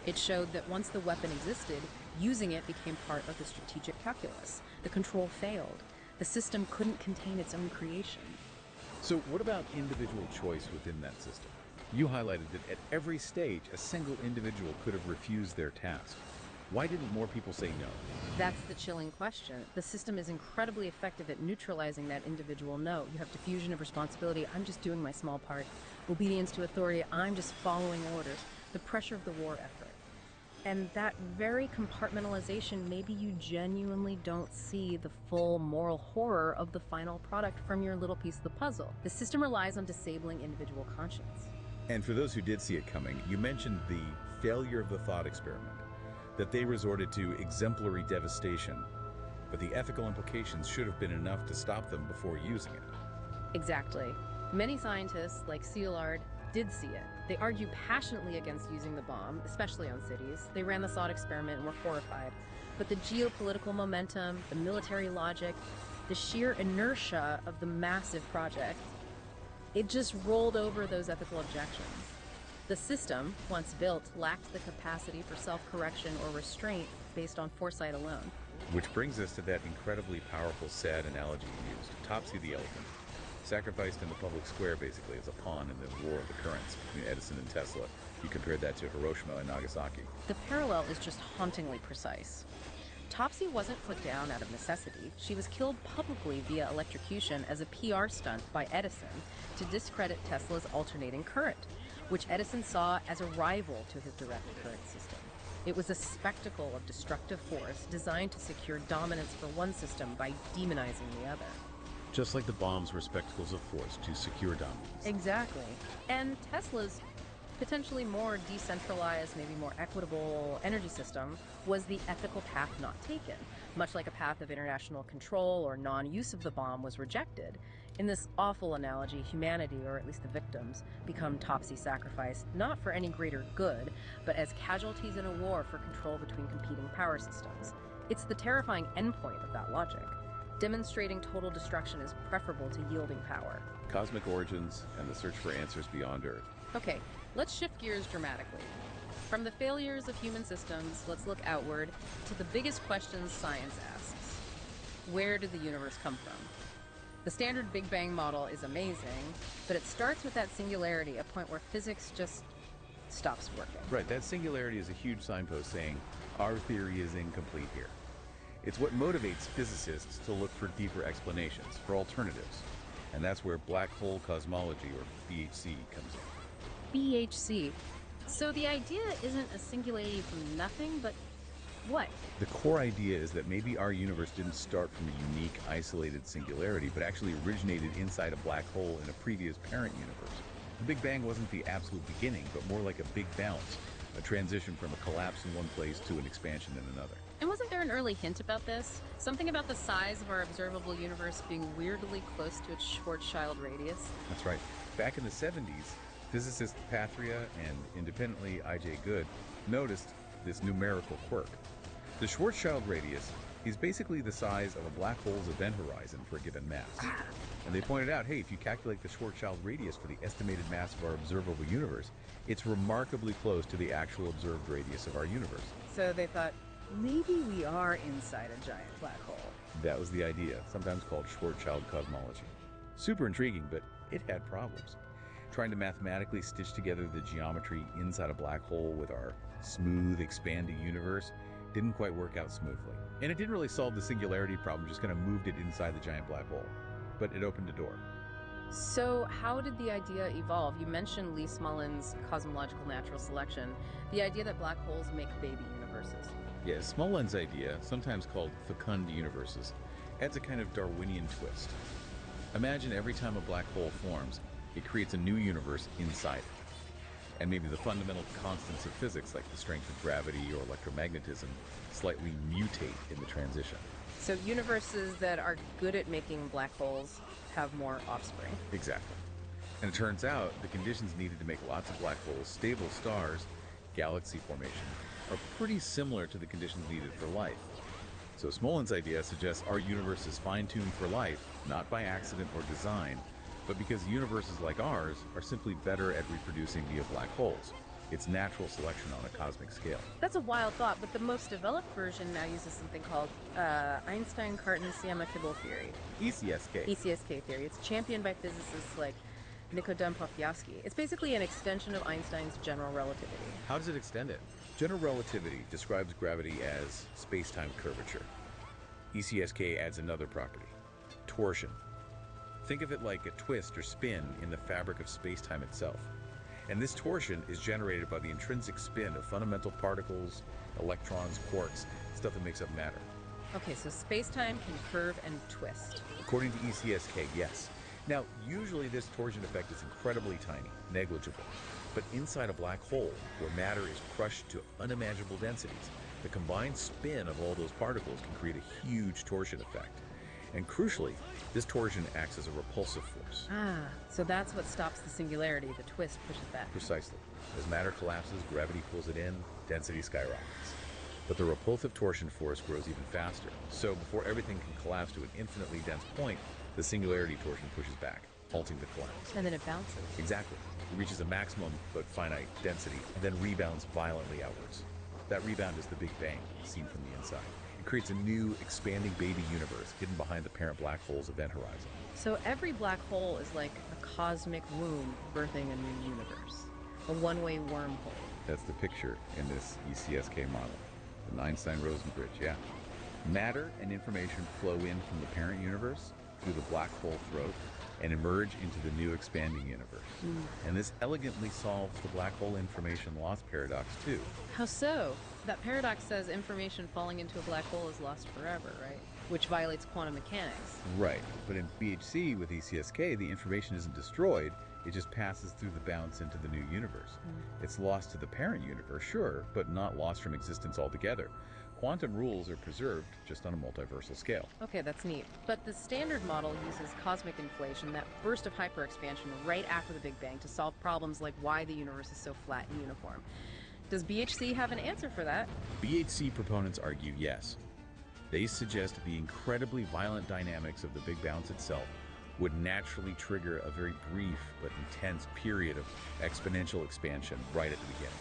It showed that once the weapon existed, using it became part of the strategic calculus. The control failed. The system couldn't contain its own creation. So what about individual choice within that system? You highlighted that at every stage, a single individual could have refused their task. Why didn't more people say no? That's the chilling question. The system is incredibly effective at neutralizing that individual no. You have diffusion of responsibility. I'm just doing my small part. Obedience to authority. I'm just following orders. The pressure of the war effort. And that very compartmentalization, maybe you genuinely don't see the full moral horror of the final product from your little piece of the puzzle. The system relies on disabling individual conscience. And for those who did see it coming, you mentioned the failure of the thought experiment, that they resorted to exemplary devastation, but the ethical implications should have been enough to stop them before using it. Exactly. Many scientists, like Szilard, did see it. They argued passionately against using the bomb, especially on cities. They ran the thought experiment and were horrified. But the geopolitical momentum, the military logic, the sheer inertia of the massive project, it just rolled over those ethical objections. The system, once built, lacked the capacity for self-correction or restraint based on foresight alone. Which brings us to that incredibly powerful, sad analogy you used. Topsy the elephant. Sacrificed in the public square, basically, as a pawn in the war of the currents between Edison and Tesla. You compared that to Hiroshima and Nagasaki. The parallel is just hauntingly precise. Topsy wasn't put down out of necessity. She was killed publicly via electrocution as a PR stunt by Edison to discredit Tesla's alternating current, which Edison saw as a rival to his direct current system. It was a spectacle of destructive force designed to secure dominance for one system by demonizing the other. Just like the bombs were spectacles of force to secure dominance. Exactly. And Tesla's potentially more decentralized, maybe more equitable energy system was the ethical path not taken, much like a path of international control or non-use of the bomb was rejected. In this awful analogy, humanity, or at least the victims, become Topsy sacrificed, not for any greater good, but as casualties in a war for control between competing power systems. It's the terrifying endpoint of that logic. Demonstrating total destruction is preferable to yielding power. Cosmic origins and the search for answers beyond Earth. Okay, let's shift gears dramatically. From the failures of human systems, let's look outward to the biggest questions science asks. Where did the universe come from? The standard Big Bang model is amazing, but it starts with that singularity, a point where physics just stops working. Right, that singularity is a huge signpost saying, our theory is incomplete here. It's what motivates physicists to look for deeper explanations, for alternatives. And that's where black hole cosmology, or BHC, comes in. BHC. So the idea isn't a singularity from nothing, but what? The core idea is that maybe our universe didn't start from a unique, isolated singularity, but actually originated inside a black hole in a previous parent universe. The Big Bang wasn't the absolute beginning, but more like a big bounce, a transition from a collapse in one place to an expansion in another. And wasn't there an early hint about this? Something about the size of our observable universe being weirdly close to its Schwarzschild radius? That's right. Back in the 70s, physicists Patria and independently I.J. Good noticed this numerical quirk. The Schwarzschild radius is basically the size of a black hole's event horizon for a given mass. And they pointed out, hey, if you calculate the Schwarzschild radius for the estimated mass of our observable universe, it's remarkably close to the actual observed radius of our universe. So they thought, maybe we are inside a giant black hole. That was the idea, sometimes called Schwarzschild cosmology. Super intriguing, but it had problems. Trying to mathematically stitch together the geometry inside a black hole with our smooth, expanding universe didn't quite work out smoothly. And it didn't really solve the singularity problem, just kind of moved it inside the giant black hole. But it opened a door. So how did the idea evolve? You mentioned Lee Smollen's cosmological natural selection, the idea that black holes make baby universes. Yeah, Smollen's idea, sometimes called fecund universes, adds a kind of Darwinian twist. Imagine every time a black hole forms, it creates a new universe inside it. And maybe the fundamental constants of physics, like the strength of gravity or electromagnetism, slightly mutate in the transition. So universes that are good at making black holes have more offspring. Exactly. And it turns out the conditions needed to make lots of black holes, stable stars, galaxy formation, are pretty similar to the conditions needed for life. So Smollen's idea suggests our universe is fine-tuned for life, not by accident or design, but because universes like ours are simply better at reproducing via black holes. It's natural selection on a cosmic scale. That's a wild thought, but the most developed version now uses something called Einstein-Cartan-Siama-Kibble theory. ECSK. ECSK theory. It's championed by physicists like Nikodem Popyavsky. It's basically an extension of Einstein's general relativity. How does it extend it? General relativity describes gravity as space-time curvature. ECSK adds another property, torsion. Think of it like a twist or spin in the fabric of space-time itself. And this torsion is generated by the intrinsic spin of fundamental particles, electrons, quarks, stuff that makes up matter. Okay, so space-time can curve and twist. According to ECSK, yes. Now, usually this torsion effect is incredibly tiny, negligible. But inside a black hole, where matter is crushed to unimaginable densities, the combined spin of all those particles can create a huge torsion effect. And crucially, this torsion acts as a repulsive force. So that's what stops the singularity. The twist pushes back. Precisely. As matter collapses, gravity pulls it in, density skyrockets. But the repulsive torsion force grows even faster. So before everything can collapse to an infinitely dense point, the singularity torsion pushes back, halting the collapse. And then it bounces. Exactly. It reaches a maximum but finite density and then rebounds violently outwards. That rebound is the Big Bang, seen from the inside. It creates a new, expanding baby universe hidden behind the parent black hole's event horizon. So every black hole is like a cosmic womb birthing a new universe. A one-way wormhole. That's the picture in this ECSK model. The Einstein-Rosen bridge, yeah. Matter and information flow in from the parent universe through the black hole throat and emerge into the new expanding universe. And this elegantly solves the black hole information loss paradox too. How so? That paradox says information falling into a black hole is lost forever, right? Which violates quantum mechanics. Right, but in BHC with ECSK, the information isn't destroyed, it just passes through the bounce into the new universe. It's lost to the parent universe, sure, but not lost from existence altogether. Quantum rules are preserved, just on a multiversal scale. Okay, that's neat. But the standard model uses cosmic inflation, that burst of hyperexpansion right after the Big Bang, to solve problems like why the universe is so flat and uniform. Does BHC have an answer for that? BHC proponents argue yes. They suggest the incredibly violent dynamics of the Big Bounce itself would naturally trigger a very brief but intense period of exponential expansion right at the beginning.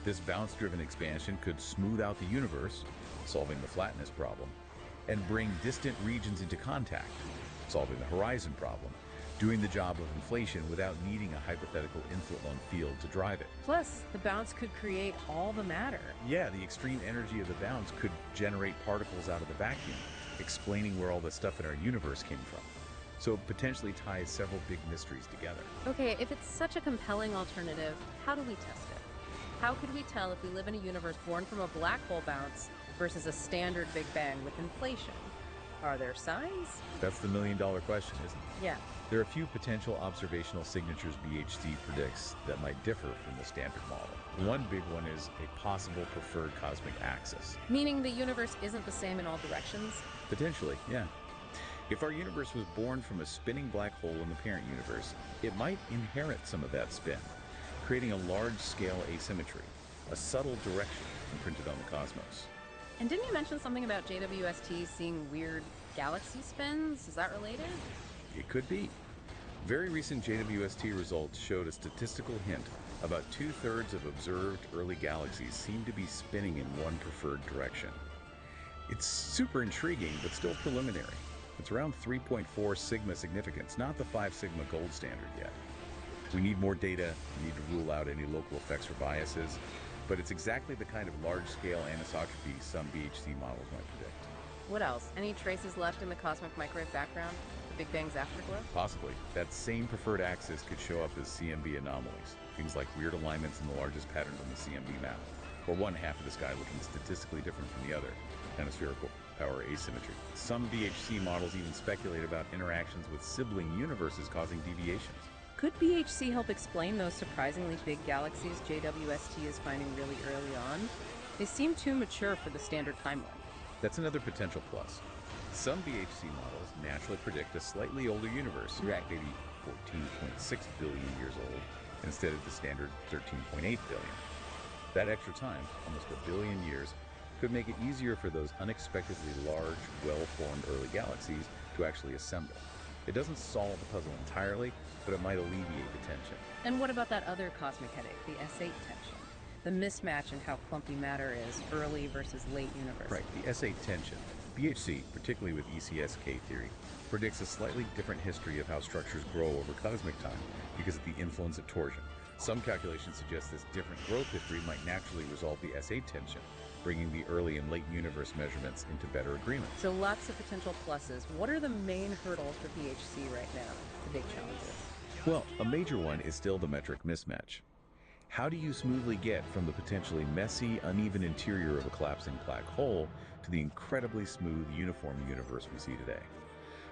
This bounce-driven expansion could smooth out the universe, solving the flatness problem, and bring distant regions into contact, solving the horizon problem, doing the job of inflation without needing a hypothetical inflaton field to drive it. Plus, the bounce could create all the matter. Yeah, the extreme energy of the bounce could generate particles out of the vacuum, explaining where all the stuff in our universe came from. So it potentially ties several big mysteries together. Okay, if it's such a compelling alternative, how do we test it? How could we tell if we live in a universe born from a black hole bounce versus a standard Big Bang with inflation? Are there signs? That's the million-dollar question, isn't it? Yeah. There are a few potential observational signatures BHC predicts that might differ from the standard model. One big one is a possible preferred cosmic axis. Meaning the universe isn't the same in all directions? Potentially, yeah. If our universe was born from a spinning black hole in the parent universe, it might inherit some of that spin, creating a large-scale asymmetry, a subtle direction imprinted on the cosmos. And didn't you mention something about JWST seeing weird galaxy spins? Is that related? It could be. Very recent JWST results showed a statistical hint. About 2/3 of observed early galaxies seem to be spinning in one preferred direction. It's super intriguing, but still preliminary. It's around 3.4 sigma significance, not the 5 sigma gold standard yet. We need more data, we need to rule out any local effects or biases, but it's exactly the kind of large-scale anisotropy some BHC models might predict. What else? Any traces left in the cosmic microwave background? The Big Bang's afterglow? Possibly. That same preferred axis could show up as CMB anomalies, things like weird alignments in the largest patterns on the CMB map, or one half of the sky looking statistically different from the other, hemispherical power asymmetry. Some BHC models even speculate about interactions with sibling universes causing deviations. Could BHC help explain those surprisingly big galaxies JWST is finding really early on? They seem too mature for the standard timeline. That's another potential plus. Some BHC models naturally predict a slightly older universe, Right. maybe 14.6 billion years old, instead of the standard 13.8 billion. That extra time, almost a billion years, could make it easier for those unexpectedly large, well-formed early galaxies to actually assemble. It doesn't solve the puzzle entirely, but it might alleviate the tension. And what about that other cosmic headache, the S8 tension? The mismatch in how clumpy matter is, early versus late universe. Right, the S8 tension. BHC, particularly with ECSK theory, predicts a slightly different history of how structures grow over cosmic time because of the influence of torsion. Some calculations suggest this different growth history might naturally resolve the S8 tension, bringing the early and late universe measurements into better agreement. So lots of potential pluses. What are the main hurdles for BHC right now? The big challenges. Well, a major one is still the metric mismatch. How do you smoothly get from the potentially messy, uneven interior of a collapsing black hole to the incredibly smooth, uniform universe we see today?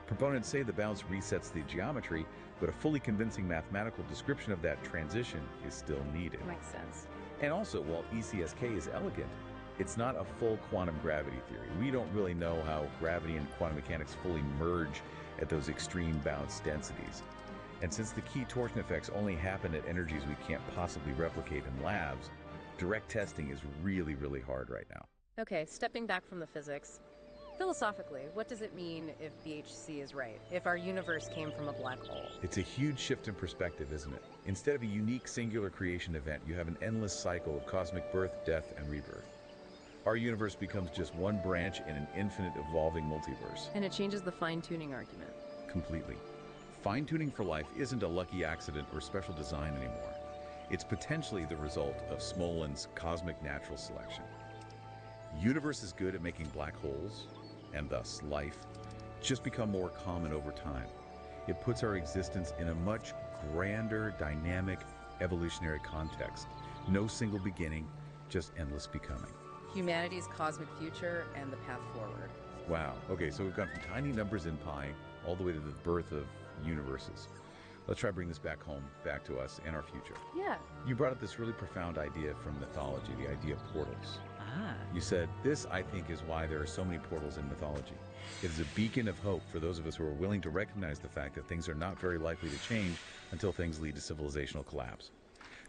Proponents say the bounce resets the geometry, but a fully convincing mathematical description of that transition is still needed. Makes sense. And also, while ECSK is elegant, it's not a full quantum gravity theory. We don't really know how gravity and quantum mechanics fully merge at those extreme bounce densities. And since the key torsion effects only happen at energies we can't possibly replicate in labs, direct testing is really, really hard right now. Okay, stepping back from the physics. Philosophically, what does it mean if BHC is right? If our universe came from a black hole? It's a huge shift in perspective, isn't it? Instead of a unique singular creation event, you have an endless cycle of cosmic birth, death, and rebirth. Our universe becomes just one branch in an infinite evolving multiverse. And it changes the fine-tuning argument. Completely. Fine-tuning for life isn't a lucky accident or special design anymore. It's potentially the result of Smolin's cosmic natural selection. Universe is good at making black holes, and thus life, just become more common over time. It puts our existence in a much grander, dynamic, evolutionary context. No single beginning, just endless becoming. Humanity's cosmic future and the path forward. Wow. Okay, so we've gone from tiny numbers in pi all the way to the birth of universes. Let's try to bring this back home, back to us and our future. Yeah. You brought up this really profound idea from mythology, the idea of portals. Ah. You said, this, I think, is why there are so many portals in mythology. It is a beacon of hope for those of us who are willing to recognize the fact that things are not very likely to change until things lead to civilizational collapse.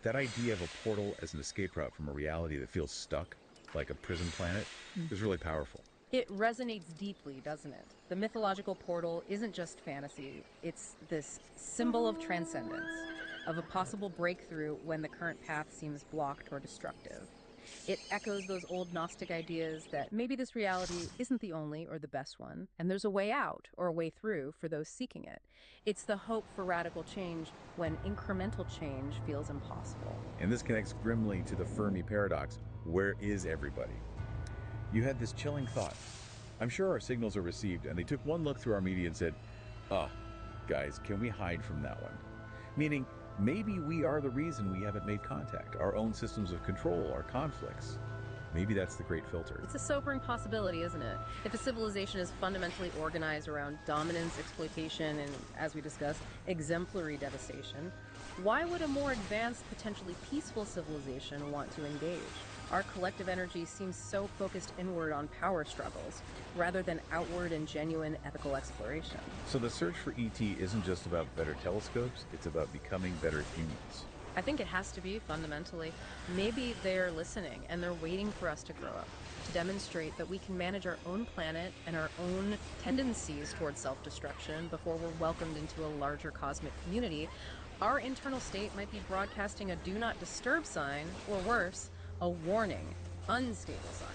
That idea of a portal as an escape route from a reality that feels stuck, like a prison planet, is really powerful. It resonates deeply, doesn't it? The mythological portal isn't just fantasy. It's this symbol of transcendence, of a possible breakthrough when the current path seems blocked or destructive. It echoes those old Gnostic ideas that maybe this reality isn't the only or the best one, and there's a way out or a way through for those seeking it. It's the hope for radical change when incremental change feels impossible. And this connects grimly to the Fermi paradox. Where is everybody? You had this chilling thought. I'm sure our signals are received, and they took one look through our media and said, guys, can we hide from that one? Meaning, maybe we are the reason we haven't made contact. Our own systems of control, our conflicts. Maybe that's the great filter. It's a sobering possibility, isn't it? If a civilization is fundamentally organized around dominance, exploitation, and, as we discussed, exemplary devastation, why would a more advanced, potentially peaceful civilization want to engage? Our collective energy seems so focused inward on power struggles, rather than outward and genuine ethical exploration. So the search for ET isn't just about better telescopes, it's about becoming better humans. I think it has to be, fundamentally. Maybe they're listening, and they're waiting for us to grow up, to demonstrate that we can manage our own planet and our own tendencies towards self-destruction before we're welcomed into a larger cosmic community. Our internal state might be broadcasting a do not disturb sign, or worse, a warning, unstable sign.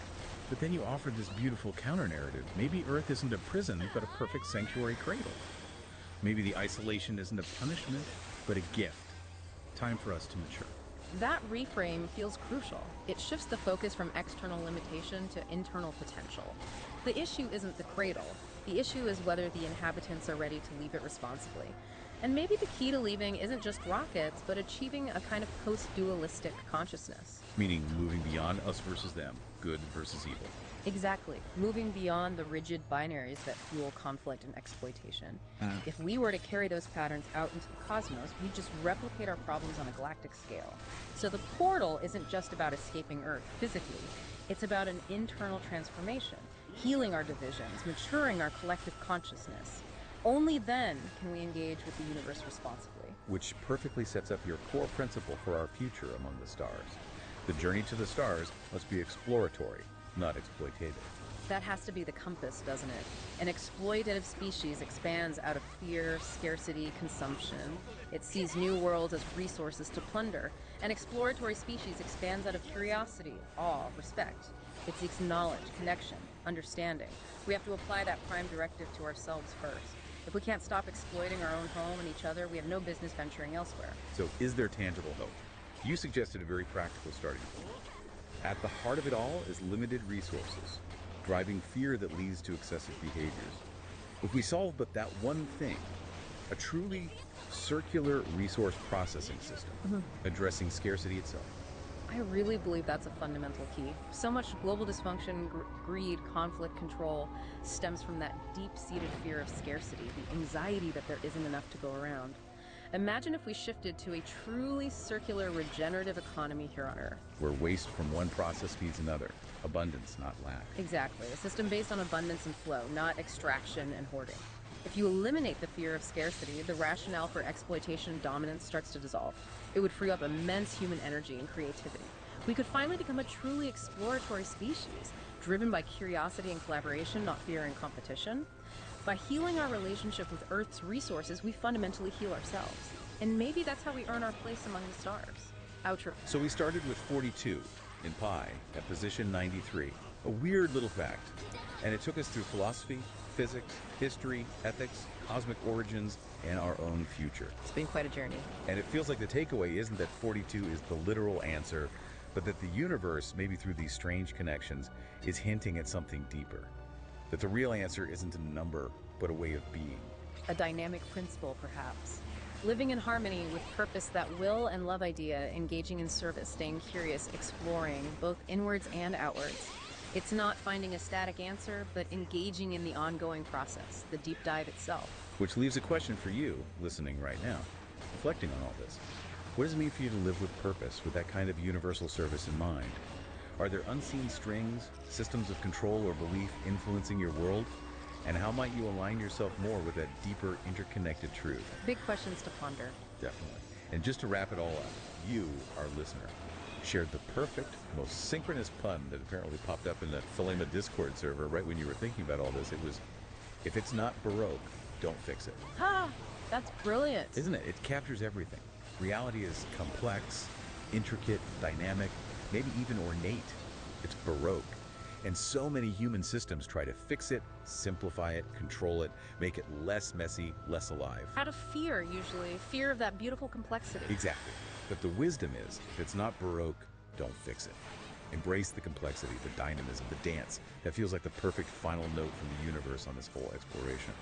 But then you offered this beautiful counter-narrative. Maybe Earth isn't a prison, but a perfect sanctuary cradle. Maybe the isolation isn't a punishment, but a gift. Time for us to mature. That reframe feels crucial. It shifts the focus from external limitation to internal potential. The issue isn't the cradle. The issue is whether the inhabitants are ready to leave it responsibly. And maybe the key to leaving isn't just rockets, but achieving a kind of post-dualistic consciousness. Meaning moving beyond us versus them, good versus evil. Exactly. Moving beyond the rigid binaries that fuel conflict and exploitation. If we were to carry those patterns out into the cosmos, we'd just replicate our problems on a galactic scale. So the portal isn't just about escaping Earth physically. It's about an internal transformation, healing our divisions, maturing our collective consciousness. Only then can we engage with the universe responsibly. Which perfectly sets up your core principle for our future among the stars. The journey to the stars must be exploratory, not exploitative. That has to be the compass, doesn't it? An exploitative species expands out of fear, scarcity, consumption. It sees new worlds as resources to plunder. An exploratory species expands out of curiosity, awe, respect. It seeks knowledge, connection, understanding. We have to apply that prime directive to ourselves first. If we can't stop exploiting our own home and each other, we have no business venturing elsewhere. So is there tangible hope? You suggested a very practical starting point. At the heart of it all is limited resources, driving fear that leads to excessive behaviors. If we solve but that one thing, a truly circular resource processing system, addressing scarcity itself. I really believe that's a fundamental key. So much global dysfunction, greed, conflict, control stems from that deep-seated fear of scarcity, the anxiety that there isn't enough to go around. Imagine if we shifted to a truly circular, regenerative economy here on Earth. Where waste from one process feeds another. Abundance, not lack. Exactly. A system based on abundance and flow, not extraction and hoarding. If you eliminate the fear of scarcity, the rationale for exploitation and dominance starts to dissolve. It would free up immense human energy and creativity. We could finally become a truly exploratory species, driven by curiosity and collaboration, not fear and competition. By healing our relationship with Earth's resources, we fundamentally heal ourselves. And maybe that's how we earn our place among the stars. Outro. So we started with 42 in pi at position 93. A weird little fact. And it took us through philosophy, physics, history, ethics, cosmic origins, and our own future. It's been quite a journey. And it feels like the takeaway isn't that 42 is the literal answer, but that the universe, maybe through these strange connections, is hinting at something deeper. That the real answer isn't a number, but a way of being. A dynamic principle, perhaps. Living in harmony with purpose, that will and love idea, engaging in service, staying curious, exploring, both inwards and outwards. It's not finding a static answer, but engaging in the ongoing process, the deep dive itself. Which leaves a question for you, listening right now, reflecting on all this. What does it mean for you to live with purpose, with that kind of universal service in mind? Are there unseen strings, systems of control or belief influencing your world? And how might you align yourself more with that deeper, interconnected truth? Big questions to ponder. Definitely. And just to wrap it all up, you, our listener, shared the perfect, most synchronous pun that apparently popped up in that Thelema Discord server right when you were thinking about all this. It was, if it's not Baroque, don't fix it. Ha! That's brilliant. Isn't it? It captures everything. Reality is complex, intricate, dynamic, maybe even ornate. It's Baroque. And so many human systems try to fix it, simplify it, control it, make it less messy, less alive. Out of fear, usually. Fear of that beautiful complexity. Exactly. But the wisdom is, if it's not Baroque, don't fix it. Embrace the complexity, the dynamism, the dance. That feels like the perfect final note from the universe on this whole exploration.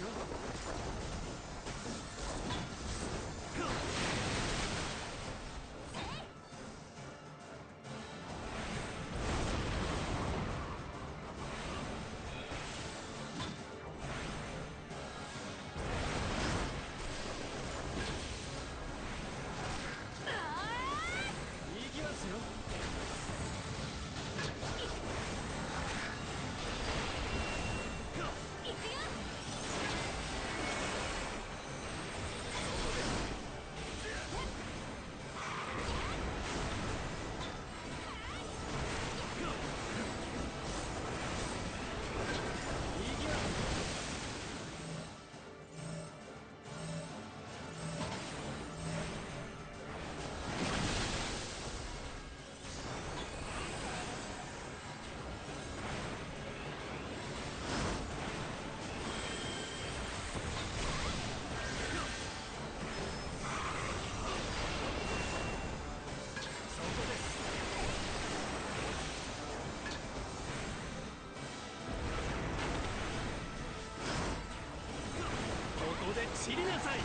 ここで散りなさい。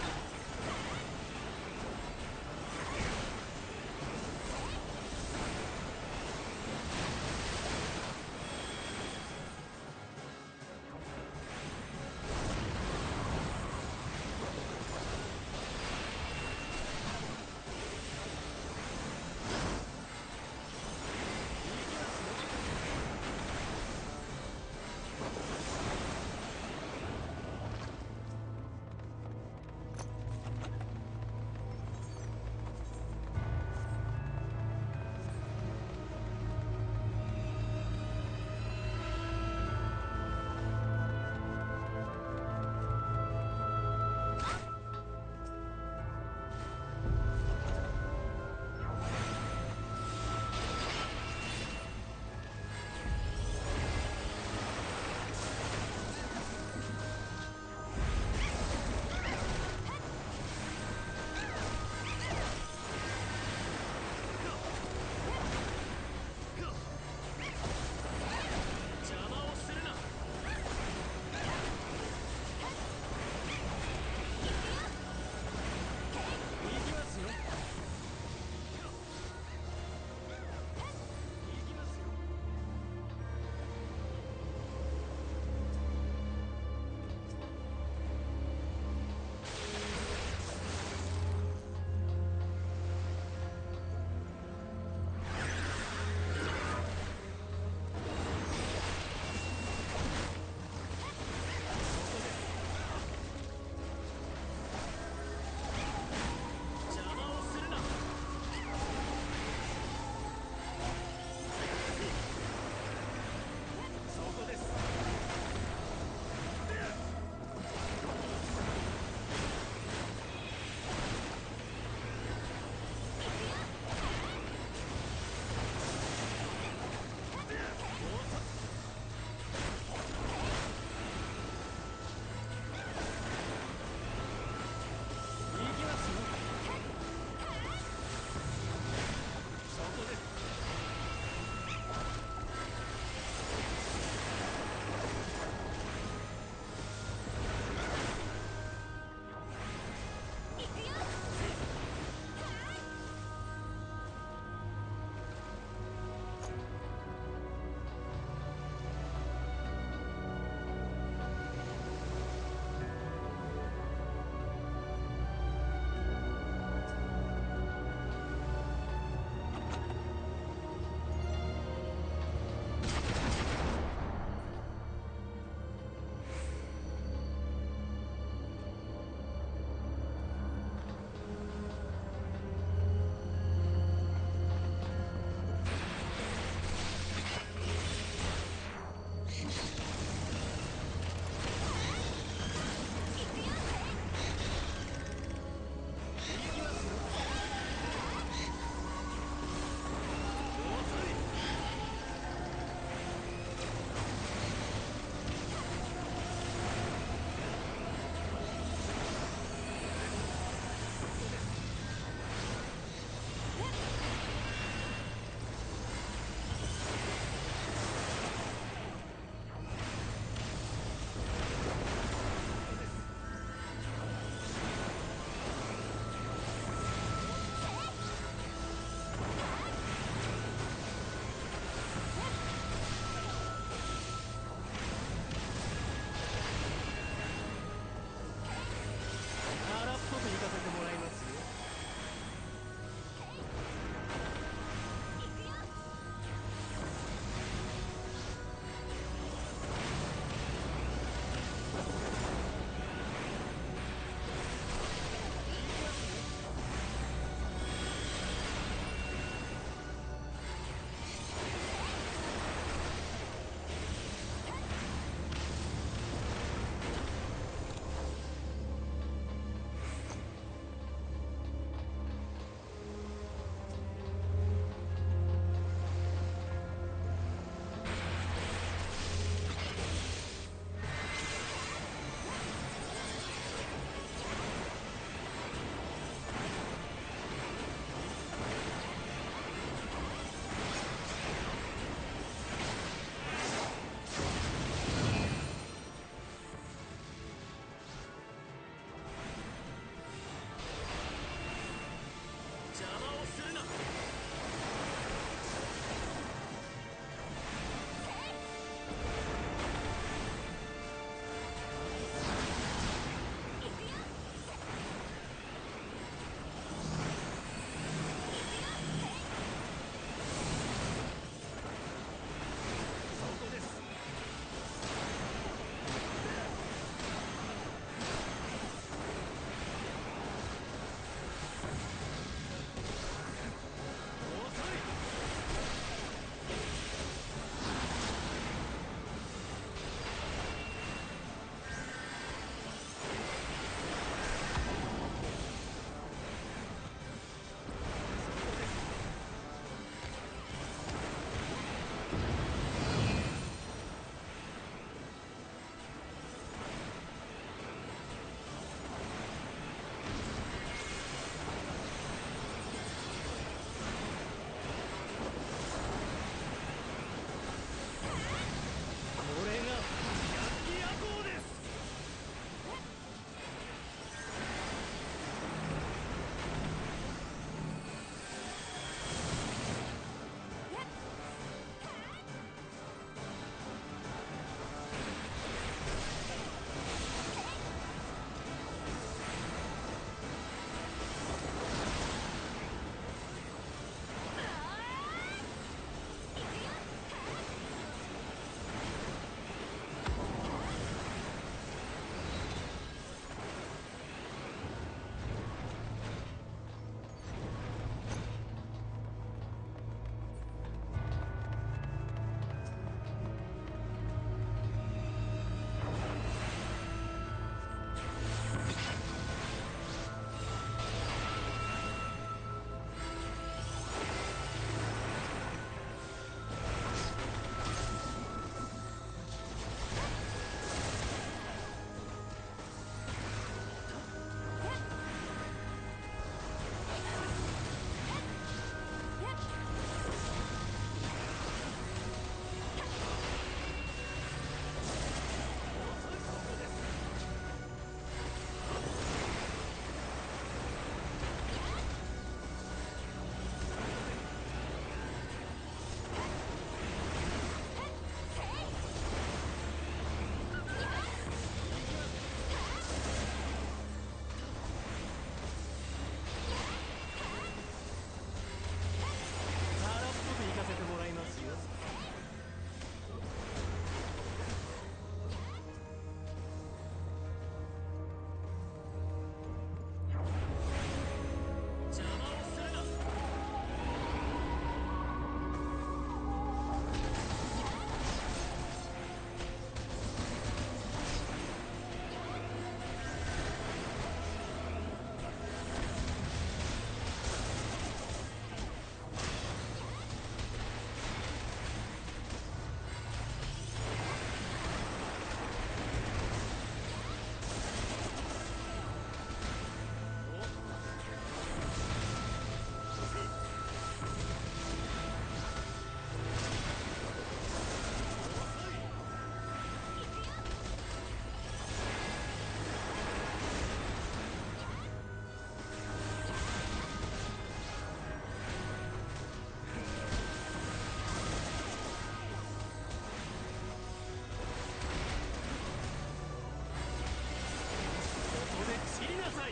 なさい。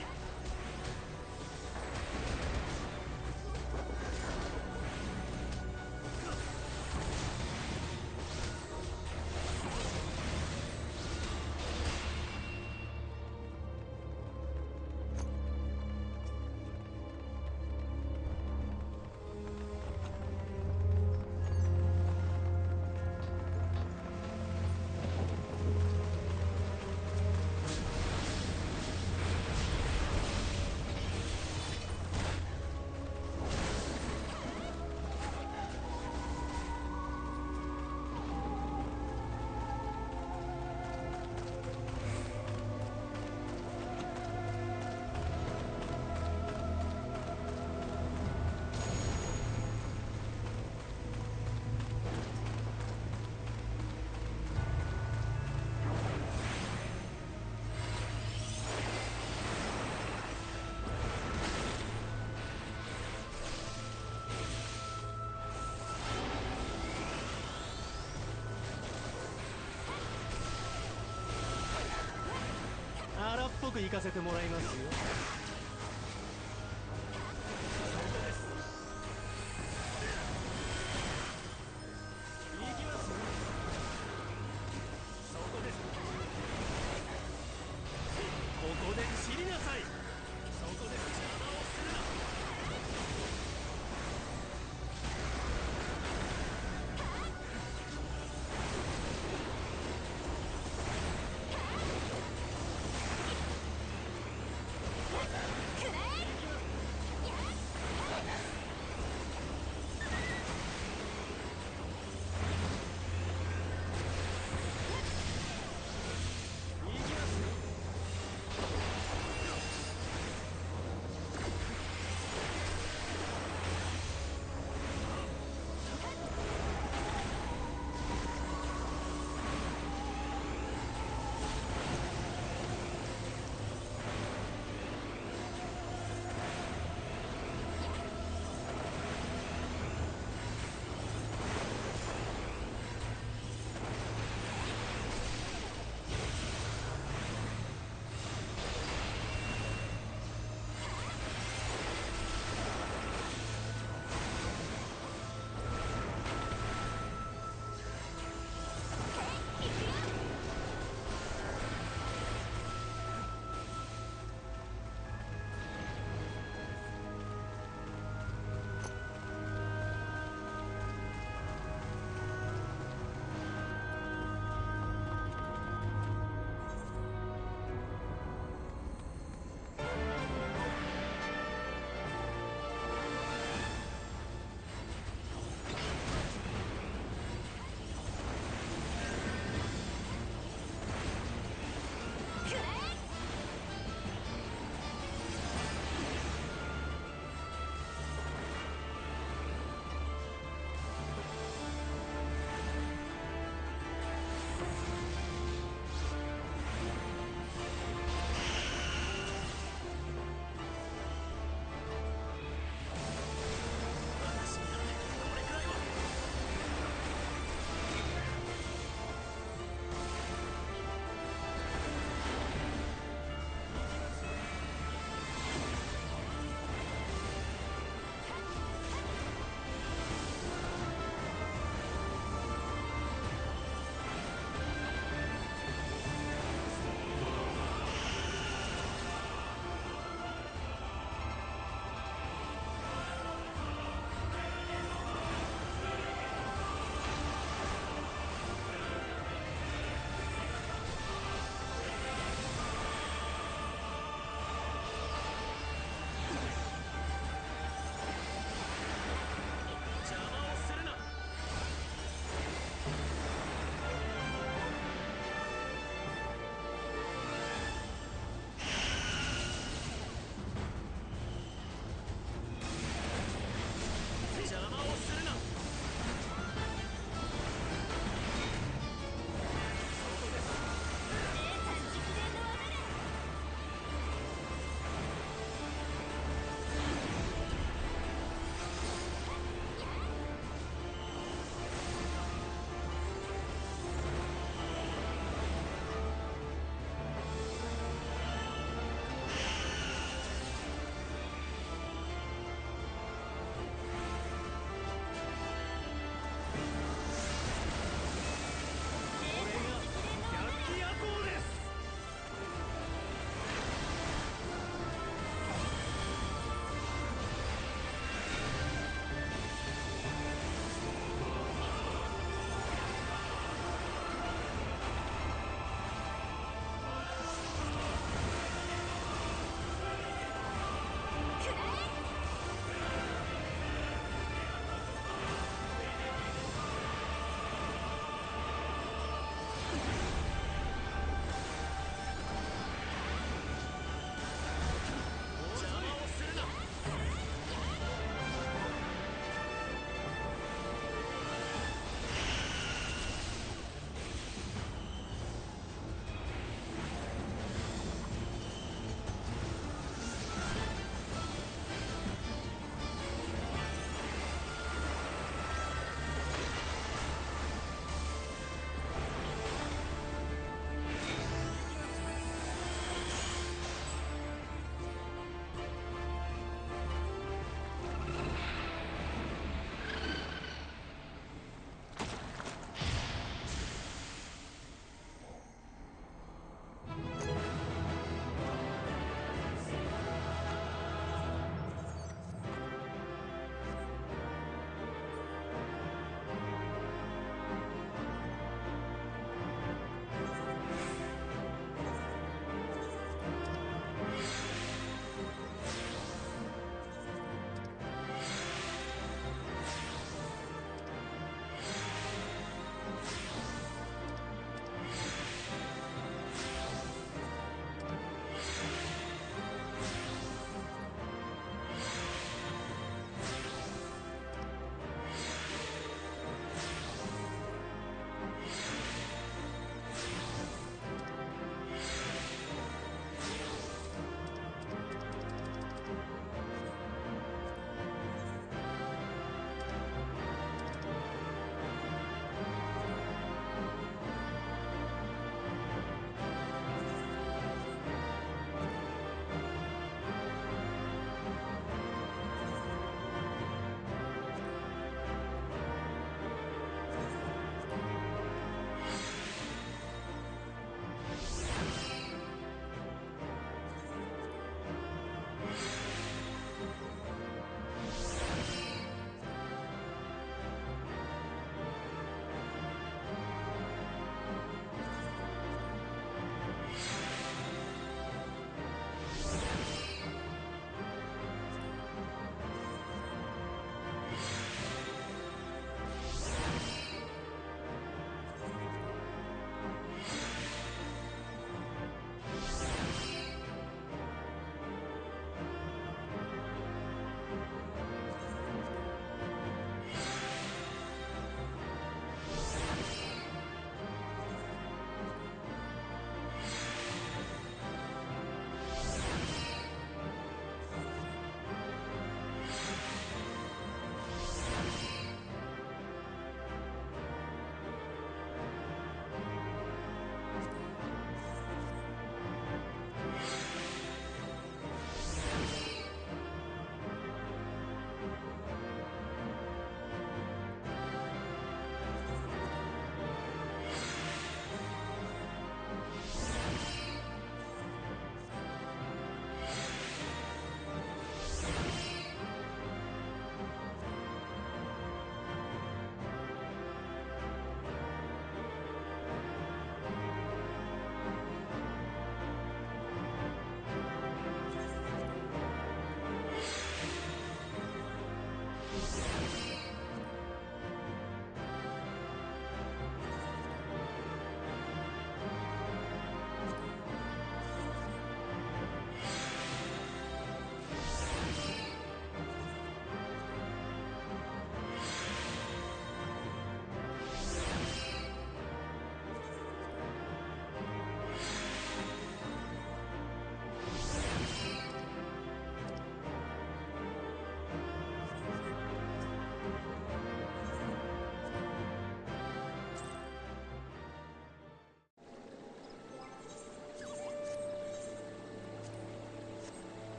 荒っぽく行かせてもらいますよ。行きますよ。そこです。ここで散りなさい。そこで邪魔をするな。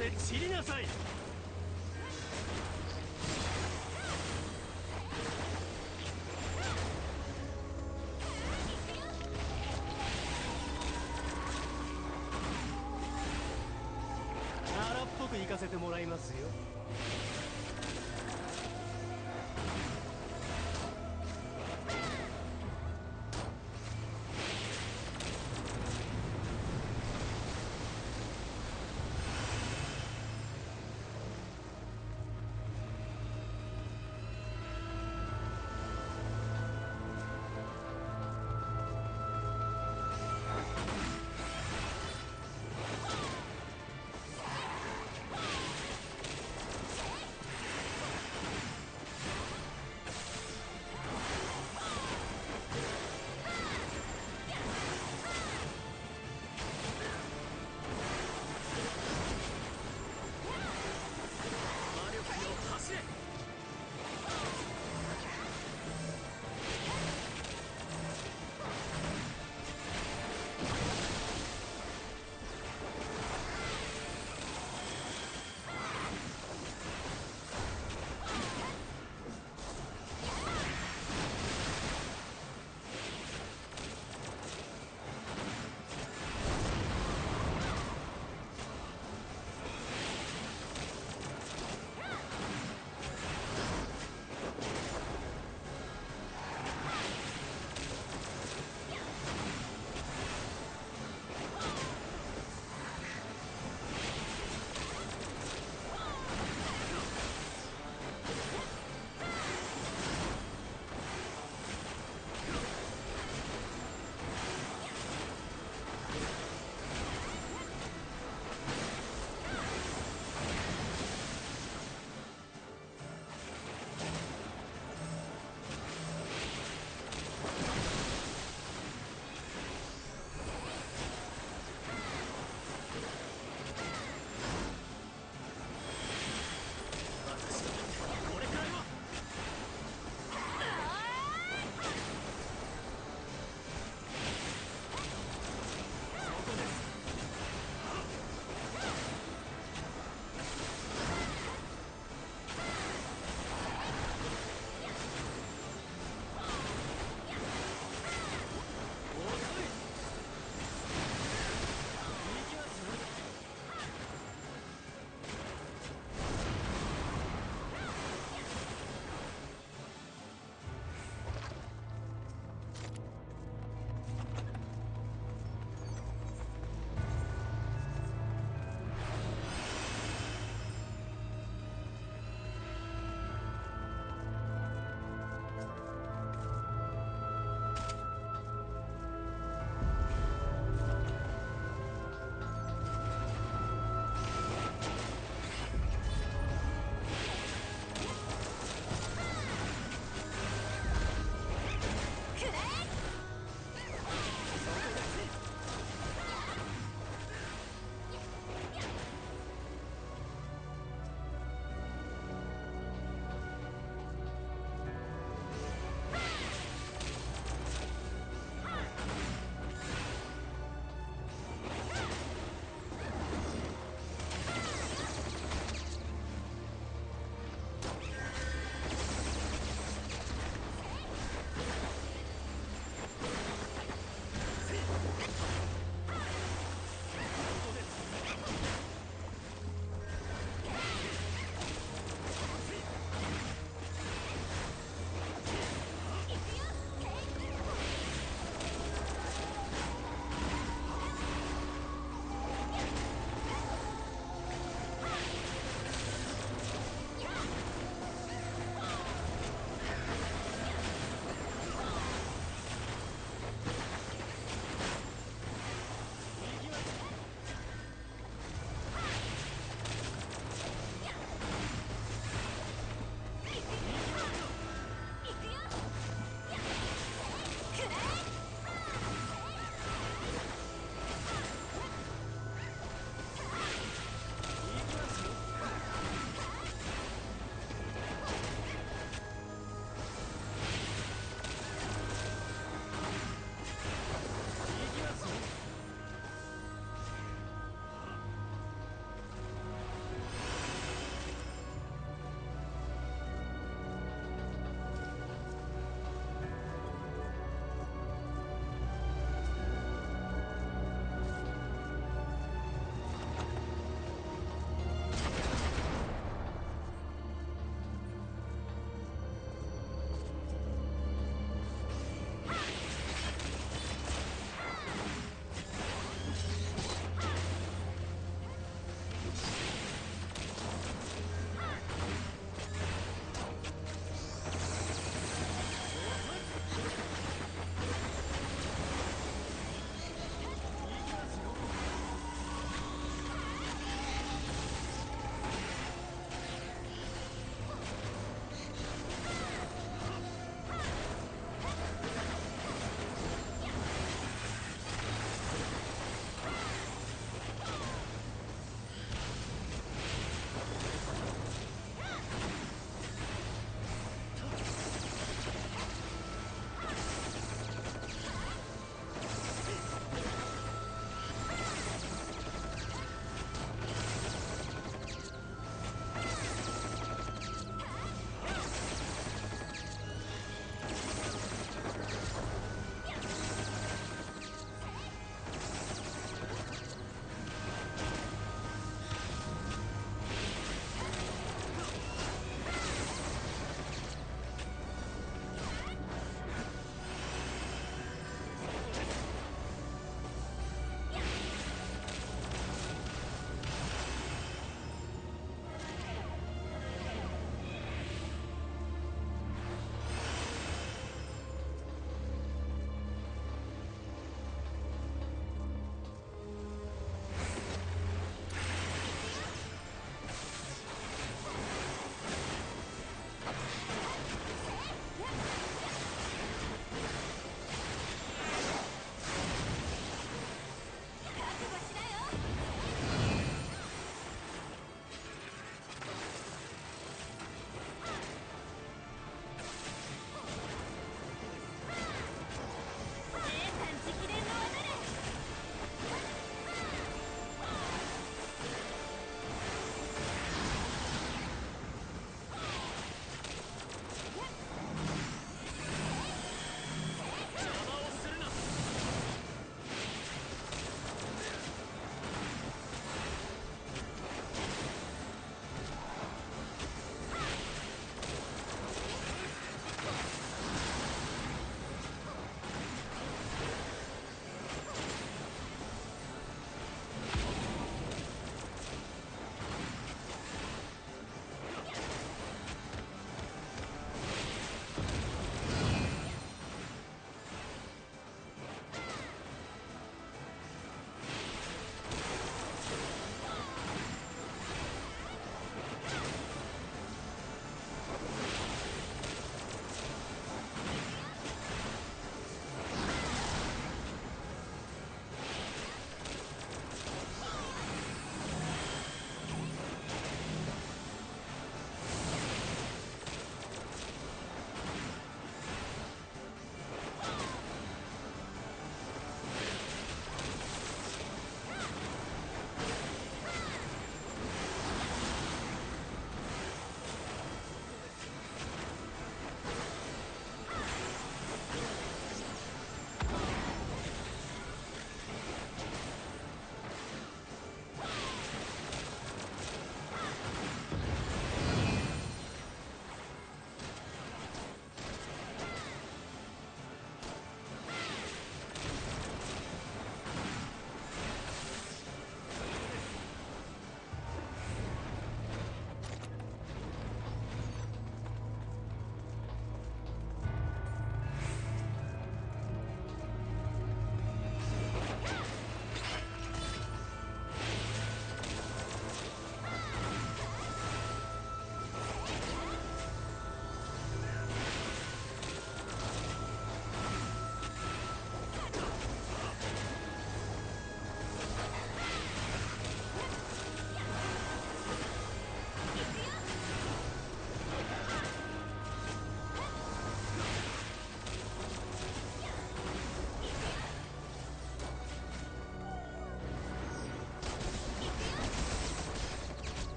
で散りなさい。荒っぽく行かせてもらいますよ。